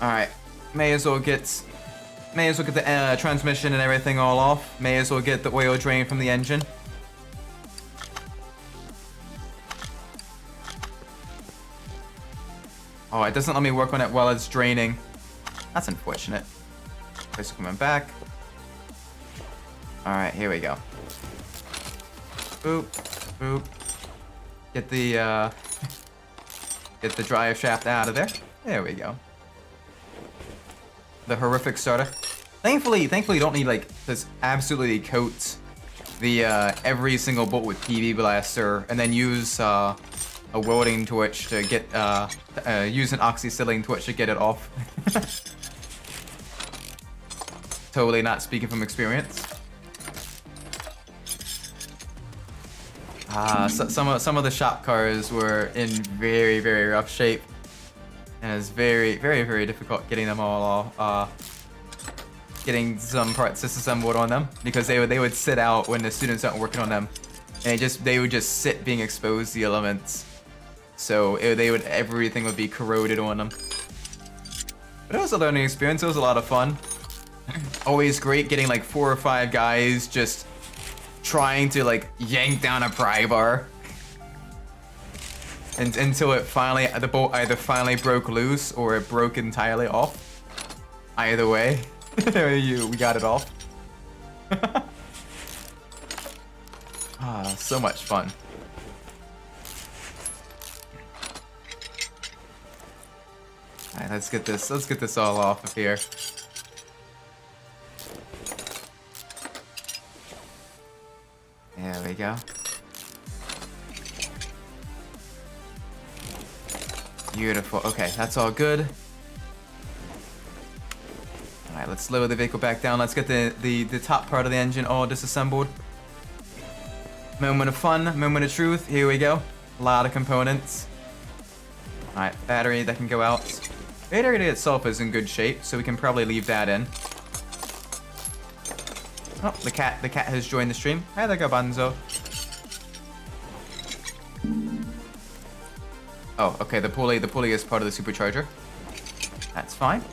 Alright, may as well get the transmission and everything all off. May as well get the oil drain from the engine. Oh, it doesn't let me work on it while it's draining. That's unfortunate. Place coming back. Alright, here we go. Boop, boop. Get the drive shaft out of there. There we go. The horrific starter. Thankfully, you don't need like this absolutely coat the every single bolt with PV blaster, and then use a welding torch to get use an oxyacetylene torch to get it off. Totally not speaking from experience. Some of the shop cars were in very, very rough shape. And it's very, very, very difficult getting them all off, getting some parts disassembled on them, because they would sit out when the students aren't working on them, and they would just sit being exposed to the elements, so everything would be corroded on them. But it was a learning experience. It was a lot of fun. Always great getting like 4 or 5 guys just trying to like yank down a pry bar. And until the bolt either finally broke loose or it broke entirely off. Either way, we got it off. So much fun. Alright, let's get this all off of here. There we go. Beautiful. Okay, that's all good. Alright, let's lower the vehicle back down. Let's get the top part of the engine all disassembled. Moment of fun, moment of truth. Here we go. A lot of components. Alright, battery that can go out. Battery itself is in good shape, so we can probably leave that in. Oh, the cat has joined the stream. Hi there, Gabanzo. Oh, okay, the pulley is part of the supercharger. That's fine.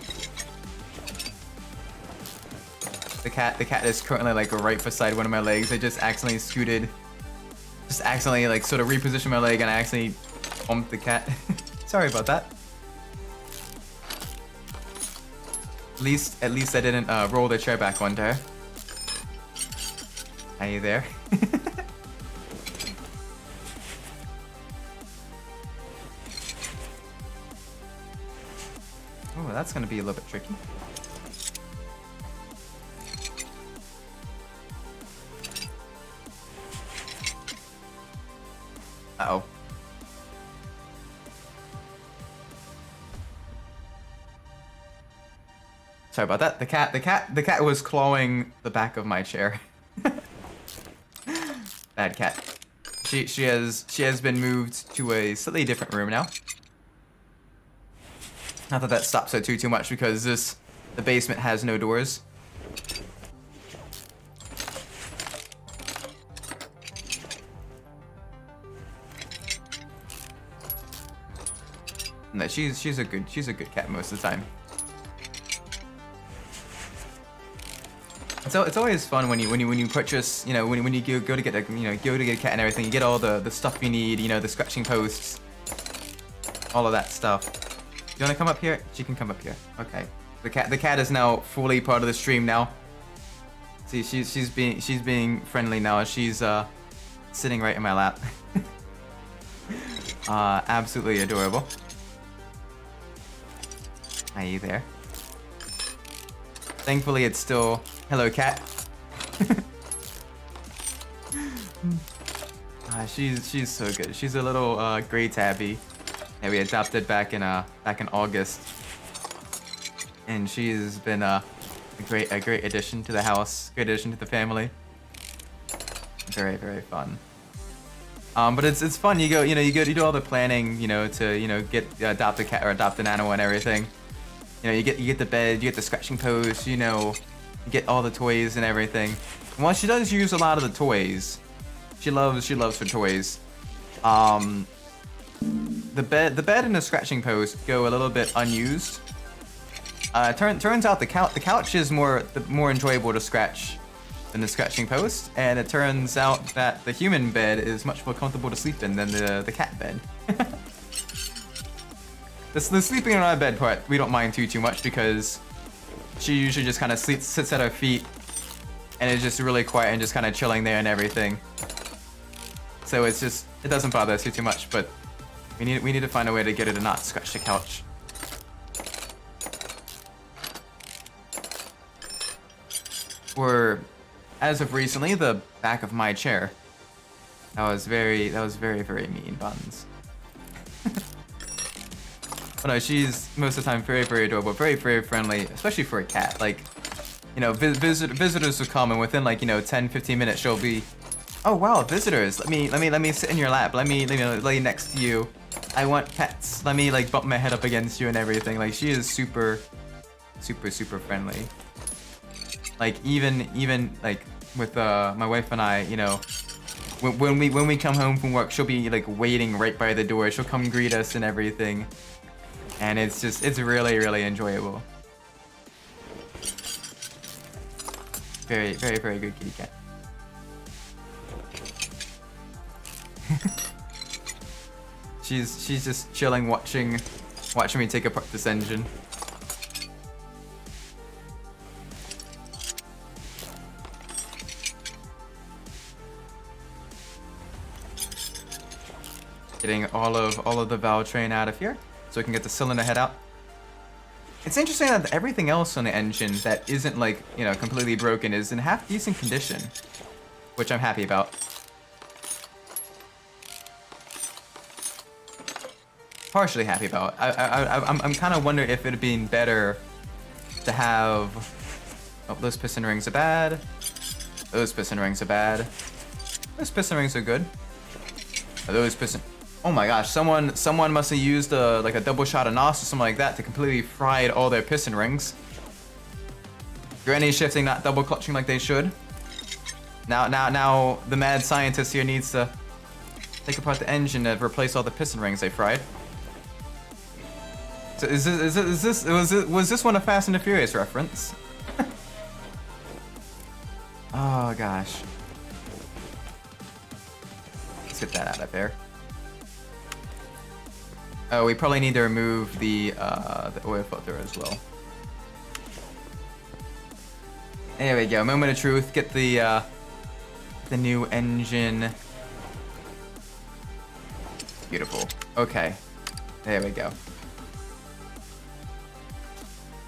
The cat is currently like right beside one of my legs. I just accidentally like sort of repositioned my leg and I accidentally bumped the cat. Sorry about that. At least I didn't roll the chair back onto her. Are you there? Oh, that's gonna be a little bit tricky. Uh-oh. Sorry about that. The cat was clawing the back of my chair. Bad cat. She has been moved to a slightly different room now. Not that that stops her too much because the basement has no doors. No, she's a good cat most of the time. So it's always fun when you purchase, you know, when you go to get a cat and everything, you get all the stuff you need, you know, the scratching posts, all of that stuff. You wanna come up here? She can come up here. Okay. The cat is now fully part of the stream now. See, she's being friendly now. She's sitting right in my lap. Absolutely adorable. Are you there? Thankfully, it's still hello, cat. She's so good. She's a little gray tabby that we adopted back in August, and she's been a great addition to the house, great addition to the family. Very fun. But it's fun. You do all the planning, you know, to adopt a cat or adopt an animal and everything. You know, you get the bed, you get the scratching post, you know, you get all the toys and everything. And while she does use a lot of the toys, she loves her toys. The bed and the scratching post go a little bit unused. Turns out the couch is more enjoyable to scratch than the scratching post, and it turns out that the human bed is much more comfortable to sleep in than the cat bed. The sleeping on our bed part, we don't mind too much because she usually just kind of sits at our feet and is just really quiet and just kind of chilling there and everything. So it doesn't bother us too much, but we need to find a way to get her to not scratch the couch. Or, as of recently, the back of my chair. That was very mean, Buns. But no, she's most of the time very adorable, very friendly, especially for a cat. Like, you know, visitors will come, and within like 10-15 minutes she'll be, oh wow, visitors. Let me sit in your lap. Let me lay next to you. I want pets. Let me like bump my head up against you and everything. Like she is super friendly. Like even like with my wife and I, you know, when we come home from work, she'll be like waiting right by the door. She'll come greet us and everything. And it's really enjoyable. Very good kitty cat. She's just chilling, watching me take apart this engine. Getting all of the valve train out of here, so we can get the cylinder head out. It's interesting that everything else on the engine that isn't like, you know, completely broken is in half decent condition, which I'm happy about. Partially happy about. I'm kind of wondering if it'd been better to have. Oh, those piston rings are bad. Those piston rings are bad. Those piston rings are good. Those piston. Oh my gosh! Someone must have used like a double shot of NOS or something like that to completely fried all their piston rings. Granny shifting, not double clutching like they should. Now the mad scientist here needs to take apart the engine and replace all the piston rings they fried. So was this one a Fast and the Furious reference? Oh gosh. Let's get that out of there. Oh, we probably need to remove the oil filter as well. There we go. Moment of truth. Get the new engine. Beautiful. Okay. There we go.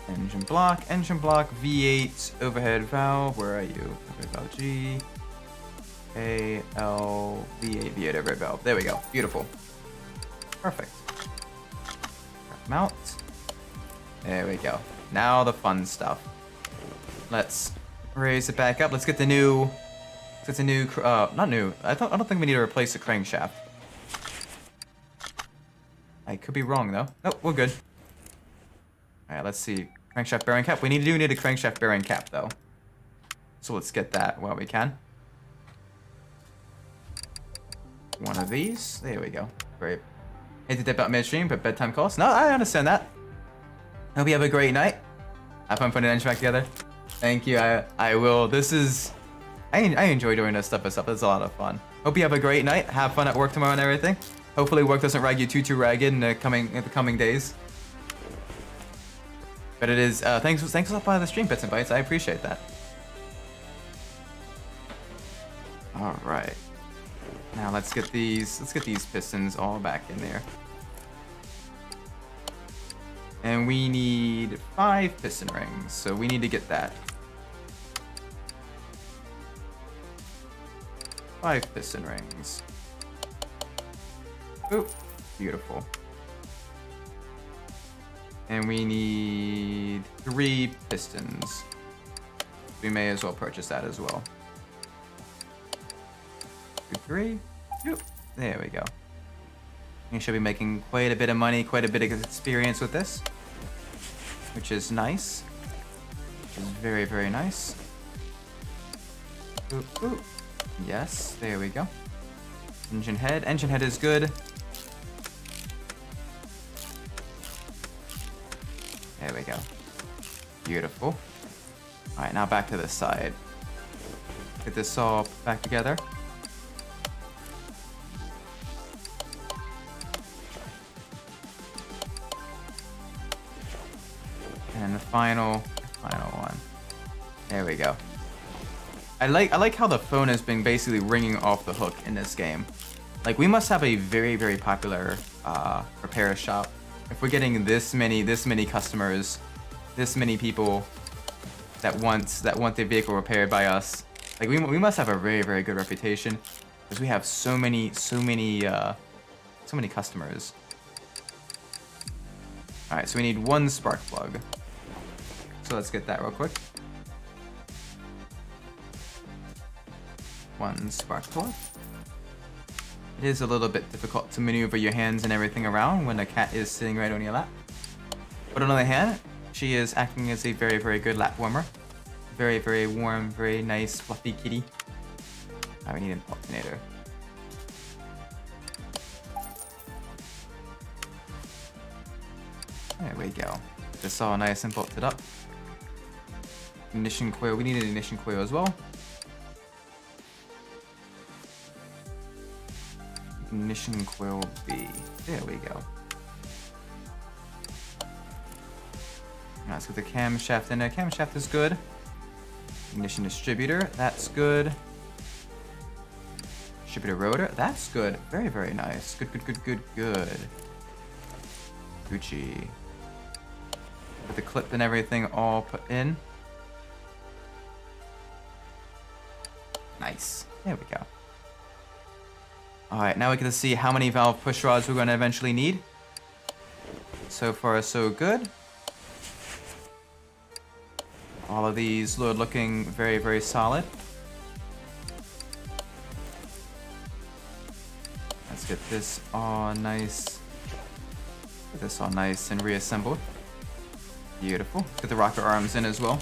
Engine block, V8, overhead valve. Where are you? Overhead valve G, A, L, V8, V8 overhead valve. There we go. Beautiful. Perfect. Mount. There we go. Now the fun stuff. Let's raise it back up. Let's get the new. It's a new. Not new. I don't think we need to replace the crankshaft. I could be wrong though. Nope, we're good. All right, let's see. Crankshaft bearing cap. We need a crankshaft bearing cap though. So let's get that while we can. One of these. There we go. Great. Hate to dip out midstream, but bedtime calls. No, I understand that. Hope you have a great night. Have fun putting the engine back together. Thank you. I will. This is. I enjoy doing this stuff myself. It's a lot of fun. Hope you have a great night. Have fun at work tomorrow and everything. Hopefully work doesn't rag you too ragged in the coming days. But it is. Thanks for stopping by the stream, Bits and Bytes. I appreciate that. All right. Now let's get these pistons all back in there. And we need 5 piston rings, so we need to get that. 5 piston rings. Oop, beautiful. And we need 3 pistons. We may as well purchase that as well. 3. Yep. There we go. You should be making quite a bit of money, quite a bit of experience with this, which is nice. Which is very, very nice. Oop, oop. Yes, there we go. Engine head. Engine head is good. There we go. Beautiful. All right, now back to this side. Get this all back together. And the final one. There we go. I like how the phone has been basically ringing off the hook in this game. Like, we must have a very, very popular repair shop if we're getting this many customers, this many people that want their vehicle repaired by us. Like, we must have a very, very good reputation because we have so many customers. All right, so we need 1 spark plug. So let's get that real quick. 1 spark plug. It is a little bit difficult to maneuver your hands and everything around when the cat is sitting right on your lap. But on the other hand, she is acting as a very, very good lap warmer. Very, very warm, very nice, fluffy kitty. Now we need an alternator. There we go. Get this all nice and bolted up. Ignition coil. We need an ignition coil as well. Ignition coil B. There we go. Now let's get the camshaft in there. Camshaft is good. Ignition distributor. That's good. Distributor rotor. That's good. Very, very nice. Good. Gucci. With the clip and everything all put in. Nice. There we go. Alright, now we get to see how many valve push rods we're going to eventually need. So far, so good. All of these are looking very, very solid. Let's get this all nice. Get this all nice and reassembled. Beautiful. Let's get the rocker arms in as well.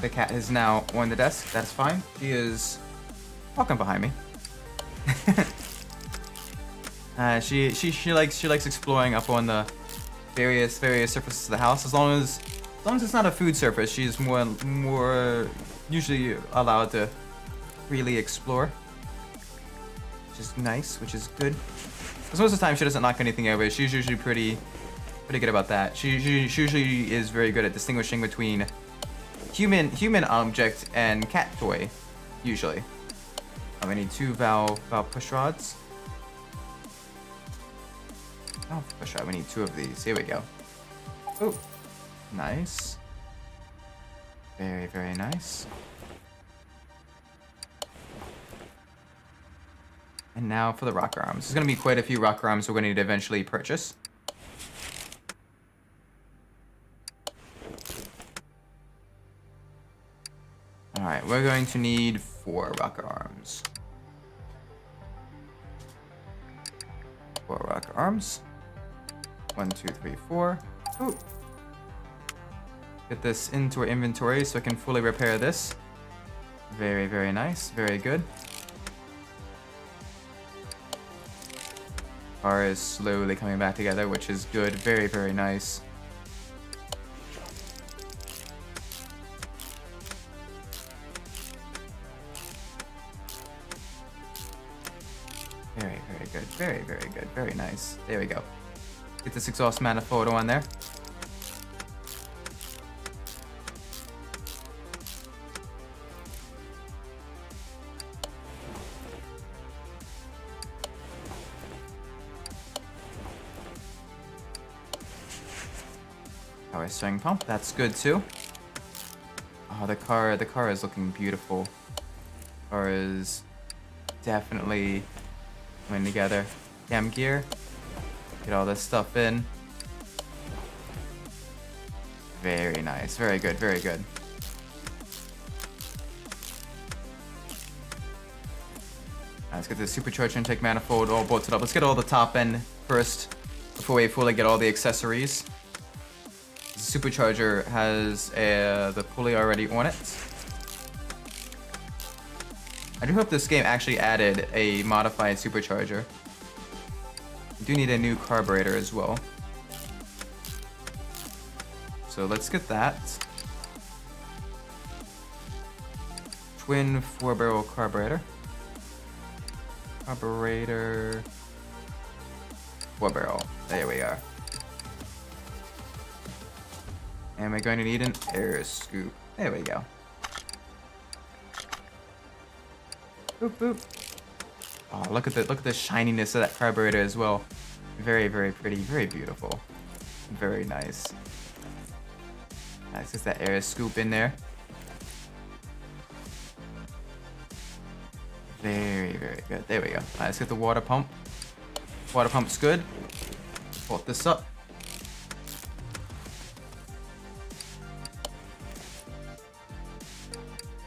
The cat is now on the desk. That's fine. She is walking behind me. She likes exploring up on the various surfaces of the house. As long as it's not a food surface, she's more usually allowed to freely explore, which is nice, which is good. Because most of the time she doesn't knock anything over. She's usually pretty good about that. She usually is very good at distinguishing between human object and cat toy, usually. We need 2 valve push rods. Valve push rod. We need 2 of these. Here we go. Oh, nice. Very, very nice. And now for the rocker arms. There's gonna be quite a few rocker arms we're gonna need to eventually purchase. Alright, we're going to need 4 rocker arms. 4 rocker arms. 1, 2, 3, 4. Ooh. Get this into our inventory so I can fully repair this. Very, very nice. Very good. Car is slowly coming back together, which is good. Very, very nice. Very, very good. Very, very good. Very nice. There we go. Get this exhaust manifold on there. Power steering pump. That's good too. Oh, the car is looking beautiful. Car is definitely coming together. Cam gear. Get all this stuff in. Very nice. Very good. Very good. Let's get the supercharger intake manifold all bolted up. Let's get all the top end first before we fully get all the accessories. The supercharger has the pulley already on it. I do hope this game actually added a modified supercharger. We do need a new carburetor as well. So let's get that. Twin 4-barrel carburetor. Carburetor. 4-barrel. There we are. And we're going to need an air scoop. There we go. Boop, boop. Oh, look at the shininess of that carburetor as well. Very, very pretty, very beautiful. Very nice. Let's get that air scoop in there. Very, very good. There we go. Alright, let's get the water pump. Water pump's good. Bolt this up.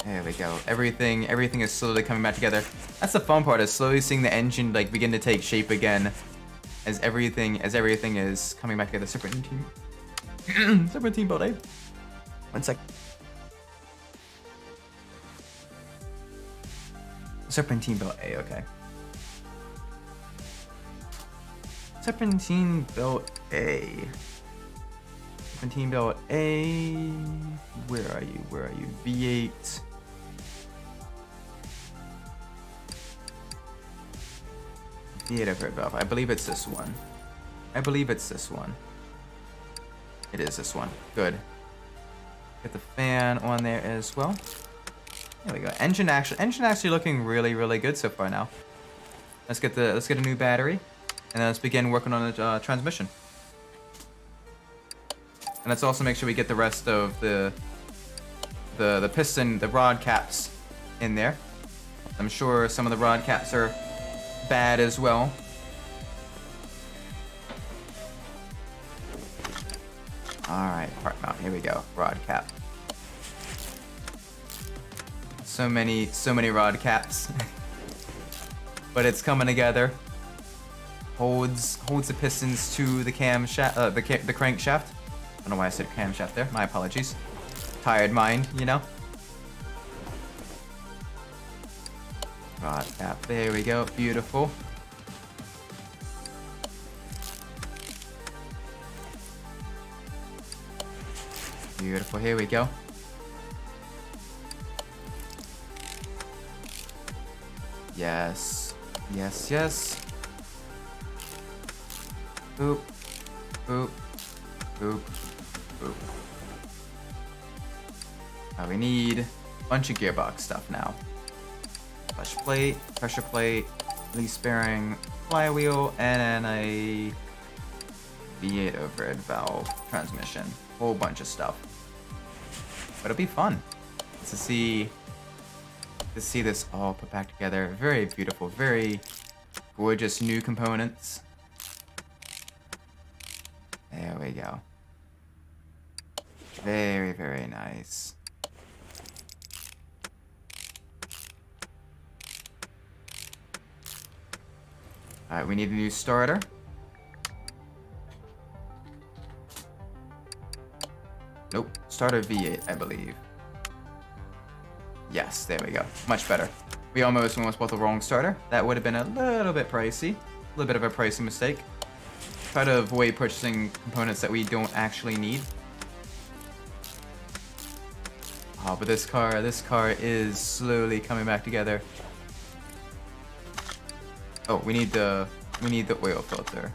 There we go. Everything is slowly coming back together. That's the fun part, is slowly seeing the engine like begin to take shape again, as everything is coming back together. Serpentine, Serpentine belt, eh? 1 sec. Serpentine belt A, okay. Serpentine belt A. Serpentine belt A. Where are you? Where are you? V8. V8 overhead valve. I believe it's this one. I believe it's this one. It is this one. Good. Get the fan on there as well. There we go. Engine actually looking really, really good so far now. Let's get a new battery, and then let's begin working on the transmission. And let's also make sure we get the rest of the piston, the rod caps in there. I'm sure some of the rod caps are bad as well. Alright, part mount, here we go. Rod cap. So many rod caps. But it's coming together. Holds the pistons to the camshaft, the crankshaft. I don't know why I said camshaft there. My apologies. Tired mind, you know. Rod cap. There we go. Beautiful. Beautiful. Here we go. Yes. Yes, yes. Boop. Boop. Boop. Boop. Now we need a bunch of gearbox stuff now. Clutch plate, pressure plate, release bearing, flywheel, and then a V8 overhead valve transmission. Whole bunch of stuff. But it'll be fun to see this all put back together. Very beautiful, very gorgeous new components. There we go. Very, very nice. Alright, we need a new starter. Nope, starter V8, I believe. Yes, there we go. Much better. We almost bought the wrong starter. That would have been a little bit pricey. A little bit of a pricey mistake. Try to avoid purchasing components that we don't actually need. Oh, but this car is slowly coming back together. Oh, we need the oil filter.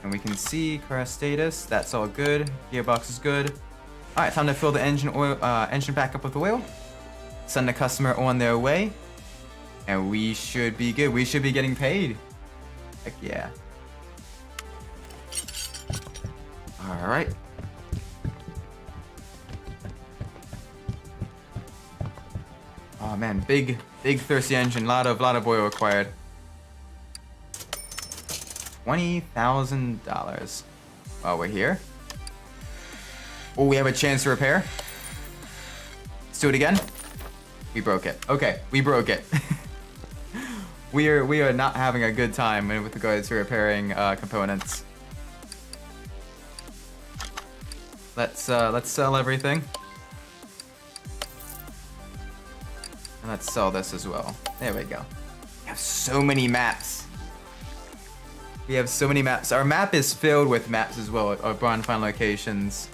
And we can see car status. That's all good. Gearbox is good. All right, time to fill the engine back up with oil. Send the customer on their way, and we should be good. We should be getting paid. Heck yeah. All right. Oh man, big thirsty engine. Lot of oil required. $20,000. While we're here. Oh, we have a chance to repair. Let's do it again. We broke it. Okay, we broke it. we are not having a good time with regards to repairing components. Let's sell everything. And let's sell this as well. There we go. We have so many maps. We have so many maps. Our map is filled with maps as well. Our bonfire locations.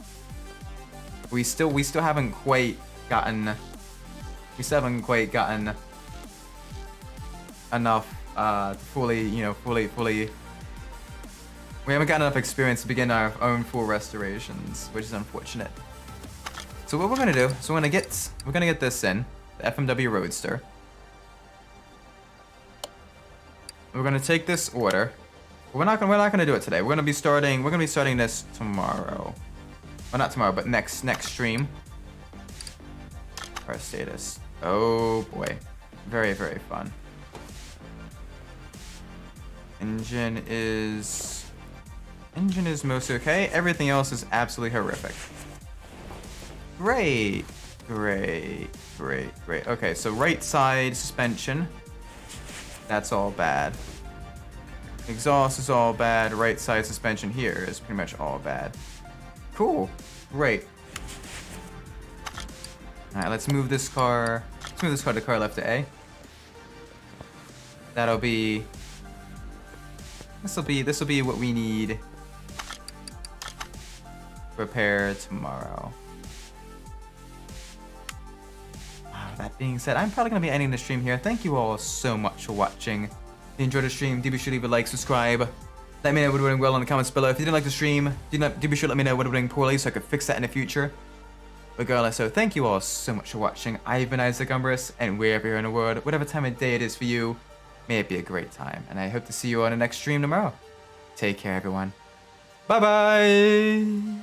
We still haven't quite gotten. We still haven't quite gotten enough to fully. We haven't gotten enough experience to begin our own full restorations, which is unfortunate. So what we're gonna do? So we're gonna get this in the FMW Roadster. We're gonna take this order. We're not gonna do it today. We're gonna be starting this tomorrow. Well, not tomorrow, but next stream. Car status. Oh boy, very fun. Engine is mostly okay. Everything else is absolutely horrific. Great. Okay, so right side suspension. That's all bad. Exhaust is all bad. Right side suspension here is pretty much all bad. Cool. Great. Alright, let's move this car. Let's move this car to car left to A. That'll be. This'll be what we need. Repair tomorrow. that being said, I'm probably going to be ending the stream here. Thank you all so much for watching. If you enjoyed the stream, do be sure to leave a like, subscribe. Let me know what we're doing well in the comments below. If you didn't like the stream, do be sure to let me know what we're doing poorly so I could fix that in the future. Regardless, so thank you all so much for watching. I've been Isaac Umbras, and wherever you're in the world, whatever time of day it is for you, may it be a great time. And I hope to see you on the next stream tomorrow. Take care, everyone. Bye-bye!